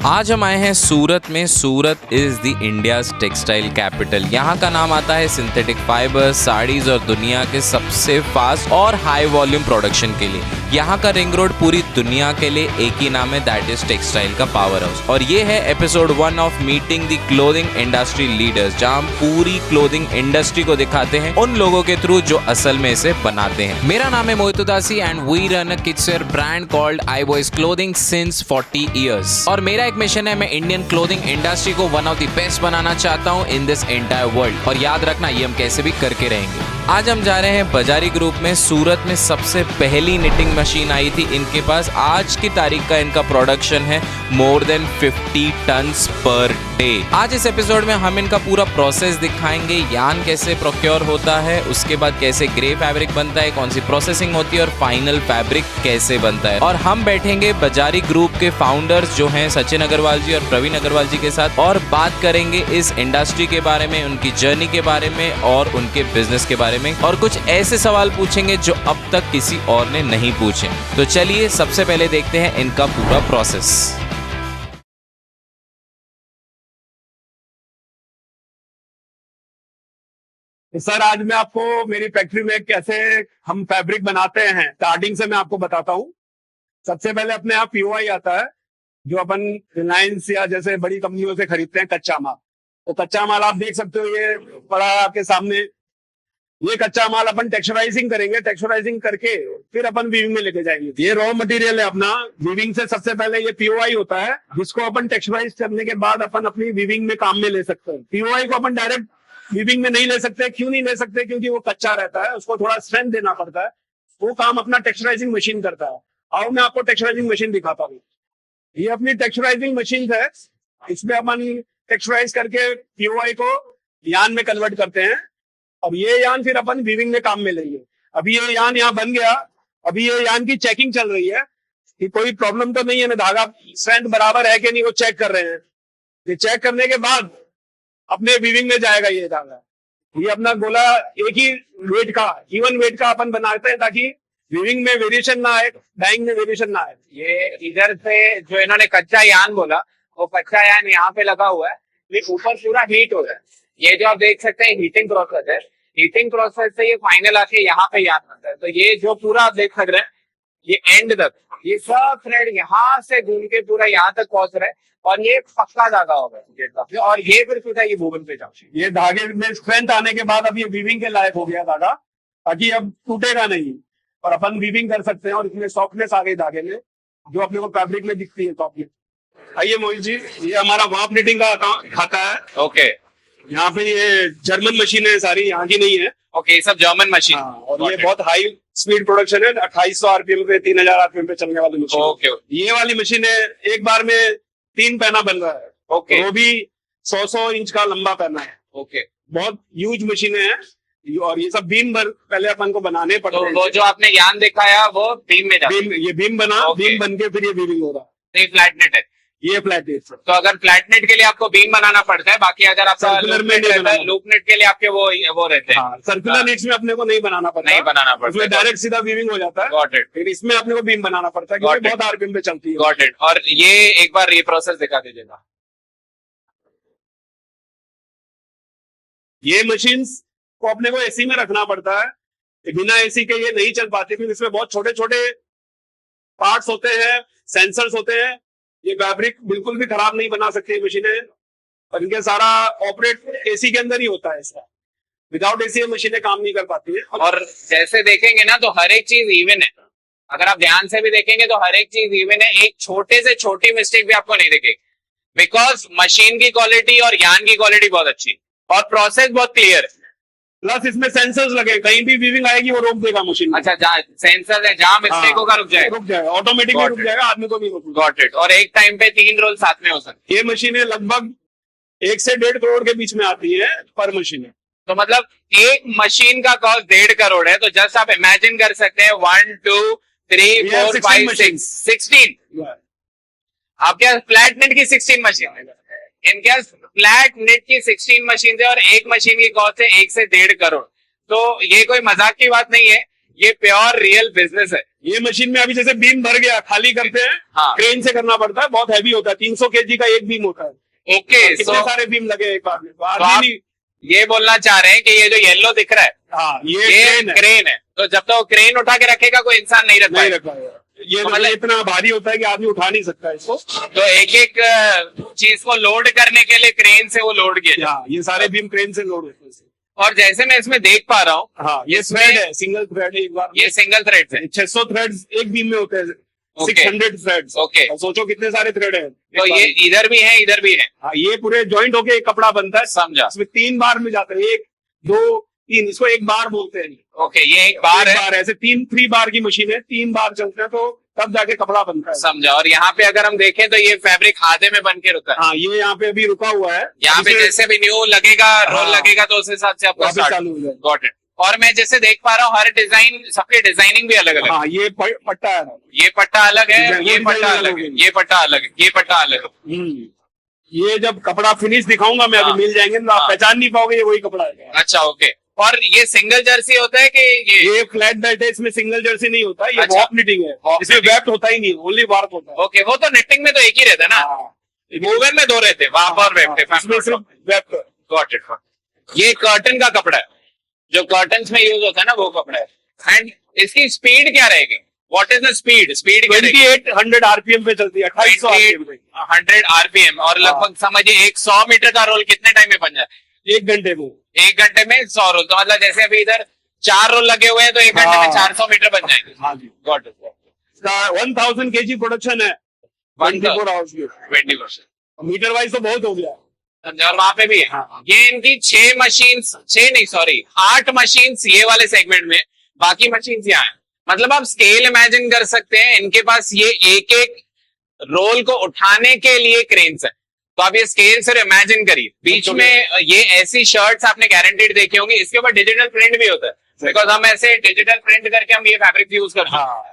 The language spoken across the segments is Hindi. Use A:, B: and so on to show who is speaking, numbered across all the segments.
A: आज हम आए हैं सूरत में। Surat is the India's textile capital. यहाँ का नाम आता है सिंथेटिक फाइबर्स, साड़ीज और दुनिया के सबसे फास्ट और हाई वॉल्यूम प्रोडक्शन के लिए। यहाँ का रिंग रोड पूरी दुनिया के लिए एक ही नाम है, दैट इज टेक्सटाइल का पावर हाउस। और ये है episode 1 of meeting the clothing industry leaders, जहाँ हम पूरी क्लोथिंग इंडस्ट्री को दिखाते हैं उन लोगों के थ्रू जो असल में इसे बनाते हैं। मेरा नाम है Mohit Udasi and we run a kidswear brand called I boys clothing since 40 years. और मेरा एक मिशन है, मैं इंडियन क्लोथिंग इंडस्ट्री को वन ऑफ द बेस्ट बनाना चाहता हूँ इन दिस एंटायर वर्ल्ड। और याद रखना, ये हम कैसे भी करके रहेंगे। आज हम जा रहे हैं बाजारी ग्रुप में। सूरत में सबसे पहली निटिंग मशीन आई थी इनके पास। आज की तारीख का इनका प्रोडक्शन है more than 50 tons per day. आज इस एपिसोड में हम इनका पूरा प्रोसेस दिखाएंगे, यान कैसे प्रोक्योर होता है, उसके बाद कैसे ग्रे फैब्रिक बनता है, कौन सी प्रोसेसिंग होती है और फाइनल फैब्रिक कैसे बनता है। और हम बैठेंगे बाजारी ग्रुप के फाउंडर्स जो हैं सचिन अग्रवाल जी और प्रवीण अग्रवाल जी के साथ और बात करेंगे इस इंडस्ट्री के बारे में, उनकी जर्नी के बारे में और उनके बिजनेस के बारे में, और कुछ ऐसे सवाल पूछेंगे जो अब तक किसी और ने नहीं पूछे। तो चलिए सबसे पहले देखते हैं इनका पूरा प्रोसेस।
B: सर, आज मैं आपको मेरी फैक्ट्री में कैसे हम फैब्रिक बनाते हैं स्टार्टिंग से मैं आपको बताता हूँ। सबसे पहले अपने यहाँ पीओआई आता है, जो अपन रिलायंस या जैसे बड़ी कंपनियों से खरीदते हैं कच्चा माल। तो कच्चा माल आप देख सकते हो, ये पड़ा है आपके सामने। ये कच्चा माल अपन टेक्सचराइजिंग करेंगे, टेक्सचराइजिंग करके फिर अपन वीविंग में लेके जाएंगे। ये रॉ मटेरियल है अपना। वीविंग से सबसे पहले ये पीओआई होता है, जिसको अपन टेक्सचराइज करने के बाद अपन अपनी वीविंग में काम में ले सकते हैं। पीओआई को अपन डायरेक्ट वीविंग में नहीं ले सकते। क्यों नहीं ले सकते? क्योंकि वो कच्चा रहता है, उसको थोड़ा स्ट्रेंथ देना पड़ता है। वो काम अपना टेक्सचराइजिंग मशीन करता है। आओ मैं आपको टेक्सचराइजिंग मशीन दिखाता हूँ। ये अपनी टेक्सचराइजिंग मशीन है। इसमें अपन टेक्सचराइज करके पीओआई को यान में कन्वर्ट करते हैं। अब ये यान फिर अपन वीविंग में काम में लेंगे। अभी ये यान यहाँ बन गया। अभी ये यान की चेकिंग चल रही है कि कोई प्रॉब्लम तो नहीं है ना, धागा स्ट्रेंथ बराबर है कि नहीं, वो चेक कर रहे हैं। ये चेक करने के बाद अपने वीविंग में जाएगा ये धागा। ये अपना गोला एक ही वेट का, इवन वेट का अपन बनाते हैं ताकि वीविंग में वेरिएशन ना आए, डाइंग में वेरिएशन ना आए।
C: ये इधर से जो इन्होंने कच्चा यान बोला, वो कच्चा यान यहाँ पे लगा हुआ है। ये ऊपर पूरा हीट हो रहा है। ये जो आप देख सकते हैं हीटिंग प्रोसेस है। हीटिंग प्रोसेस से ये फाइनल आके यहाँ पे यान बनता है। तो ये जो पूरा आप देख सक रहे हैं, ये एंड तक ये सब थ्रेड यहाँ से घूम के पूरा यहाँ तक पहुंच रहा है। और ये पक्का धागा होगा और ये फिर सीधा ये वूवन पे जाओ।
B: ये धागे में स्ट्रेंथ आने के बाद अब ये वीविंग के लायक हो गया धागा, ताकि अब टूटेगा नहीं और अपन वीविंग कर सकते हैं। और इसमें सॉफ्टनेस आ गई धागे में, जो अपने को फैब्रिक में दिखती है सॉफ्टनेस। आइए मोहित जी, ये हमारा वाप निटिंग का खाता है।
C: ओके,
B: यहाँ पे ये जर्मन मशीन है, सारी यहाँ की नहीं है।
C: ओके, ये सब जर्मन मशीन।
B: और ये बहुत हाई स्पीड प्रोडक्शन है, 2800 आरपीएम पे, 3000 आरपीएम पे चलने वाली मशीन।
C: ओके,
B: ये वाली मशीन है, एक बार में 3 पैना बन रहा है।
C: ओके,
B: वो भी 100 इंच का लंबा पैना है।
C: ओके,
B: बहुत ह्यूज मशीनें हैं। और ये सब बीम भर पहले अपन को बनाने पड़ते हैं।
C: तो वो जो आपने यान दिखाया वो बीम में जाता है।
B: ये बीम बना, बीम बन के फिर ये वीविंग हो रहा है।
C: ये फ्लैट नेट है।
B: ये फ्लैट नेट।
C: तो अगर फ्लैट नेट के लिए आपको बीम बनाना पड़ता है, बाकी अगर आपका
B: सर्कुलर में नहीं
C: रहता है, लूप नेट के लिए आपके वो रहते हैं।
B: सर्कुलर नेट्स में अपने को नहीं बनाना पड़ता,
C: नहीं बनाना पड़ता,
B: उसमें डायरेक्ट सीधा वीविंग हो जाता है।
C: Got it.
B: फिर इसमें अपने को बीम बनाना पड़ता है, क्योंकि बहुत आरपीएम पे चलती है।
C: Got it. और ये एक बार ये प्रोसेस दिखा दीजिएगा।
B: ये मशीन्स को अपने को एसी में रखना पड़ता है, बिना एसी के ये नहीं चल पाती। फिर इसमें बहुत छोटे छोटे पार्ट्स होते हैं, सेंसर्स होते हैं। ये फैब्रिक बिल्कुल भी खराब नहीं बना सकती मशीनें, और इनके सारा ऑपरेट एसी के अंदर ही होता है। इसका विदाउट एसी ये मशीनें काम नहीं कर पाती है।
C: और जैसे देखेंगे ना, तो हर एक चीज इवन है। अगर आप ध्यान से भी देखेंगे तो हर एक चीज इवन है। एक छोटे से छोटी मिस्टेक भी आपको नहीं दिखेगी, बिकॉज मशीन की क्वालिटी और यान की क्वालिटी बहुत अच्छी और प्रोसेस बहुत क्लियर है।
B: प्लस इसमें सेंसर्स लगे, कहीं भी वीविंग आएगी वो रोक देगा मशीन।
C: अच्छा, जहाँ सेंसर है, जहाँ मिस्टेक होगा रुक जाएगा,
B: ऑटोमेटिकली रुक जाएगा, आदमी को नहीं रोकेगा।
C: Got it. और एक टाइम पे 3 रोल साथ में हो सकते।
B: ये मशीनें लगभग 1 से 1.5 करोड़ के बीच में आती है पर मशीन।
C: तो मतलब एक मशीन का कॉस्ट 1.5 करोड़ है। तो जस्ट आप इमेजिन कर सकते हैं 1 2 3 4 5 6 16 आपके फ्लैट नेट की 16 मशीन है। इनके फ्लैट नेट की 16 मशीन है और एक मशीन की कॉस्ट है 1 से 1.5 करोड़। तो ये कोई मजाक की बात नहीं है। ये प्योर रियल बिजनेस है।
B: ये मशीन में अभी जैसे बीम भर गया, खाली करते हैं,
C: हाँ।
B: क्रेन से करना पड़ता है, बहुत हैवी होता है, 300 केजी का एक बीम होता है।
C: ओके,
B: कितने सारे बीम लगे एक बार में, तो
C: तो आप
B: आदमी नहीं।
C: ये बोलना चाह रहे हैं कि ये जो येलो दिख रहा है
B: हाँ, ये
C: ये
B: क्रेन है,
C: क्रेन है, तो जब तक वो क्रेन उठा के रखेगा कोई इंसान नहीं रख
B: नहीं
C: पाएगा।
B: रखा है। ये
C: तो
B: मतलब
C: मतलब-
B: इतना भारी होता है कि आदमी उठा नहीं सकता इसको।
C: तो एक एक चीज को लोड करने के लिए क्रेन से वो लोड किया जाए।
B: हाँ, ये सारे बीम क्रेन से लोड होते हैं।
C: और जैसे मैं इसमें देख पा रहा हूँ,
B: हाँ, ये
C: इसमें-
B: थ्रेड है, सिंगल थ्रेड है। एक बार
C: ये सिंगल थ्रेड है।
B: 600 थ्रेड्स एक बीम में होते हैं,
C: Okay.
B: 600 थ्रेड्स।
C: ओके,
B: और सोचो कितने सारे थ्रेड है।
C: तो ये इधर भी है, इधर भी है,
B: हाँ, ये पूरे जॉइंट होके एक कपड़ा बनता है।
C: समझा।
B: इसमें 3 बार में जाते हैं, 1 2 3, इसको एक बार बोलते हैं।
C: ओके, ये एक बार है,
B: ऐसे 3 बार की मशीन है, 3 बार चलते हैं तो तब जाके कपड़ा बनता है।
C: समझा। और यहाँ पे अगर हम देखें तो ये फैब्रिक हाथे में बन के रुका है।
B: हाँ, ये यहाँ पे अभी रुका हुआ है।
C: यहाँ पे
B: इसे
C: जैसे भी न्यू लगेगा, रोल
B: हाँ।
C: लगेगा, तो उस हिसाब से आपको
B: वापस
C: स्टार्ट
B: चालू हो जाएगा।
C: Got it. और मैं जैसे देख पा रहा हूँ हर डिजाइन, सबके डिजाइनिंग भी अलग अलग है।
B: हाँ, ये पट्टा है।
C: ये पट्टा अलग है,
B: डिजाइन-
C: ये
B: वो
C: पट्टा
B: डिजाइन
C: अलग
B: अलग
C: है,
B: होगी।
C: ये पट्टा अलग है, ये पट्टा अलग है।
B: ये जब कपड़ा फिनिश दिखाऊंगा मैं,
C: हाँ।
B: अभी मिल जाएंगे तो आप
C: हाँ।
B: पहचान नहीं पाओगे ये वही कपड़ा है।
C: अच्छा, ओके। और ये सिंगल जर्सी होता है कि ये
B: ये फ्लैट बेल्ट है, इसमें सिंगल जर्सी नहीं होता, ये
C: अच्छा।
B: वॉक निटिंग है।
C: वॉक
B: इसमें
C: निटिंग।
B: वेप्ट होता ही नहीं, ओनली वार्प होता है।
C: ओके, वो तो नेटिंग में तो एक ही रहता है ना,
B: हाँ।
C: वूवन में 2 रहते हैं, वहां पर
B: इसमें सिर्फ वेप्ट।
C: Got it. ये कर्टन का कपड़ा है, जो कर्टन्स में यूज होता है ना, वो कपड़ा है। एंड इसकी स्पीड क्या रहेगी? What is the speed? Speed क्या रहेगी?
B: 2800 आरपीएम पे चलती है, 2800 आरपीएम पे।
C: 100 आरपीएम। और लगभग समझिए एक 100 मीटर का रोल कितने टाइम में बन जाए?
B: 1 घंटे में।
C: 1 घंटे में 100 रोल। तो मतलब जैसे अभी इधर 4 रोल लगे हुए हैं तो 1 घंटे में
B: हाँ।
C: 400 मीटर बन जाएंगे।
B: हाँ जी।
C: Got it.
B: इसका 1000 केजी प्रोडक्शन है 24 आवर्स में।
C: 20%।
B: मीटर वाइज तो बहुत हो गया।
C: समझा। और वहां पे भी है।
B: हाँ।
C: ये इनकी 6 मशीन्स, 6 नहीं सॉरी 8 मशीन्स ये वाले सेगमेंट में, बाकी मशीन्स यहाँ है। मतलब आप स्केल इमेजिन कर सकते हैं, इनके पास ये एक एक रोल को उठाने के लिए क्रेन्स है। तो आप ये स्केल सिर्फ इमेजिन करिए। बीच में ये ऐसी शर्ट्स आपने गारंटेड देखी होंगी, इसके ऊपर डिजिटल प्रिंट भी होता है, बिकॉज हम ऐसे डिजिटल प्रिंट करके हम ये फैब्रिक यूज करते हैं।
B: हाँ।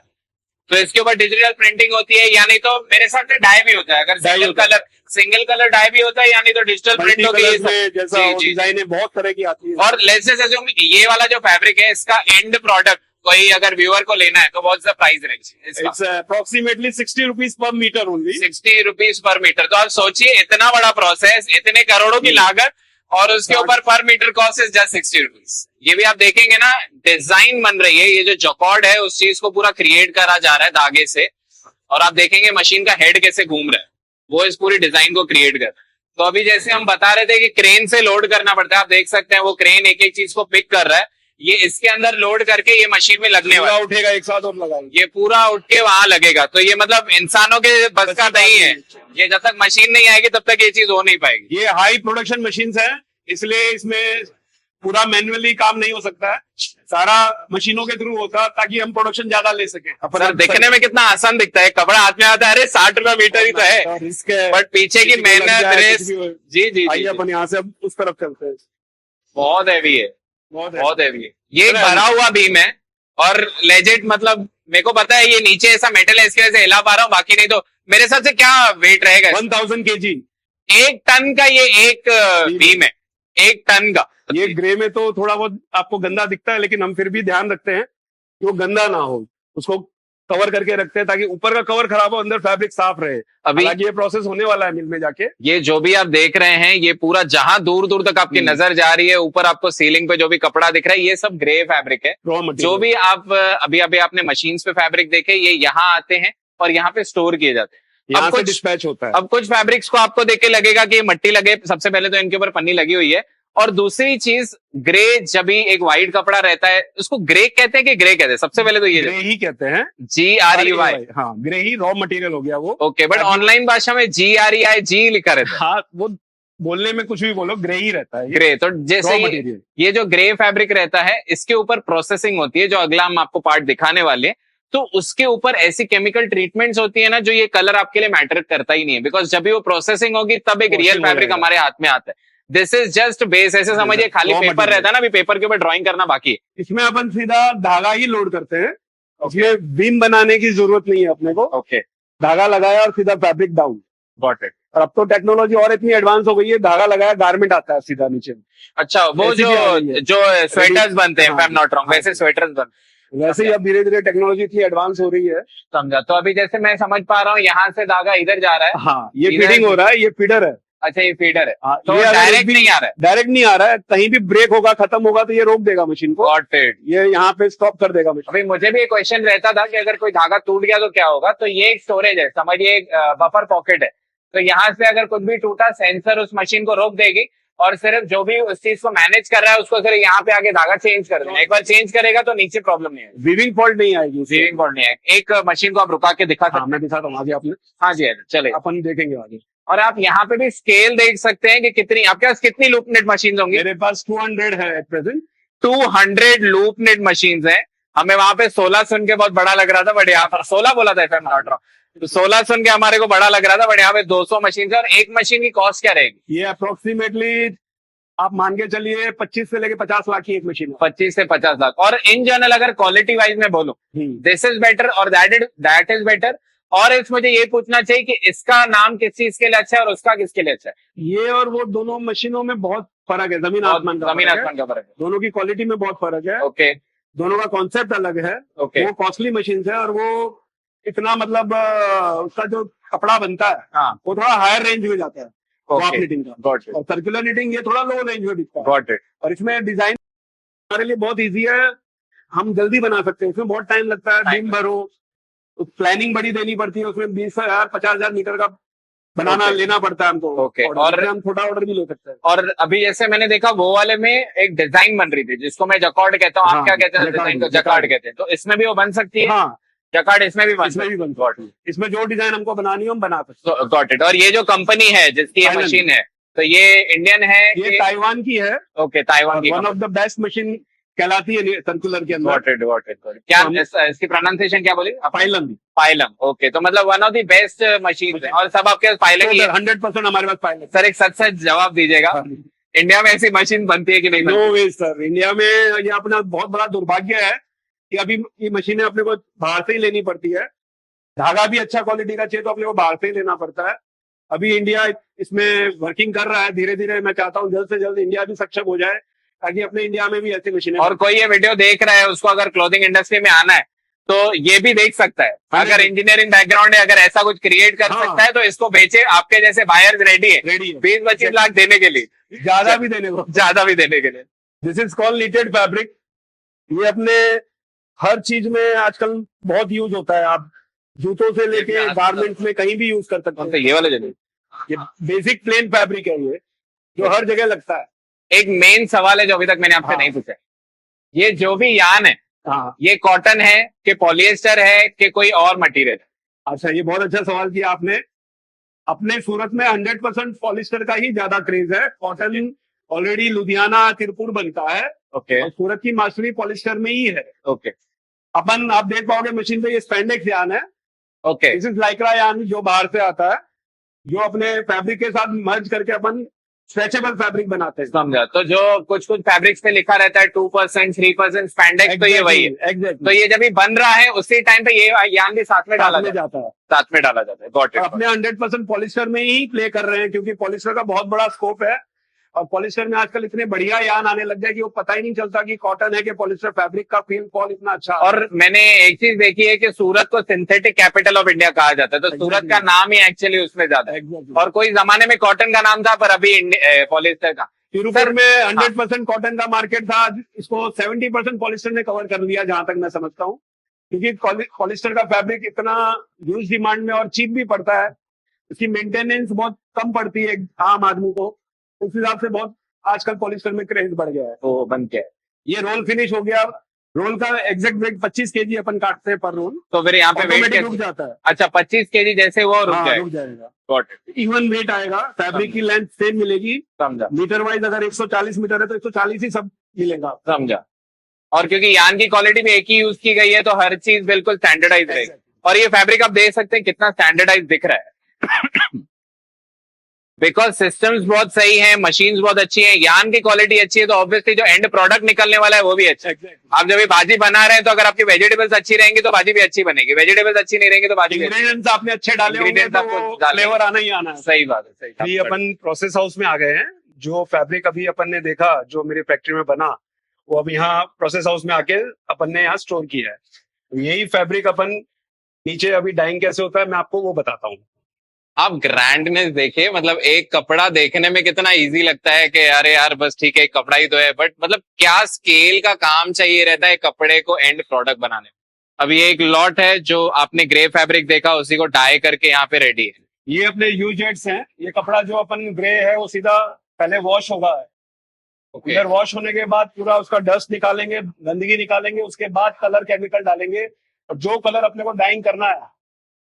C: तो इसके ऊपर डिजिटल प्रिंटिंग होती है, यानी तो मेरे साथ से डाई भी होता है। अगर
B: डाई होता है।
C: सिंगल कलर डाई भी होता है, यानी तो डिजिटल प्रिंट
B: मल्टी
C: होती है।
B: कलर में जैसा
C: जी, जी।
B: डिजाइने बहुत तरह की आती है।
C: और लेट्स से assume ये वाला जो फैब्रिक है, इसका एंड प्रोडक्ट कोई अगर व्यूअर को लेना है तो what's the price range?
B: It's approximately 60 rupees per metre only.
C: 60 rupees per metre. तो आप सोचिए इतना बड़ा प्रोसेस, इतने करोड़ों की लागत, और उसके ऊपर per metre cost is just 60 rupees. ये भी आप देखेंगे ना, डिजाइन बन रही है, ये जो जॉकॉर्ड है उस चीज को पूरा क्रिएट करा जा रहा है धागे से, और आप देखेंगे मशीन का हेड कैसे घूम रहा है, वो इस पूरी डिजाइन को क्रिएट कर। तो अभी जैसे हम बता रहे थे कि क्रेन से लोड करना पड़ता है, आप देख सकते हैं वो क्रेन एक एक चीज को पिक कर रहा है, ये इसके अंदर लोड करके ये मशीन में लगने वाला है।
B: उठेगा एक साथ और लगाएंगे।
C: ये पूरा उठ के वहां लगेगा। तो ये मतलब इंसानों के बस का नहीं है, ये जब तक मशीन नहीं आएगी तब तक ये चीज हो नहीं पाएगी।
B: ये हाई प्रोडक्शन मशीन्स है, इसलिए इसमें पूरा मैन्युअली काम नहीं हो सकता है, सारा मशीनों के थ्रू होता है ताकि हम प्रोडक्शन ज्यादा ले सके।
C: सर दिखने में कितना आसान दिखता है, कपड़ा हाथ में आता है, अरे 60 रुपए मीटर ही तो है,
B: रिस्क है,
C: बट पीछे की
B: किसी को लग
C: मेहनत,
B: जाए,
C: रेस।
B: कुछ भी हो।
C: जी जी
B: आइए
C: जी,
B: अपन यहाँ से अब उस तरफ चलते हैं।
C: बहुत हैवी है,
B: बहुत
C: बहुत हैवी है। ये एक
B: अरे,
C: भरा हुआ बीम है, और लेजेट मतलब मेरे को पता है ये नीचे ऐसा मेटल है, इसकी वजह से हिला पा रहा हूँ, बाकी नहीं तो मेरे हिसाब से क्या वेट रहेगा?
B: 1000 केजी।
C: 1 टन का ये एक बीम है, 1 टन का।
B: ये ग्रे में तो थोड़ा बहुत आपको गंदा दिखता है, लेकिन हम फिर भी ध्यान रखते हैं कि वो गंदा ना हो, उसको कवर करके रखते हैं ताकि ऊपर का कवर खराब हो, अंदर फैब्रिक साफ रहे।
C: अभी
B: हालांकि ये प्रोसेस होने वाला है मिल में जाके।
C: ये जो भी आप देख रहे हैं, ये पूरा जहां दूर दूर तक आपकी नजर जा रही है, ऊपर आपको सीलिंग पे जो भी कपड़ा दिख रहा है, ये सब ग्रे फैब्रिक है।
B: रॉ
C: जो
B: मटेरियल
C: भी आप अभी अभी आपने मशीन्स पे फैब्रिक देखे, ये यहाँ आते हैं और यहाँ पे स्टोर किए जाते हैं।
B: यहाँ
C: अब
B: से
C: कुछ
B: डिस्पैच होता है।
C: अब कुछ फैब्रिक्स को आपको देख के लगेगा कि ये मट्टी लगे, सबसे पहले तो इनके ऊपर पन्नी लगी हुई है, और दूसरी चीज ग्रे, जब भी एक व्हाइट कपड़ा रहता है उसको ग्रे कहते हैं कि ग्रे कहते हैं? सबसे पहले तो ये
B: ग्रे ही कहते हैं,
C: GREY।
B: हाँ ग्रे ही रॉ मटेरियल हो गया वो।
C: ओके, बट ऑनलाइन भाषा में GREI जी लिखा रहता है।
B: हाँ, वो बोलने में कुछ भी बोलो, ग्रे ही रहता है
C: ग्रे। तो जैसे
B: रॉ
C: ये,
B: मटेरियल।
C: ये जो ग्रे फैब्रिक रहता है, इसके ऊपर प्रोसेसिंग होती है, जो अगला हम आपको पार्ट दिखाने वाले हैं, तो उसके ऊपर ऐसी केमिकल ट्रीटमेंट्स होती है ना, जो ये कलर आपके लिए मैटर करता ही नहीं है, बिकॉज जब भी वो प्रोसेसिंग होगी तब एक रियल
B: Washing हो
C: फैब्रिक
B: जाएगा।
C: हमारे हाथ में आता है। दिस इज जस्ट बेस, ऐसे समझिए खाली
B: Raw
C: पेपर
B: material।
C: रहता है ना, अभी पेपर के ऊपर ड्राइंग करना बाकी है।
B: इसमें अपन सीधा धागा ही लोड करते हैं, उसमें बीम बनाने की जरूरत नहीं है अपने को।
C: ओके,
B: धागा लगाया और सीधा फैब्रिक डाउन।
C: Got it.
B: और अब तो टेक्नोलॉजी और इतनी एडवांस हो गई है, धागा लगाया गारमेंट आता है सीधा नीचे।
C: अच्छा, वो
B: ऐसी भी आ रही है।
C: जो स्वेटर्स बनते हैं,
B: हाँ,
C: if I'm not wrong,
B: हाँ।
C: वैसे स्वेटर्स बनते
B: वैसे ही अब धीरे धीरे टेक्नोलॉजी इतनी एडवांस हो रही है।
C: समझा। तो अभी जैसे मैं समझ पा रहा हूँ, यहाँ से धागा इधर जा रहा है।
B: हाँ, ये
C: इधर-
B: फीडिंग हो रहा है, ये फीडर है।
C: अच्छा, ये फीडर है।
B: हाँ,
C: तो
B: ये अगर
C: डायरेक्ट
B: भी
C: नहीं आ रहा है।
B: डायरेक्ट नहीं आ रहा है, कहीं भी ब्रेक होगा, खत्म होगा तो ये रोक देगा मशीन को,
C: Got it।
B: ये यहाँ पे स्टॉप कर देगा मशीन।
C: अभी मुझे भी एक क्वेश्चन रहता था कि अगर कोई धागा टूट गया तो क्या होगा। तो ये एक स्टोरेज है, समझिए एक बफर पॉकेट है। तो यहाँ से अगर कुछ भी टूटा, सेंसर उस मशीन को रोक देगी और सिर्फ जो भी उस चीज को मैनेज कर रहा है उसको सिर्फ यहाँ पे आगे धागा चेंज कर देना। एक बार चेंज करेगा तो नीचे प्रॉब्लम नहीं आएगी,
B: वीविंग फॉल्ट नहीं आएगी उससे।
C: वीविंग फॉल्ट नहीं आएगी। एक मशीन को आप रुका के दिखा
B: हाँ,
C: सकते
B: मैं दिखाता हूँ आगे आपने,
C: हैं। हाँ जी, चले।
B: अपन देखेंगे आगे।
C: और आप यहाँ पे भी स्केल देख सकते हैं कि कितनी आपके पास कितनी लूप नेट मशीन होंगी।
B: मेरे पास 200 है at present.
C: 200 loop net machine है। हमें वहां पे 16 सुन के बहुत बड़ा लग रहा था, बट यहाँ पर 16 बोला था, FM नॉट रॉन्ग। तो 16 सुन के हमारे को बड़ा लग रहा था, बट यहाँ पे 200 मशीन है। और एक मशीन की कॉस्ट क्या रहेगी?
B: ये अप्रोक्सीमेटली आप मान के चलिए 25 से लेके 50 लाख की एक मशीन है।
C: 25 से 50 लाख। और इन जनरल अगर क्वालिटी वाइज में बोलूं, दिस इज बेटर और दैट इज बेटर। और इस मुझे ये पूछना चाहिए कि इसका नाम किस चीज के लिए अच्छा है और उसका किसके लिए अच्छा है?
B: ये और वो दोनों मशीनों में बहुत फर्क है, जमीन
C: और
B: आसमान का
C: जमीन
B: फर्क है।
C: आसमान का फर्क है।
B: दोनों की क्वालिटी में बहुत फर्क है।
C: ओके
B: दोनों का कॉन्सेप्ट अलग है।
C: ओके।
B: वो कॉस्टली मशीन है और वो इतना मतलब उसका जो कपड़ा बनता है
C: हाँ,
B: वो थोड़ा हायर रेंज में जाता है ड्रॉप
C: ओके,
B: निटिंग का।
C: गॉट इट,
B: और सर्कुलर निटिंग ये थोड़ा लो रेंज में बिकता है।
C: Got it.
B: और इसमें डिजाइन हमारे लिए बहुत इजी है, हम जल्दी बना सकते हैं। इसमें बहुत टाइम लगता है, दिन भर हो, प्लानिंग बड़ी देनी पड़ती है, उसमें 20,000 50,000 मीटर का बनाना
C: Okay.
B: लेना पड़ता है हमको।
C: Okay.
B: और
C: और-
B: हम छोटा ऑर्डर भी ले सकते हैं।
C: और अभी जैसे मैंने देखा वो वाले में एक डिजाइन बन रही थी जिसको मैं जकॉर्ड कहता हूँ। आप
B: हाँ,
C: क्या कहते हैं?
B: जकार्ड,
C: डिजाइन को
B: जकार्ड।
C: जकॉर्ड कहते हैं। तो इसमें भी वो बन सकती है?
B: हाँ,
C: जकॉर्ड इसमें भी बन
B: इसमें भी
C: सकती
B: बनता है। इसमें जो डिजाइन हमको बनानी है हम बना सकते
C: है। Got it. और ये जो कंपनी है जिसकी ये
B: Thailand।
C: मशीन है, तो ये इंडियन है
B: हैं। ये ताइवान की है,
C: ओके, ताइवान की।
B: One of the best machine कहलाती है सर्कुलर के अंदर।
C: Got it, got it. क्या
B: तो हम-
C: इसकी प्रोनाउंसिएशन क्या बोली?
B: पाइलम।
C: पाइलम। ओके, तो मतलब one of the best machine है और सब आपके पास पाइलम ही है।
B: 100% हमारे पास पाइलम।
C: सर एक सच सच जवाब दीजिएगा, इंडिया में ऐसी मशीन बनती है कि नहीं बनती?
B: नो वे सर, इंडिया में ये अपना बहुत बड़ा दुर्भाग्य है कि अभी ये मशीनें अपने को बाहर से ही लेनी पड़ती है। धागा भी अच्छा क्वालिटी का चाहिए तो अपने को बाहर से ही लेना पड़ता है। अभी इंडिया इसमें वर्किंग कर रहा है धीरे धीरे। मैं चाहता हूँ जल्द से जल्द इंडिया भी सक्षम हो जाए ताकि अपने इंडिया में भी ऐसी मशीनें।
C: और कोई ये वीडियो देख रहा है, उसको अगर क्लोथिंग इंडस्ट्री में आना है तो ये भी देख सकता है। अगर इंजीनियरिंग बैकग्राउंड है, अगर ऐसा कुछ क्रिएट कर
B: हाँ।
C: सकता है तो इसको बेचे। आपके जैसे बायर्स रेडी है
B: रेडी है
C: 20-25 लाख देने के लिए,
B: ज्यादा भी देने को।
C: ज्यादा भी देने के लिए।
B: This is called needed fabric. ये अपने हर चीज में आजकल बहुत यूज होता है। आप जूतों से लेके गारमेंट्स में कहीं भी यूज कर सकते
C: तो
B: हैं।
C: ये वाले जगह
B: ये बेसिक प्लेन फैब्रिक है ये, जो हर जगह लगता है।
C: एक मेन सवाल है जो अभी तक मैंने आपसे
B: हाँ।
C: नहीं पूछा। ये जो भी यान है,
B: हाँ,
C: ये कॉटन है कि पॉलिएस्टर है कि कोई और मटेरियल है?
B: अच्छा, ये बहुत अच्छा सवाल किया आपने। अपने सूरत में 100% पॉलिस्टर का ही ज्यादा क्रेज है। कॉटन ऑलरेडी लुधियाना तिरपुर बनता है
C: ओके
B: और सूरत की मास्टरी पॉलिस्टर में ही है।
C: ओके
B: अपन आप देख पाओगे मशीन पे, ये स्पेंडेक्स यान है।
C: ओके।
B: दिस इज लाइक्रा यान जो बाहर से आता है, जो अपने फैब्रिक के साथ मर्ज करके अपन स्ट्रेचेबल फैब्रिक बनाते हैं।
C: समझा। तो जो कुछ कुछ फैब्रिक्स पे लिखा रहता है 2% 3% स्पैंडेक्स, तो ये वही है।
B: एग्जैक्टली।
C: तो ये जब भी बन रहा है उसी टाइम पे ये यान भी साथ में डाला जाता
B: जाता है।
C: है, साथ में डाला जाता है। गॉट
B: और
C: इट।
B: अपने 100% पॉलिस्टर में ही प्ले कर रहे हैं क्योंकि पॉलिस्टर का बहुत बड़ा स्कोप है। और पॉलिस्टर में आजकल इतने बढ़िया यान आने लग गए कि वो पता ही नहीं चलता कि कॉटन है कि पॉलिस्टर। फैब्रिक का फील फॉल इतना अच्छा है।
C: और मैंने एक चीज देखी है कि सूरत को सिंथेटिक कैपिटल ऑफ इंडिया कहा जाता है, तो सूरत
B: Exactly.
C: का नाम ही एक्चुअली उसमें ज्यादा है।
B: Exactly.
C: और कोई जमाने में कॉटन का नाम था, पर अभी पॉलिस्टर का।
B: तिरुपुर में 100% कॉटन का मार्केट था, इसको 70% पॉलिस्टर ने कवर कर लिया जहां तक मैं समझता हूँ। क्योंकि पॉलिस्टर का फैब्रिक इतना ह्यूज डिमांड में और चीप भी पड़ता है, इसकी मेंटेनेंस बहुत कम पड़ती है आम आदमी को। उस हिसाब से बहुत आजकल पॉलिस्टर में क्रेज बढ़ गया है।
C: तो बन के
B: ये रोल फिनिश हो गया। रोल का एग्जैक्ट वेट 25 केजी अपन काटते हैं पर रोल।
C: तो फिर यहाँ पे वेट
B: ऑटोमेटिक रुक जाता है।
C: अच्छा 25 केजी जैसे वो रुक
B: हाँ,
C: जाए।
B: रुक जाएगा।
C: Got it.
B: इवन वेट आएगा। फैब्रिक की लेंथ सेम मिलेगी।
C: समझा
B: मीटर वाइज अगर 140 मीटर है तो 140 ही सब मिलेगा।
C: समझा। और क्योंकि यान की क्वालिटी भी एक ही यूज की गई है तो हर चीज बिल्कुल स्टैंडर्डाइज रहेगी। और ये फैब्रिक आप देख सकते हैं कितना स्टैंडर्डाइज दिख रहा है। बिकॉज सिस्टम्स बहुत सही है, मशीन्स बहुत अच्छी है, यान की क्वालिटी अच्छी है, तो ऑब्वियसली जो एंड प्रोडक्ट निकलने वाला है वो भी अच्छा है। आप जब ये भाजी बना रहे हैं तो अगर आपकी वेजिटेबल्स अच्छी रहेंगी तो भाजी भी अच्छी बनेगी, वेजिटेबल्स अच्छी नहीं रहेंगी तो भाजी भी अच्छी।
B: इंग्रेडिएंट्स आपने अच्छे डाले होंगे
C: Ingredients
B: तो
C: आपको डालने
B: फ्लेवर आना ही आना है।
C: सही बात है, सही।
B: अभी अपन प्रोसेस हाउस में आ गए हैं। जो फैब्रिक अभी अपन ने देखा जो मेरी फैक्ट्री में बना, वो अब यहाँ प्रोसेस हाउस में आके अपन ने यहाँ स्टोर किया है। तो यही फैब्रिक अपन नीचे अभी डाइंग कैसे होता है मैं आपको वो बताता हूँ।
C: आप ग्रैंडनेस देखिए, मतलब एक कपड़ा देखने में कितना इजी लगता है कि अरे यार बस ठीक है एक कपड़ा ही तो है, बट मतलब क्या स्केल का काम चाहिए रहता है कपड़े को एंड प्रोडक्ट बनाने में। अभी एक लॉट है जो आपने ग्रे फैब्रिक देखा, उसी को डाई करके यहाँ पे रेडी है।
B: ये अपने यूजेट्स हैं। ये कपड़ा जो अपन ग्रे है वो सीधा पहले वॉश होगा। इधर वॉश होने के बाद पूरा उसका डस्ट निकालेंगे, गंदगी निकालेंगे, उसके बाद कलर केमिकल डालेंगे और जो कलर अपने को डाइंग करना है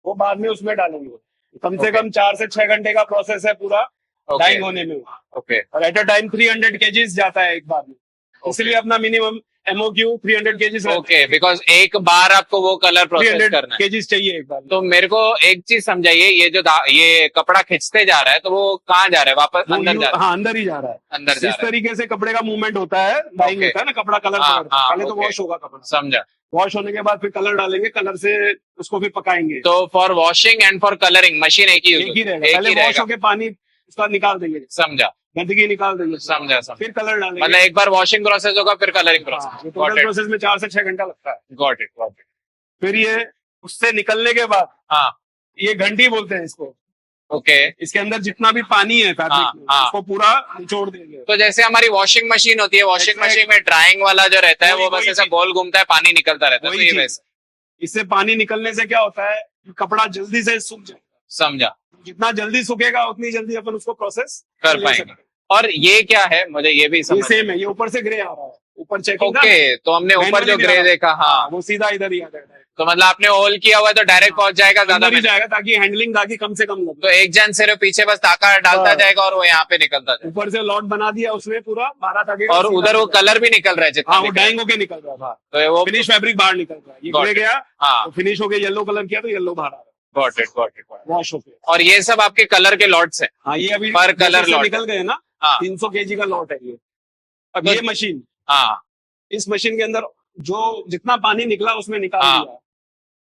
B: वो बाद में उसमें डालेंगे। कम से कम 4 से 6 घंटे का प्रोसेस है पूरा डाइंग होने में। और एट अ टाइम 300 केजीज जाता है एक बार में, इसलिए अपना minimum MOQ 300 KGs.
C: Okay, because एक बार आपको वो कलर प्रोसेस करना है,
B: केजीज चाहिए एक बार।
C: तो मेरे को एक चीज समझाइए, ये जो ये कपड़ा खींचते जा रहा है तो वो कहाँ जा रहा है, वापस अंदर जा रहा है?
B: हाँ, अंदर ही जा रहा है।
C: अंदर जा
B: इस
C: रहा है।
B: तरीके से कपड़े का मूवमेंट होता है, डाइंग होता है ना, कपड़ा कलर पहले तो वॉश होगा कपड़ा।
C: समझा।
B: वॉश होने के बाद फिर कलर डालेंगे, कलर से उसको फिर पकाएंगे।
C: तो for washing and for colouring machine एक ही
B: रहेगा। पहले वॉश होके पानी उसका निकाल देंगे,
C: समझा,
B: गंदगी निकाल देंगे,
C: समझा।
B: फिर कलर डालेंगे।
C: मतलब एक बार वॉशिंग प्रोसेस होगा फिर कलरिंग प्रोसेस।
B: टोटल प्रोसेस में 4 से 6 घंटा लगता है।
C: Got it.
B: फिर ये उससे निकलने के बाद
C: हाँ,
B: ये घंटी बोलते हैं इसको।
C: ओके।
B: इसके अंदर जितना भी पानी है फैब्रिक में उसको पूरा निचोड़ देंगे।
C: तो जैसे हमारी वॉशिंग मशीन होती है, वॉशिंग मशीन में ड्राइंग वाला जो रहता है वो बस ऐसा गोल घूमता है, पानी निकलता रहता है, तो ये वैसे।
B: इससे पानी निकलने से क्या होता है, कपड़ा जल्दी से सूख जाएगा।
C: समझा।
B: जितना जल्दी सूखेगा उतनी जल्दी अपन उसको प्रोसेस
C: कर पाएंगे। और ये क्या है, मुझे ये भी समझ।
B: सेम है, ये ऊपर से ग्रे आ रहा है, ऊपर चेकिंग।
C: ओके, तो हमने ऊपर जो ग्रे देखा, हाँ,
B: वो सीधा इधर ही आ जाएगा।
C: तो मतलब आपने होल किया हुआ है तो डायरेक्ट पहुंच जाएगा, ज्यादा
B: नहीं जाएगा, ताकि हैंडलिंग ताकि कम से कम लगे।
C: तो एक जन सिर्फ पीछे बस ताका डालता जाएगा और वो यहाँ पे निकलता जाएगा।
B: ऊपर से लॉट बना दिया उसमें पूरा 12 ताके,
C: और उधर वो कलर भी निकल रहा है जितना।
B: हाँ, वो डाइंग होके निकल रहा था,
C: तो वो
B: फिनिश फैब्रिक बाहर निकल रहा है। ये ग्रे गया,
C: हाँ,
B: तो फिनिश होके येलो कलर किया तो येलो बाहर आ रहा है।
C: Got it.
B: वॉश होके।
C: और ये सब आपके कलर के लॉट्स हैं?
B: हाँ, ये अभी
C: पर कलर लॉट
B: निकल गए ना।
C: हाँ,
B: 300 kg का लॉट है ये। अब ये मशीन,
C: हाँ,
B: इस मशीन के अंदर जो जितना पानी निकला उसमें निकाल दिया,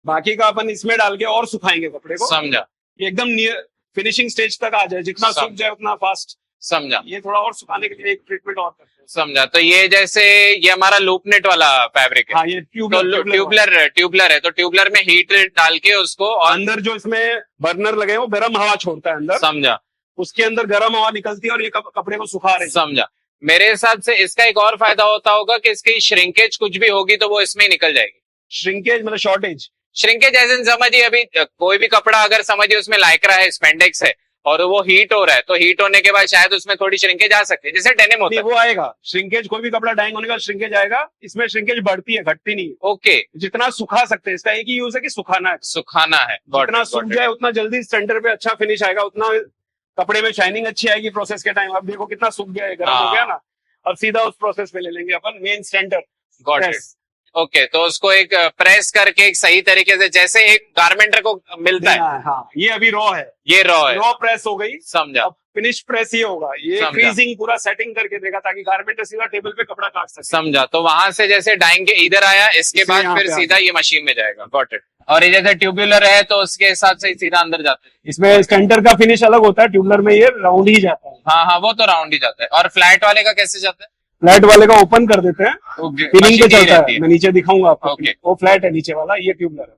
B: बाकी का अपन इसमें डाल के और सुखाएंगे कपड़े को।
C: समझा।
B: ये एकदम नियर फिनिशिंग स्टेज तक आ जाए, जितना सूख जाए उतना फास्ट।
C: समझा।
B: ये थोड़ा और सुखाने के लिए एक ट्रीटमेंट और करते हैं।
C: समझा। तो ये जैसे ये हमारा लूप नेट वाला फैब्रिक है।
B: हाँ, ये
C: ट्यूबलर है, तो ट्यूबलर में हीट डाल के उसको, और
B: अंदर जो इसमें बर्नर लगे हैं वो गर्म हवा छोड़ता है अंदर।
C: समझा।
B: उसके अंदर गर्म हवा निकलती है और ये कपड़े को सुखा रहे हैं।
C: समझा। मेरे हिसाब से इसका एक और फायदा होता होगा कि इसकी श्रिंकेज कुछ भी होगी तो वो इसमें ही निकल जाएगी।
B: श्रिंकेज मतलब शॉर्टेज?
C: श्रिंकेज ऐसे समझिए, अभी कोई भी कपड़ा अगर समझिए उसमें लाइक्रा है, स्पेंडेक्स है, और वो हीट हो रहा है, तो हीट होने के बाद शायद उसमें थोड़ी श्रिंकेज आ सकती है, जैसे डेनिम होता है।
B: वो आएगा श्रिंकेज, कोई भी कपड़ा डाइंग होने का श्रिंकेज आएगा। इसमें श्रिंकेज बढ़ती है, घटती नहीं है।
C: ओके,
B: जितना सुखा सकते हैं, इसका एक ही यूज है कि सुखाना है।
C: सुखाना है।
B: जितना सूख जाए उतना जल्दी सेंटर पे अच्छा फिनिश आएगा, उतना कपड़े में शाइनिंग अच्छी आएगी प्रोसेस के टाइम। अब देखो कितना सूख गया है, गर्म हो गया ना, और सीधा उस प्रोसेस पे ले लेंगे अपन main centre.
C: Got it. Okay, तो उसको एक प्रेस करके एक सही तरीके से, जैसे एक गारमेंटर को मिलता है।
B: हाँ, ये अभी रॉ है,
C: ये रॉ है,
B: रॉ प्रेस हो गई।
C: समझा।
B: अब फिनिश प्रेस ये होगा, ये फ्रीजिंग पूरा सेटिंग करके देगा ताकि गारमेंटर सीधा टेबल पे कपड़ा काट सके।
C: समझा। तो वहां से जैसे डाइंग के इधर आया, इसके बाद फिर सीधा ये मशीन में जाएगा। Got it. और ये जैसे ट्यूबुलर है तो उसके हिसाब से सीधा अंदर जाता है।
B: इसमें सेंटर का फिनिश अलग होता है, ट्यूबुलर में ये राउंड ही जाता है।
C: हाँ, वो तो राउंड ही जाता है। और फ्लैट वाले का कैसे जाता है?
B: फ्लैट वाले का ओपन कर देते हैं, फिनिंग पे चलता है। मैं नीचे दिखाऊंगा आपको। वो फ्लैट है नीचे वाला, ये ट्यूबुलर है।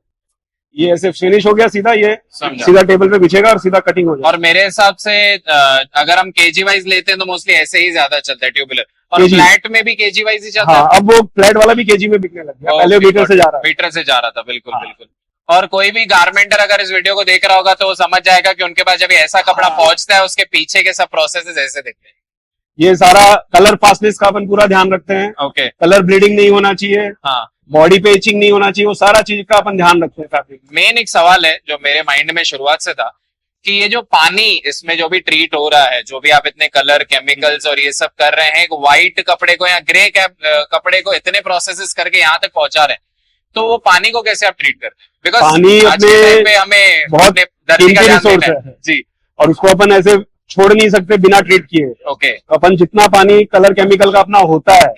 B: ये ऐसे फिनिश हो गया सीधा, ये सीधा टेबल पे बिछेगा और सीधा कटिंग हो जाएगा।
C: और मेरे हिसाब से अगर हम केजी वाइज लेते हैं तो मोस्टली ऐसे ही ज्यादा चलता है ट्यूबुलर, और फ्लैट में भी केजी वाइज ही चलता है।
B: अब वो फ्लैट वाला भी केजी में बिकने लग गया, पहले मीटर से जा रहा है।
C: मीटर से जा रहा था, बिल्कुल बिल्कुल। और कोई भी गारमेंटर अगर इस वीडियो को देख रहा होगा तो वो समझ जाएगा कि उनके पास जब ऐसा कपड़ा पहुंचता है उसके पीछे के सब प्रोसेसेस ऐसे दिखते हैं।
B: ये सारा कलर फास्टनेस का अपन पूरा ध्यान रखते हैं।
C: ओके,
B: कलर ब्लीडिंग नहीं होना चाहिए,
C: हाँ,
B: बॉडी पे इचिंग नहीं होना चाहिए, वो सारा चीज का अपन ध्यान रखते हैं फैब्रिक।
C: मेन एक सवाल है जो मेरे माइंड में शुरुआत से था कि ये जो पानी इसमें जो भी ट्रीट हो रहा है, जो भी आप इतने कलर केमिकल्स और ये सब कर रहे हैं, एक व्हाइट कपड़े को या ग्रे कपड़े को इतने प्रोसेसेस करके यहाँ तक पहुंचा रहे हैं, तो वो पानी को कैसे आप ट्रीट करते हैं? बिकॉज आज के टाइम पे हमें
B: बहुत कीमती रिसोर्स है
C: जी,
B: और उसको अपन ऐसे छोड़ नहीं सकते बिना ट्रीट किए।
C: ओके,
B: अपन जितना पानी कलर केमिकल का अपना होता है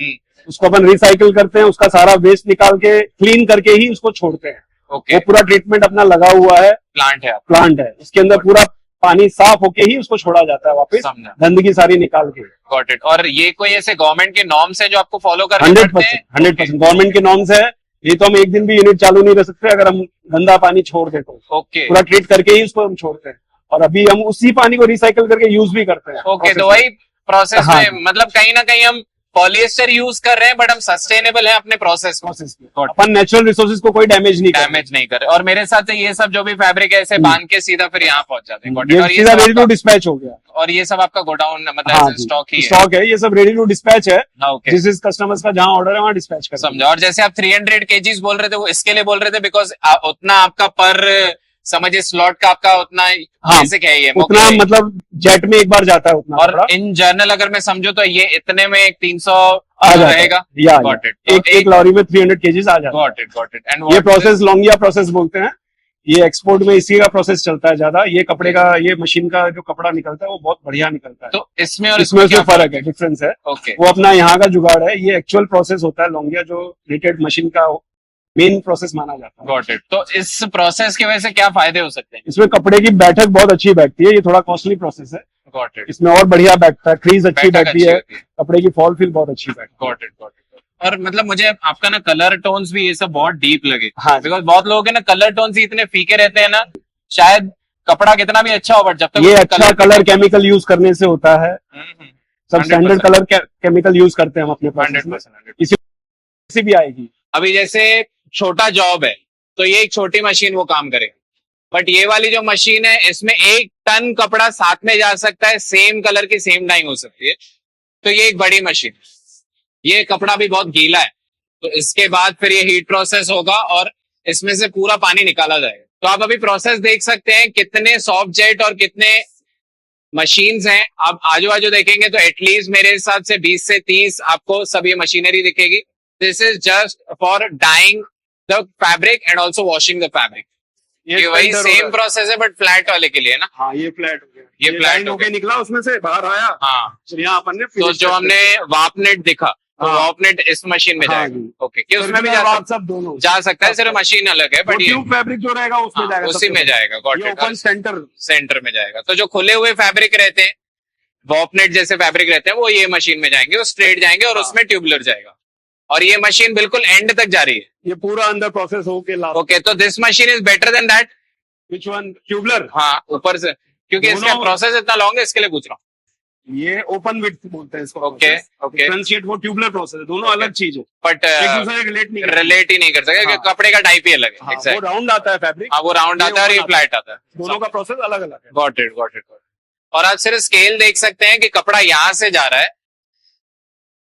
B: उसको अपन रिसाइकिल करते हैं, उसका सारा वेस्ट निकाल के क्लीन करके ही उसको छोड़ते हैं।
C: ओके,
B: वो पूरा ट्रीटमेंट अपना लगा हुआ है,
C: प्लांट है
B: इसके अंदर पूरा पानी साफ होके ही उसको छोड़ा जाता है वापस,
C: समझा।
B: गंदगी सारी निकाल के।
C: Got it. और ये कोई ऐसे गवर्नमेंट के नॉर्म्स है जो आपको फॉलो करने
B: 100%
C: पड़ते हैं?
B: 100% गवर्नमेंट के नॉर्म्स है। ये तो हम एक दिन भी यूनिट चालू नहीं रह सकते अगर हम गंदा पानी छोड़ दे तो।
C: ओके
B: पूरा ट्रीट करके ही उसको हम छोड़ते हैं, और अभी हम उसी पानी को रिसाइकल करके यूज भी करते हैं।
C: ओके। तो
B: process
C: वही प्रोसेस
B: हाँ।
C: में मतलब कहीं ना कहीं हम पॉलिएस्टर यूज कर रहे हैं बट हम सस्टेनेबल है अपने प्रोसेस में,
B: प्रोसेस में अपन नेचुरल रिसोर्सेज को कोई डैमेज नहीं करते।
C: डैमेज नहीं कर रहे। और मेरे हिसाब से ये सब जो भी फैब्रिक है ऐसे बांध के सीधा फिर यहाँ पहुंच जाते हैं। Got it।
B: ये
C: और ये
B: सीधा
C: सब
B: रेडी टू
C: आपका-
B: डिस्पैच हो गया।
C: और ये सब आपका गोडाउन मतलब
B: हाँ
C: ऐसे स्टॉक ही है?
B: स्टॉक है, ये सब रेडी टू डिस्पैच है।
C: ओके,
B: जिस जिस कस्टमर्स का जहाँ ऑर्डर है वहाँ डिस्पैच कर
C: समझा। और जैसे आप 300 kgs बोल रहे थे वो इसके लिए बोल रहे थे बिकॉज उतना आपका पर समझिए स्लॉट का आपका उतना
B: हाँ,
C: बेसिक है ये
B: उतना मतलब जेट में एक बार जाता है उतना
C: और
B: कपड़ा
C: इन जर्नल अगर मैं समझू तो ये इतने में एक 300
B: आ जाता है।
C: रहेगा।
B: या
C: Got it।
B: एक एक लॉरी में 300 केजीज आ जाता है।
C: Got it. एंड
B: ये प्रोसेस लॉन्गिया प्रोसेस बोलते हैं। ये एक्सपोर्ट में इसी का प्रोसेस चलता है ज्यादा। ये कपड़े का, ये मशीन का जो कपड़ा निकलता है वो बहुत बढ़िया निकलता है।
C: तो इसमें और
B: इसमें
C: क्या
B: उसमें फर्क है, डिफरेंस है।
C: ओके,
B: वो अपना यहाँ का जुगाड़ है। ये एक्चुअल प्रोसेस होता है लॉन्गिया, जो रेटेड मशीन का मेन प्रोसेस माना जाता है।
C: Got it. तो इस प्रोसेस की वजह से क्या फायदे हो सकते हैं?
B: इसमें कपड़े की बैठक बहुत अच्छी बैठती है। ये थोड़ा कॉस्टली प्रोसेस है,
C: गॉट इट।
B: इसमें और बढ़िया बैठता है, क्रीज अच्छी बैठती है,
C: होती है।
B: कपड़े की फॉल फील बहुत अच्छी बैठती है।
C: Got it. और मतलब मुझे आपका ना कलर टोन्स भी ये सब बहुत डीप लगे।
B: हाँ जी।
C: बिकॉज बहुत लोग है ना कलर टोन्स ही इतने फीके रहते हैं ना, शायद कपड़ा कितना भी अच्छा हो बट जब तक
B: ये
C: उसमें
B: अच्छा कलर केमिकल यूज करने से होता है। सब
C: 100%
B: स्टैंडर्ड कलर केमिकल यूज करते हैं हम अपने प्रोसेस में।
C: 100%।
B: किसी भी आएगी।
C: अभी जैसे छोटा जॉब है तो ये एक छोटी मशीन वो काम करेगा, बट ये वाली जो मशीन है इसमें 1 टन कपड़ा साथ में जा सकता है, सेम कलर की सेम डाइंग हो सकती है। तो ये एक बड़ी मशीन है। ये कपड़ा भी बहुत गीला है तो इसके बाद फिर ये हीट प्रोसेस होगा और इसमें से पूरा पानी निकाला जाएगा। तो आप अभी प्रोसेस देख सकते हैं कितने सॉफ्ट जेट और कितने मशीन्स हैं। आप आजू बाजू देखेंगे तो एटलीस्ट मेरे हिसाब से 20 से 30 आपको सब ये मशीनरी दिखेगी। This is just for dyeing the fabric and also washing the fabric. ये वही
B: splinter
C: सेम
B: होगा।
C: प्रोसेस है बट फ्लैट वाले के लिए ना।
B: हाँ, ये फ्लैट हो गया।
C: ये flat
B: line
C: हो
B: होके
C: गया।
B: निकला उसमें से बाहर आया।
C: हाँ,
B: फिर यहाँ अपन ने
C: तो
B: finish
C: जो
B: कर
C: हमने
B: दिया।
C: वापनेट दिखा तो
B: हाँ।
C: वापनेट इस मशीन में
B: हाँ
C: जाएगा।
B: जी।
C: ओके, कि उसमें भी
B: सर्कुलर
C: जा
B: आप सब दोनों
C: जा सकता है, सिर्फ मशीन अलग है बट ये
B: ट्यूब फैब्रिक जो रहेगा उसमें
C: हाँ,
B: जाएगा।
C: उसी में जाएगा। Got it.
B: Open centre.
C: Centre में जाएगा। तो जो खुले हुए फैब्रिक रहते हैं वॉपनेट जैसे फैब्रिक रहते हैं वो ये मशीन में जाएंगे, वो स्ट्रेट जाएंगे और
B: हाँ।
C: उसमें ट्यूबुलर जाएगा। और ये मशीन बिल्कुल एंड तक जा रही है।
B: ये पूरा अंदर प्रोसेस होके लास्ट।
C: ओके, तो this machine is better than that.
B: Which one? Tubular.
C: हाँ, ऊपर से क्योंकि इसका
B: दोनों-
C: प्रोसेस इतना लॉन्ग है इसके लिए पूछ रहा हूँ।
B: ये ओपन विथ बोलते हैं इसको।
C: Okay, okay.
B: डिफरेंशिएट वो ट्यूबलर प्रोसेस है, दोनों
C: Okay.
B: अलग चीज है।
C: बट
B: एक दूसरे से रिलेट नहीं करते।
C: रिलेट ही नहीं कर सकते क्योंकि
B: हाँ।
C: कपड़े का टाइप ही अलग है।
B: हाँ, वो
C: एग्जैक्ट।
B: राउंड आता है फैब्रिक।
C: हाँ, वो राउंड
B: ये
C: आता है और ये
B: open
C: फ्लैट आता है।
B: दोनों का प्रोसेस अलग अलग है।
C: Got it, got it. और आप सिर्फ स्केल देख सकते हैं कि कपड़ा यहाँ से जा रहा है,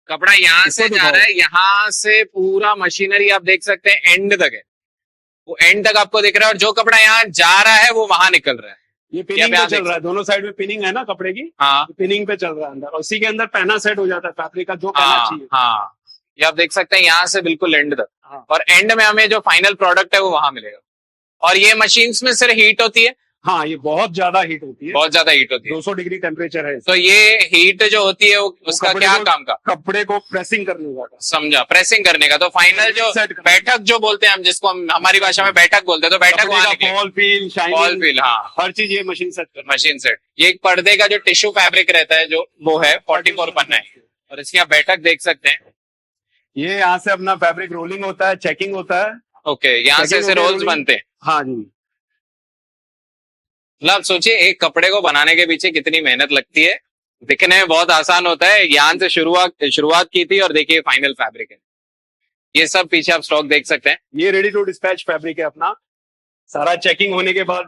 C: कपड़ा यहाँ
B: इसको
C: से जा
B: दिखाओ।
C: रहा है, यहाँ से पूरा मशीनरी आप देख सकते हैं एंड तक है। वो एंड तक आपको दिख रहा है और जो कपड़ा यहाँ जा रहा है वो वहां निकल रहा है।
B: ये
C: ये
B: पिनिंग
C: आप
B: पे
C: यहाँ
B: चल
C: देख
B: रहा है, दोनों साइड में पिनिंग है ना कपड़े की।
C: हाँ,
B: पिनिंग पे चल रहा है अंदर, और इसी के अंदर पहना सेट हो जाता है फैब्रिक का जो पहना
C: हाँ,
B: चाहिए।
C: हाँ। ये आप देख सकते हैं यहाँ से बिल्कुल एंड तक।
B: हाँ।
C: और एंड में हमें जो फाइनल प्रोडक्ट है वो वहां मिलेगा। और ये मशीन्स में सिर्फ हीट होती है,
B: हाँ, ये बहुत ज्यादा हीट होती है।
C: बहुत ज्यादा हीट होती है।
B: 200 डिग्री टेम्परेचर है।
C: तो ये हीट जो होती है वो उसका
B: कपड़े
C: क्या
B: को-
C: काम का?
B: कपड़े को प्रेसिंग करने का।
C: समझा, प्रेसिंग करने का। तो फाइनल जो
B: Set करने का।
C: बैठक जो बोलते हैं हम, जिसको हम हमारी भाषा में बैठक बोलते हैं, तो बैठक
B: कपड़े
C: वहां
B: का
C: निकलेगी।
B: Fall feel, shining,
C: fall feel, हाँ,
B: हर चीज ये मशीन सेट करती है।
C: Machine set. ये एक पर्दे का जो टिश्यू फैब्रिक रहता है जो वो है 44 पन्ना है। और इसकी आप बैठक देख सकते हैं।
B: ये यहाँ से अपना फैब्रिक रोलिंग होता है, चेकिंग होता है।
C: ओके, यहाँ से
B: Checking
C: ऐसे
B: हो गई,
C: रोल्स
B: rolling।
C: बनते हैं।
B: हाँ जी।
C: मतलब आप सोचिए एक कपड़े को बनाने के पीछे कितनी मेहनत लगती है। दिखने में बहुत आसान होता है, यहाँ से शुरुआत की थी और देखिए फाइनल फैब्रिक है। ये सब पीछे आप स्टॉक देख सकते हैं।
B: ये रेडी टू डिस्पैच फैब्रिक है अपना। सारा चेकिंग होने के बाद,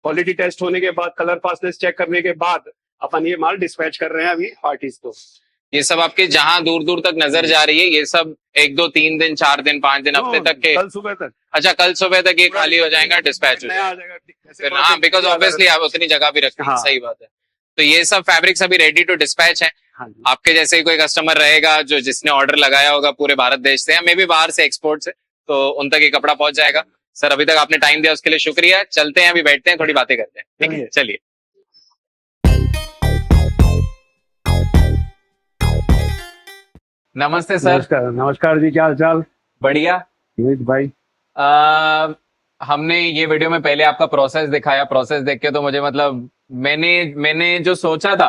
B: क्वालिटी टेस्ट होने के बाद, कलर फास्टनेस चेक करने के बाद अपन ये माल डिस्पैच कर रहे हैं अभी पार्टीज को।
C: ये सब आपके जहां दूर दूर तक नजर जा रही है, ये सब 1 2 3 दिन 4 दिन 5 दिन हफ्ते तक के।
B: कल सुबह तक
C: अच्छा, कल सुबह तक ये खाली हो जाएगा, डिस्पैच हो
B: नया
C: जाएगा
B: आ जाएगा। ऐसे
C: फिर।
B: बहुत
C: हाँ,
B: एक
C: बिकॉज
B: ज्यादा
C: ऑब्वियसली आप उतनी जगह भी रखते हैं।
B: हाँ।
C: सही बात है। तो ये सब फैब्रिक्स अभी रेडी टू डिस्पैच है।
B: हाँ जी।
C: आपके जैसे ही कोई कस्टमर रहेगा जो जिसने ऑर्डर लगाया होगा पूरे भारत देश से या मे भी बाहर से एक्सपोर्ट से, तो उन तक ये कपड़ा पहुंच जाएगा। सर, अभी तक आपने टाइम दिया उसके लिए शुक्रिया। चलते हैं, अभी बैठते हैं, थोड़ी बातें करते हैं। ठीक है, चलिए। नमस्ते सर।
B: नमस्कार, नमस्कार जी, क्या हाल चाल?
C: बढ़िया।
B: अमित भाई।
C: हमने ये वीडियो में पहले आपका प्रोसेस दिखाया, प्रोसेस देख के तो मुझे मतलब मैंने जो सोचा था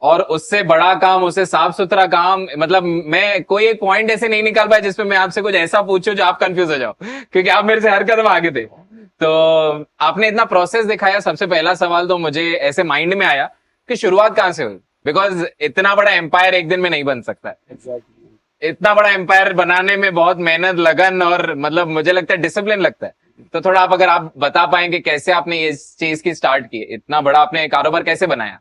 C: और उससे बड़ा काम, उससे साफ सुथरा काम, मतलब मैं कोई एक पॉइंट ऐसे नहीं निकाल पाया जिसपे मैं आपसे कुछ ऐसा पूछूं जो आप कंफ्यूज हो जाओ, क्योंकि आप मेरे से हर कदम आगे थे। तो आपने इतना प्रोसेस दिखाया, सबसे पहला सवाल तो मुझे ऐसे माइंड में आया कि शुरुआत कहाँ से हुई, बिकॉज इतना बड़ा एम्पायर एक दिन में नहीं बन सकता है। इतना बड़ा एम्पायर बनाने में बहुत मेहनत, लगन और मतलब मुझे लगता है डिसिप्लिन लगता है। तो थोड़ा अगर आप बता पाएंगे कैसे आपने ये चीज की स्टार्ट की, इतना बड़ा आपने कारोबार कैसे बनाया।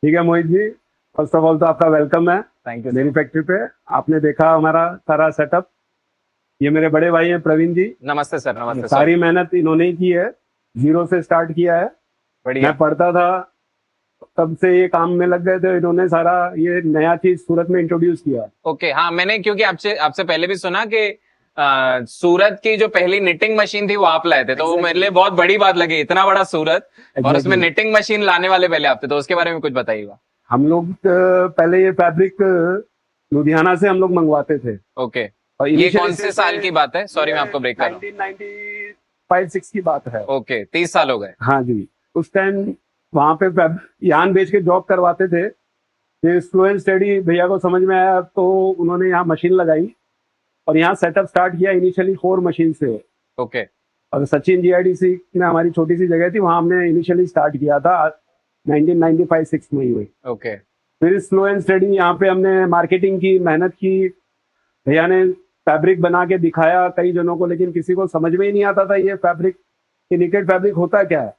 B: ठीक है Mohit ji, first of all तो आपका वेलकम है
C: थैंक यू।
B: मेरी फैक्ट्री पे। आपने देखा हमारा सारा सेटअप। ये मेरे बड़े भाई हैं प्रवीण जी।
C: नमस्ते सर। नमस्ते सर।
B: सारी मेहनत इन्होंने ही की है, जीरो से स्टार्ट किया है।
C: बढ़िया।
B: मैं पढ़ता था तब से ये काम में लग गए थे, इन्होंने सारा ये नया चीज सूरत में इंट्रोड्यूस किया।
C: ओके, हाँ मैंने क्योंकि आपसे पहले भी सुना कि सूरत की जो पहली निटिंग मशीन थी वो आप लाए थे, तो वो मेरे लिए बहुत बड़ी बात लगी, इतना बड़ा सूरत और उसमें निटिंग मशीन लाने वाले पहले आप थे, तो उसके बारे में कुछ बताइएगा। हम
B: लोग पहले ये फैब्रिक लुधियाना से हम लोग मंगवाते थे।
C: ओके, और ये कौन से साल की बात है? सॉरी मैं आपको ब्रेक कर रहा हूँ।
B: 1995-6 की बात है।
C: ओके, 30 साल हो गए।
B: हाँ जी, उस टाइम वहां पे यान बेच के जॉब करवाते थे। फिर स्लो एंड स्टडी भैया को समझ में आया तो उन्होंने यहाँ मशीन लगाई और यहाँ सेटअप स्टार्ट किया इनिशियली 4 मशीन से।
C: ओके।
B: और सचिन जीआईडीसी में हमारी छोटी सी जगह थी, वहां हमने इनिशियली स्टार्ट किया था 1995-6 में ही हुई।
C: ओके।
B: फिर स्लो एंड स्टडी यहाँ पे हमने मार्केटिंग की, मेहनत की। भैया ने फैब्रिक बना के दिखाया कई जनों को, लेकिन किसी को समझ में ही नहीं आता था ये फैब्रिक, निटेड फैब्रिक होता क्या है,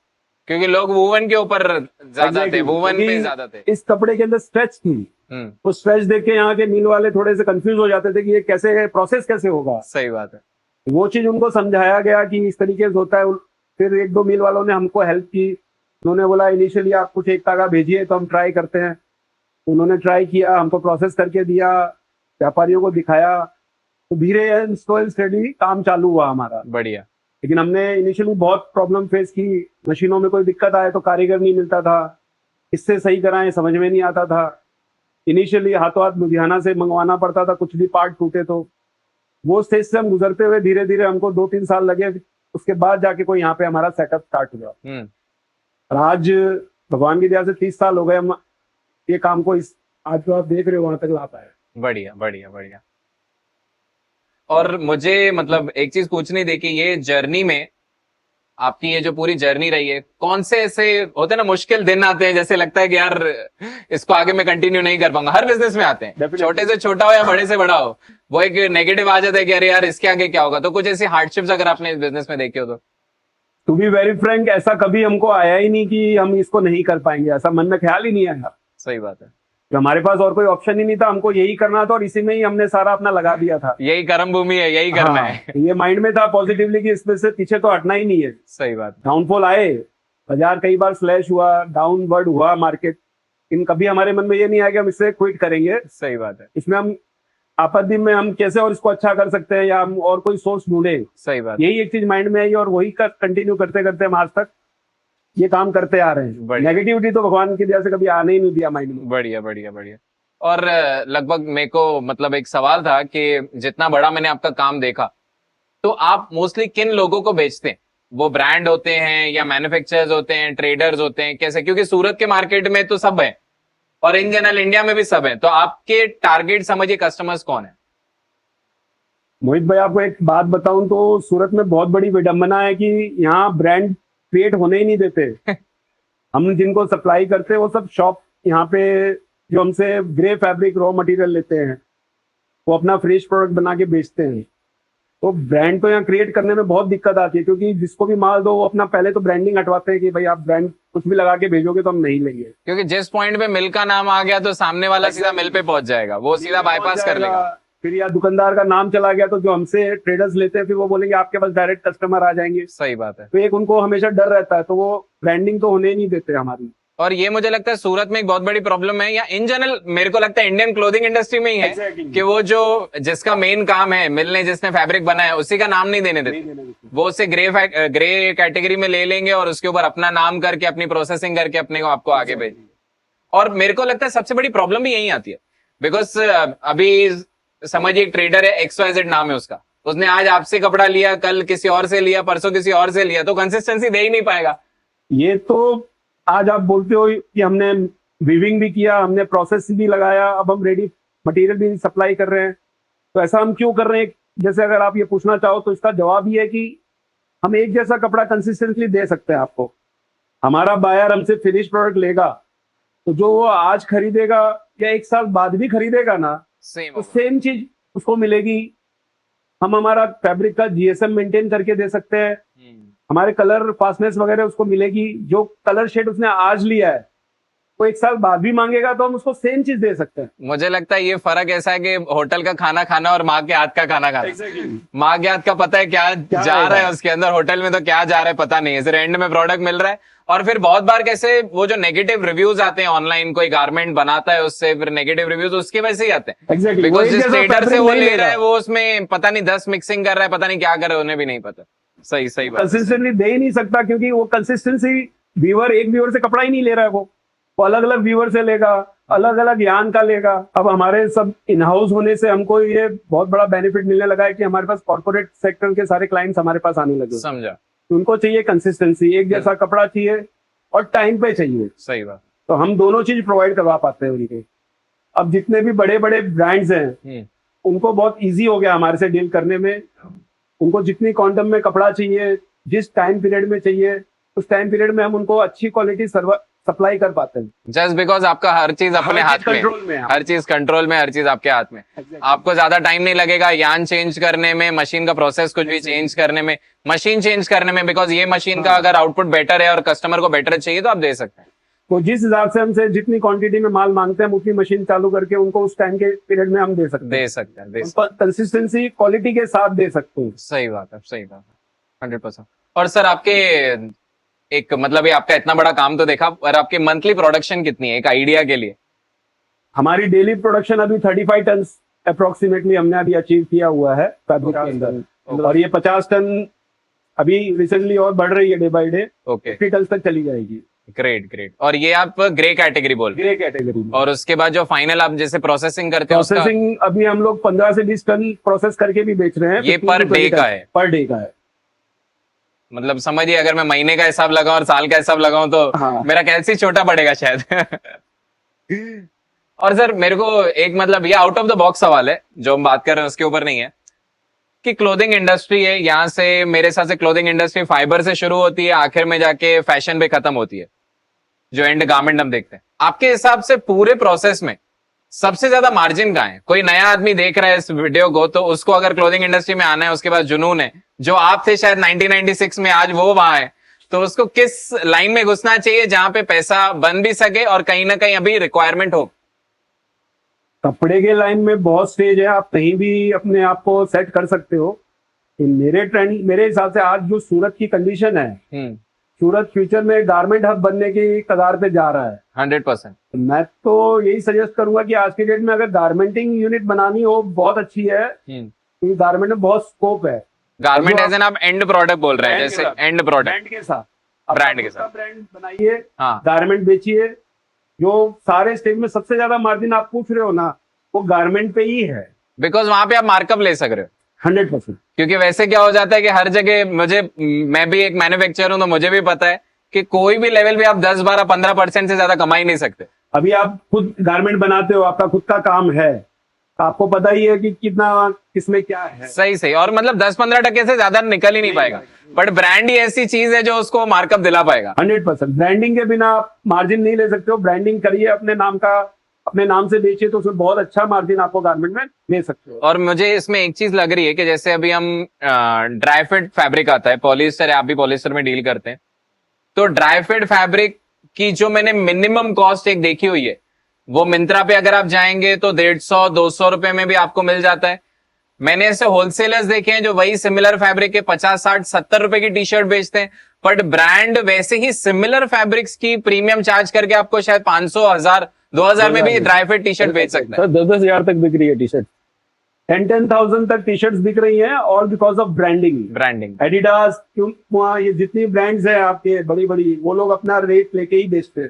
C: क्योंकि लोग वूवन के ऊपर ज्यादा थे, वूवन पे ज्यादा थे।
B: इस कपड़े के अंदर स्ट्रेच थी, वो स्ट्रेच देख के यहाँ के मिल वाले थोड़े से कंफ्यूज हो जाते थे कि ये कैसे प्रोसेस कैसे होगा।
C: सही बात है।
B: वो चीज उनको समझाया गया कि इस तरीके से होता है। फिर 1-2 मिल वालों ने हमको हेल्प की। उन्होंने बोला इनिशियली आप कुछ एक तागा भेजिए तो हम ट्राई करते हैं। उन्होंने ट्राई किया, हमको प्रोसेस करके दिया, व्यापारियों को दिखाया, तो धीरे स्लो एंड स्टडी काम चालू हुआ हमारा।
C: बढ़िया।
B: लेकिन हमने इनिशियली बहुत प्रॉब्लम फेस की। मशीनों में कोई दिक्कत आए तो कारीगर नहीं मिलता था, इससे सही कराएं समझ में नहीं आता था। इनिशियली हाथों हाथ लुधियाना से मंगवाना पड़ता था, कुछ भी पार्ट टूटे तो। वो स्टेज से हम गुजरते हुए धीरे धीरे हमको 2-3 साल लगे, उसके बाद जाके कोई यहाँ पे हमारा सेटअप स्टार्ट हुआ। और आज भगवान की दया से 30 साल हो गए हम ये काम को, इस आज जो आप देख रहे हो वहां तक ला पाए।
C: बढ़िया बढ़िया बढ़िया। और मुझे मतलब एक चीज पूछनी थी कि ये जर्नी में आपकी ये जो पूरी जर्नी रही है, कौन से ऐसे होते हैं ना मुश्किल दिन आते हैं जैसे लगता है कि यार इसको आगे मैं कंटिन्यू नहीं कर पाऊंगा, हर बिजनेस में आते हैं, छोटे से छोटा हो या बड़े से बड़ा हो, वो एक नेगेटिव आ जाता है कि अरे यार इसके आगे क्या होगा। तो कुछ ऐसी हार्डशिप्स अगर आपने इस बिजनेस में देखी हो तो।
B: टू बी वेरी फ्रैंक, ऐसा कभी हमको आया ही नहीं कि हम इसको नहीं कर पाएंगे, ऐसा मन में ख्याल ही नहीं आया।
C: सही बात है।
B: तो हमारे पास और कोई ऑप्शन ही नहीं था, हमको यही करना था और इसी में ही हमने सारा अपना लगा दिया था।
C: यही कर्म भूमि है, यही करना है।
B: ये माइंड में था पॉजिटिवली कि इसमें से पीछे तो हटना ही नहीं है।
C: सही बात।
B: डाउनफॉल आए, बाजार कई बार स्लैश हुआ, डाउनवर्ड हुआ मार्केट, इन कभी हमारे मन में ये नहीं आया कि हम इससे क्विट करेंगे।
C: सही बात है।
B: इसमें हम आपत्ति में हम कैसे और इसको अच्छा कर सकते हैं या हम और कोई सोर्स ढूंढे।
C: सही बात।
B: यही एक चीज माइंड में आई और वही कंटिन्यू करते करते हम आज तक ये काम करते आ रहे हैं। नेगेटिविटी तो भगवान की दया से कभी आने ही नहीं दिया माइंड में।
C: बढ़िया बढ़िया बढ़िया। और लगभग मेरे को मतलब एक सवाल था कि जितना बड़ा मैंने आपका काम देखा, तो आप मोस्टली किन लोगों को बेचते हैं? वो ब्रांड होते हैं या मैन्युफैक्चरर्स होते हैं, ट्रेडर्स होते हैं, कैसे? क्योंकि सूरत के मार्केट में तो सब है और इन जनरल इंडिया में भी सब है, तो आपके टारगेट समझिए कस्टमर्स कौन है?
B: मोहित भाई आपको एक बात बताऊं तो सूरत में बहुत बड़ी विडंबना है कि यहाँ ब्रांड क्रिएट होने ही नहीं देते। हम जिनको सप्लाई करते हैं वो सब शॉप यहाँ पे जो हमसे ग्रे फैब्रिक रॉ मटेरियल लेते हैं वो अपना फ्रेश प्रोडक्ट बना के बेचते हैं। तो ब्रांड तो यहाँ क्रिएट करने में बहुत दिक्कत आती है, क्योंकि जिसको भी माल दो वो अपना पहले तो ब्रांडिंग हटवाते हैं कि भाई आप ब्रांड कुछ भी लगा के भेजोगे तो हम नहीं लेंगे।
C: क्योंकि जिस पॉइंट पे मिल का नाम आ गया तो सामने वाला सीधा मिल पे पहुंच जाएगा, वो सीधा बाईपास कर लेगा।
B: फिर या दुकानदार का नाम चला गया तो जो हमसे ट्रेडर्स लेते हैं फिर वो बोलेंगे आपके पास डायरेक्ट कस्टमर आ जाएंगे।
C: सही बात है।
B: तो एक उनको हमेशा डर रहता है, तो वो ब्रांडिंग तो होने ही नहीं देते हमारी।
C: और ये मुझे लगता है सूरत में एक बहुत बड़ी प्रॉब्लम है, या इन जनरल मेरे को लगता है इंडियन क्लोथिंग इंडस्ट्री में ही है कि वो जो जिसका मेन काम है मिलने, जिसने फैब्रिक बनाया उसी का नाम नहीं देने देते। वो उसे ग्रे कैटेगरी में ले लेंगे और उसके ऊपर अपना नाम करके अपनी प्रोसेसिंग करके अपने को आपको आगे भेजेंगे। और मेरे को लगता है सबसे बड़ी प्रॉब्लम भी यही आती है, बिकॉज अभी समझिए एक ट्रेडर है, XYZ नाम है उसका, उसने आज आपसे कपड़ा लिया, कल किसी और से लिया, परसों किसी और से लिया, तो कंसिस्टेंसी दे ही नहीं पाएगा।
B: ये तो आज आप बोलते हो कि हमने वीविंग भी किया, हमने प्रोसेस भी लगाया, अब हम रेडी मटेरियल भी सप्लाई कर रहे हैं, तो ऐसा हम क्यों कर रहे हैं? जैसे अगर आप ये पूछना चाहो तो इसका जवाब ये है कि हम एक जैसा कपड़ा कंसिस्टेंटली दे सकते हैं आपको। हमारा बायर हमसे फिनिश प्रोडक्ट लेगा, तो जो वो आज खरीदेगा या एक साल बाद भी खरीदेगा ना,
C: सेम
B: तो सेम चीज उसको मिलेगी। हम हमारा फैब्रिक का जीएसएम मेंटेन करके दे सकते हैं, हमारे कलर फास्टनेस वगैरह उसको मिलेगी। जो कलर शेड उसने आज लिया है वो एक साल बाद भी मांगेगा तो हम उसको सेम चीज दे सकते हैं।
C: मुझे लगता है ये फर्क ऐसा है कि होटल का खाना खाना और माँ के हाथ का खाना खाना। माँ के हाथ का पता है क्या जा रहा है उसके अंदर, होटल में तो क्या जा रहा है पता नहीं है, सिर्फ एंड में प्रोडक्ट मिल रहा है। और फिर बहुत बार कैसे वो जो नेगेटिव रिव्यूज आते हैं ऑनलाइन, कोई गारमेंट बनाता है उससे फिर नेगेटिव रिव्यूज उसके वैसे ही आते हैं।
B: Exactly.
C: बिकॉज जिस ट्रेडर से वो ले रहा
B: लेगा।
C: है वो उसमें पता नहीं 10 मिक्सिंग कर रहा है, पता नहीं क्या कर रहा है, उन्हें भी नहीं पता। सही सही बात।
B: कंसिस्टेंटली दे ही नहीं सकता, क्योंकि वो कंसिस्टेंसी व्यूअर एक व्यूअर से कपड़ा ही नहीं ले रहा है, वो अलग अलग व्यूअर से लेगा, अलग अलग यान का लेगा। अब हमारे सब इन हाउस होने से हमको ये बहुत बड़ा बेनिफिट मिलने लगा है कि हमारे पास कॉर्पोरेट सेक्टर के सारे क्लाइंट्स हमारे पास आने लगे।
C: समझा।
B: उनको चाहिए कंसिस्टेंसी, एक जैसा कपड़ा चाहिए और टाइम पे चाहिए।
C: सही बात।
B: तो हम दोनों चीज प्रोवाइड करवा पाते हैं उनके। अब जितने भी बड़े बड़े ब्रांड्स हैं उनको बहुत इजी हो गया हमारे से डील करने में। उनको जितनी क्वांटम में कपड़ा चाहिए, जिस टाइम पीरियड में चाहिए, उस टाइम पीरियड में हम उनको अच्छी क्वालिटी सप्लाई कर पाते हैं।
C: जस्ट बिकॉज आपका हर चीज अपने हाथ में, हर चीज कंट्रोल में, हर चीज आपके हाथ में। आपको ज्यादा टाइम नहीं लगेगा यान चेंज करने में, मशीन का प्रोसेस कुछ भी चेंज करने में, मशीन चेंज करने में। बिकॉज ये मशीन का अगर आउटपुट बेटर है और कस्टमर को बेटर चाहिए तो आप दे सकते हैं।
B: तो जिस हिसाब से हमसे जितनी क्वांटिटी में माल मांगते हैं हम उतनी मशीन चालू करके उनको उस टाइम के पीरियड में हम दे सकते हैं। कंसिस्टेंसी क्वालिटी के साथ दे सकते हैं।
C: सही बात है, सही बात है, 100%। और सर आपके एक मतलब ये आपका इतना बड़ा काम तो देखा, पर आपके मंथली प्रोडक्शन कितनी है एक आइडिया के लिए?
B: हमारी डेली प्रोडक्शन अभी 35 टन अप्रोक्सीमेटली हमने अभी अचीव किया हुआ है फैब्रिक के अंदर, और ये 50 टन अभी रिसेंटली और बढ़ रही है डे बाय डे। 50 टन तक चली जाएगी।
C: Great great. और ये आप ग्रे कैटेगरी बोल?
B: Grey category.
C: और उसके बाद जो फाइनल आप जैसे प्रोसेसिंग करते हैं,
B: प्रोसेसिंग अभी हम लोग 15 से 20 टन प्रोसेस करके भी बेच रहे हैं।
C: ये पर डे का है? पर डे का है। मतलब समझिए अगर मैं महीने का हिसाब लगाऊं और साल का हिसाब लगाऊं तो हाँ। मेरा कैसे छोटा पड़ेगा शायद। और सर मेरे को एक मतलब ये आउट ऑफ द बॉक्स सवाल है जो हम बात कर रहे हैं उसके ऊपर नहीं है, कि क्लोथिंग इंडस्ट्री है, यहाँ से मेरे हिसाब से क्लोथिंग इंडस्ट्री फाइबर से शुरू होती है, आखिर में जाके फैशन पे खत्म होती है, जो एंड गारमेंट हम देखते हैं। आपके हिसाब से पूरे प्रोसेस में सबसे ज्यादा मार्जिन कहाँ है? कोई नया आदमी देख रहा है इस वीडियो को तो उसको अगर क्लोथिंग इंडस्ट्री में आना है, उसके पास जुनून है, जो आप थे शायद 1996 में, आज वो वहां है, तो उसको किस लाइन में घुसना चाहिए जहां पे पैसा बन भी सके और कहीं ना कहीं अभी रिक्वायरमेंट हो?
B: कपड़े के लाइन में बहुत स्टेज है, आप कहीं भी अपने आप को सेट कर सकते हो। मेरे हिसाब से आज जो सूरत की कंडीशन है, सूरत फ्यूचर में गारमेंट हब बनने की कगार पे जा रहा है
C: 100%।
B: मैं तो यही सजेस्ट करूंगा कि आज के डेट में अगर गारमेंटिंग यूनिट बनानी हो बहुत अच्छी है, क्योंकि गारमेंट में बहुत स्कोप है।
C: गारमेंट एज एन आप एंड प्रोडक्ट बोल रहे हैं, जैसे एंड प्रोडक्ट
B: ब्रांड के साथ,
C: ब्रांड के साथ
B: ब्रांड बनाइए,
C: हाँ।
B: गारमेंट बेचिए। जो सारे स्टेज में सबसे ज्यादा मार्जिन आप पूछ रहे हो ना, वो गारमेंट पे ही है,
C: बिकॉज वहां पे आप मार्कअप ले सक रहे हो
B: 100%।
C: क्योंकि वैसे क्या हो जाता है कि हर जगह मैं भी एक मैन्युफैक्चरर हूं तो मुझे भी पता है कि कोई भी लेवल पे आप 10, 12, 15% से ज्यादा कमा ही नहीं सकते।
B: अभी आप खुद गारमेंट बनाते हो, आपका खुद का काम है, तो आपको पता ही है कि कितना किसमें क्या है।
C: सही सही। और मतलब 10-15% से ज्यादा निकल ही नहीं पाएगा, बट ब्रांड ही ऐसी चीज है जो उसको मार्कअप दिला पाएगा।
B: 100%। ब्रांडिंग के बिना आप मार्जिन नहीं ले सकते हो। ब्रांडिंग करिए अपने नाम का, अपने नाम से बेचिए, तो उसमें बहुत अच्छा मार्जिन आपको गारमेंट में ले सकते हो।
C: और मुझे इसमें एक चीज लग रही है कि जैसे अभी हम ड्राई फिट फैब्रिक आता है, पॉलिएस्टर है, आप भी पॉलिएस्टर में डील करते हैं, तो ड्राई फिट फैब्रिक की जो मैंने मिनिमम कॉस्ट एक देखी हुई है, वो मिंत्रा पे अगर आप जाएंगे तो 150-200 रुपए में भी आपको मिल जाता है। मैंने ऐसे होलसेलर्स देखे हैं जो वही सिमिलर फैब्रिक के 50-60-70 रुपए की टी शर्ट बेचते हैं, बट ब्रांड वैसे ही सिमिलर फैब्रिक्स की प्रीमियम चार्ज करके आपको शायद 500, 1000, 2000 में भी ड्राई फिट टी शर्ट बेच सकते हैं।
B: 10-10 हजार तक बिक रही है टी शर्ट, 10,000 तक टी शर्ट बिक रही है, और बिकॉज ऑफ ब्रांडिंग। एडिडास, क्यों, ये जितनी ब्रांड्स हैं आपके बड़ी बड़ी, वो लोग अपना रेट लेके ही बेचते हैं।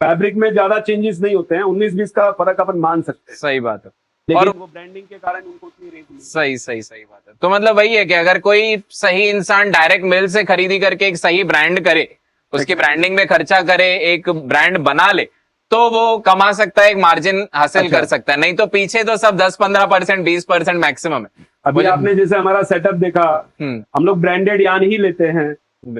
B: फैब्रिक में ज्यादा चेंजेस नहीं होते हैं, 19-20 का फर्क अपन मान सकते हैं।
C: सही बात है।
B: लेकिन
C: और
B: वो ब्रांडिंग के कारण उनको उतनी रेट मिली।
C: सही सही सही बात है। तो मतलब वही है कि अगर कोई सही इंसान डायरेक्ट मिल से खरीदी करके एक सही ब्रांड करे, उसकी ब्रांडिंग में खर्चा करे, एक ब्रांड बना ले, तो वो कमा सकता है, एक मार्जिन हासिल
B: अच्छा।
C: कर सकता है। नहीं तो पीछे तो सब 10-15%, 20% मैक्सिमम है।
B: अभी
C: मुझे-
B: आपने जैसे हमारा सेटअप देखा,
C: हम्म,
B: हम लोग ब्रांडेड यान ही लेते हैं,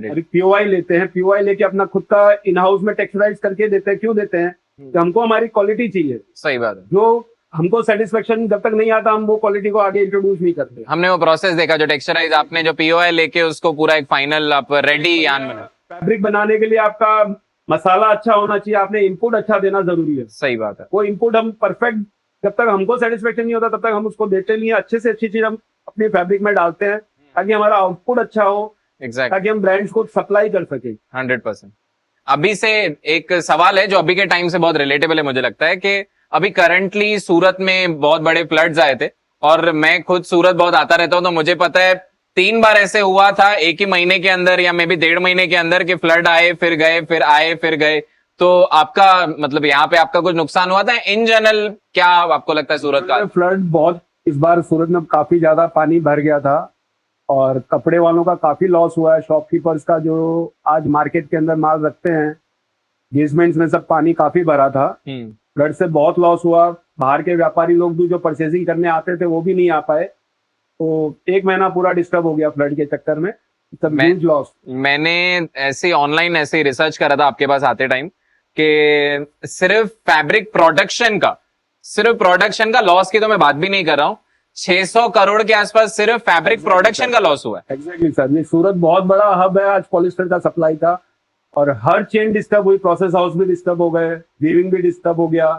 B: अभी पीओआई लेते हैं, पीओआई लेके अपना खुद का इन हाउस में टेक्सटाइल्स करके देते हैं। क्यों देते हैं? कि हमको हमारी क्वालिटी चाहिए,
C: सही बात है।
B: जो हमको सेटिस्फेक्शन जब तक नहीं आता हम वो क्वालिटी को आगे इंट्रोड्यूस नहीं करते।
C: हमने वो प्रोसेस देखा जो टेक्सचराइज, आपने जो पीओआई लेके उसको पूरा एक फाइनल आप रेडी यान बना।
B: फैब्रिक बनाने के लिए आपका मसाला अच्छा होना चाहिए, आपने इनपुट अच्छा देना जरूरी है।
C: सही बात है।
B: वो इनपुट हम परफेक्ट, जब तक हमको सेटिस्फेक्शन नहीं होता तब तक हम उसको देते नहीं है। अच्छे से अच्छी चीज हम अपनी फैब्रिक में डालते हैं ताकि हमारा आउटपुट अच्छा हो,
C: एग्जैक्ट,
B: ताकि हम ब्रांड्स को सप्लाई कर सके।
C: 100%। अभी से एक सवाल है जो अभी के टाइम से बहुत रिलेटेबल है, मुझे लगता है कि अभी करंटली सूरत में बहुत बड़े फ्लड्स आए थे, और मैं खुद सूरत बहुत आता रहता हूं, तो मुझे पता है 3 बार ऐसे हुआ था एक ही महीने के अंदर या मे बी 1.5 महीने के अंदर कि फ्लड आए फिर गए, फिर आए फिर गए। तो आपका मतलब यहाँ पे आपका कुछ नुकसान हुआ था इन जनरल? क्या आपको लगता है सूरत का?
B: फ्लड बहुत, इस बार सूरत में काफी ज्यादा पानी भर गया था और कपड़े वालों का काफी लॉस हुआ है। शॉपकीपर्स का जो आज मार्केट के अंदर माल रखते हैं, बेसमेंट्स में सब पानी काफी भरा था। फ्लड से बहुत लॉस हुआ। बाहर के व्यापारी लोग भी जो परचेसिंग करने आते थे वो भी नहीं आ पाए, तो 1 महीना पूरा डिस्टर्ब हो गया फ्लड के चक्कर में। Huge loss.
C: मैंने ऐसे ऑनलाइन ऐसे रिसर्च करा था आपके पास आते टाइम कि सिर्फ फैब्रिक प्रोडक्शन का, सिर्फ प्रोडक्शन का लॉस की तो मैं बात भी नहीं कर रहा हूँ, 600 करोड़ के आसपास सिर्फ फैब्रिक प्रोडक्शन का लॉस हुआ है।
B: एग्जैक्टली सर, ये सूरत बहुत बड़ा हब है आज पॉलिस्टर का सप्लाई का, और हर चेन डिस्टर्ब हुई। प्रोसेस हाउस भी डिस्टर्ब हो गए, वीविंग भी डिस्टर्ब हो गया,